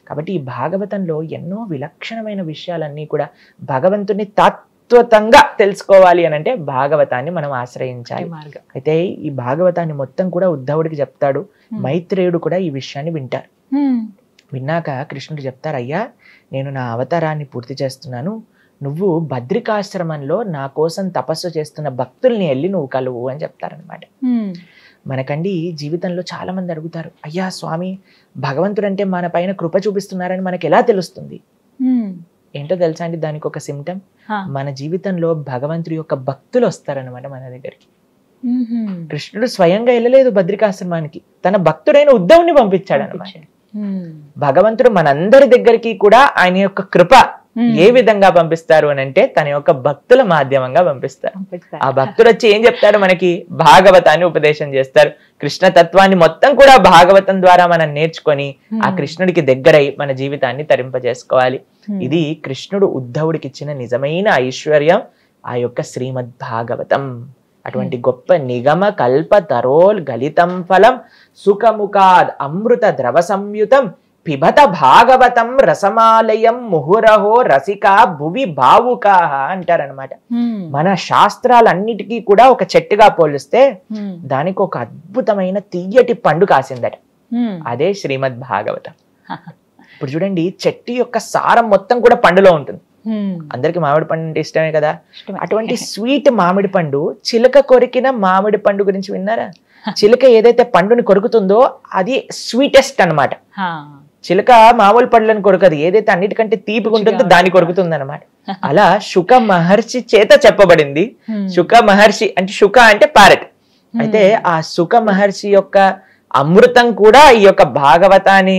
కాబట్టి ఈ భాగవతంలో ఎన్నో విలక్షణమైన విషయాలన్నీ కూడా భగవంతుని తత్వతంగా తెలుసుకోవాలి అని అంటే భాగవతాన్ని మనం ఆశ్రయించాలి. అయితే ఈ భాగవతాన్ని మొత్తం కూడా ఉద్ధవుడికి చెప్తాడు. మైత్రేయుడు కూడా ఈ విషయాన్ని వింటారు. విన్నాక కృష్ణుడు చెప్తారు, అయ్యా నేను నా అవతారాన్ని పూర్తి చేస్తున్నాను, నువ్వు బద్రికాశ్రమంలో నా కోసం తపస్సు చేస్తున్న భక్తుల్ని వెళ్ళి నువ్వు కలువు అని చెప్తారనమాట. మనకండి జీవితంలో చాలా మంది అడుగుతారు, అయ్యా స్వామి భగవంతుడు అంటే మన పైన కృప చూపిస్తున్నారని మనకి ఎలా తెలుస్తుంది? ఏంటో తెలుసా అండి? దానికి ఒక సిమ్టమ్, మన జీవితంలో భగవంతుడి యొక్క భక్తులు వస్తారనమాట మన దగ్గరికి. కృష్ణుడు స్వయంగా వెళ్ళలేదు బద్రికాశ్రమానికి, తన భక్తుడైన ఉద్ధవుని పంపించాడు అనమాట. భగవంతుడు మనందరి దగ్గరికి కూడా ఆయన యొక్క కృప ఏ విధంగా పంపిస్తారు అని అంటే తన యొక్క భక్తుల మాధ్యమంగా పంపిస్తారు. ఆ భక్తులు వచ్చి ఏం చెప్తారు? మనకి భాగవతాన్ని ఉపదేశం చేస్తారు. కృష్ణ తత్వాన్ని మొత్తం కూడా భాగవతం ద్వారా మనం నేర్చుకొని ఆ కృష్ణుడికి దగ్గరై మన జీవితాన్ని తరింపజేసుకోవాలి. ఇది కృష్ణుడు ఉద్ధవుడికి ఇచ్చిన నిజమైన ఐశ్వర్యం ఆ యొక్క శ్రీమద్ భాగవతం. అటువంటి గొప్ప నిగమ కల్ప తరోల్ గలితం ఫలం సుఖముఖాద్ అమృత ద్రవ సంయుతం పిబత భాగవతం రసమాలయం ముహురహో రసికా భువి భావుకా అంటారనమాట. మన శాస్త్రాలన్నిటికీ కూడా ఒక చెట్టుగా పోలిస్తే దానికి ఒక అద్భుతమైన తీయటి పండు కాసిందట. అదే శ్రీమద్ భాగవతం. ఇప్పుడు చూడండి, చెట్టు యొక్క సారం మొత్తం కూడా పండులో ఉంటుంది. అందరికి మామిడి పండు అంటే ఇష్టమే కదా. అటువంటి స్వీట్ మామిడి పండు, చిలక కొరికిన మామిడి పండు గురించి విన్నారా? చిలక ఏదైతే పండుని కొరుకుతుందో అది స్వీటెస్ట్ అన్నమాట. చిలక మామూలు పండ్లను కొరకదు, ఏదైతే అన్నిటికంటే తీపిగా ఉంటుందో దాన్ని కొరుకుతుంది అనమాట. అలా శుక మహర్షి చేత చెప్పబడింది. శుక మహర్షి అంటే శుక అంటే ప్యారెట్. అయితే ఆ శుక మహర్షి యొక్క అమృతం కూడా ఈ యొక్క భాగవతాన్ని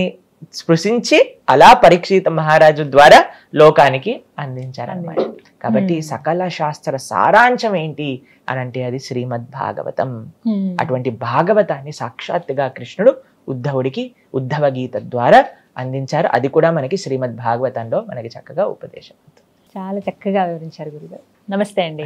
స్పృశించి అలా పరీక్షిత మహారాజు ద్వారా లోకానికి అందించారన్నమాట. కాబట్టి సకల శాస్త్ర సారాంశం ఏంటి అనంటే అది శ్రీమద్ భాగవతం. అటువంటి భాగవతాన్ని సాక్షాత్తుగా కృష్ణుడు ఉద్ధవుడికి ఉద్ధవ గీత ద్వారా అందించారు. అది కూడా మనకి శ్రీమద్ భాగవతంలో మనకి చక్కగా ఉపదేశం. చాలా చక్కగా వివరించారు గురుగారు. నమస్తే అండి.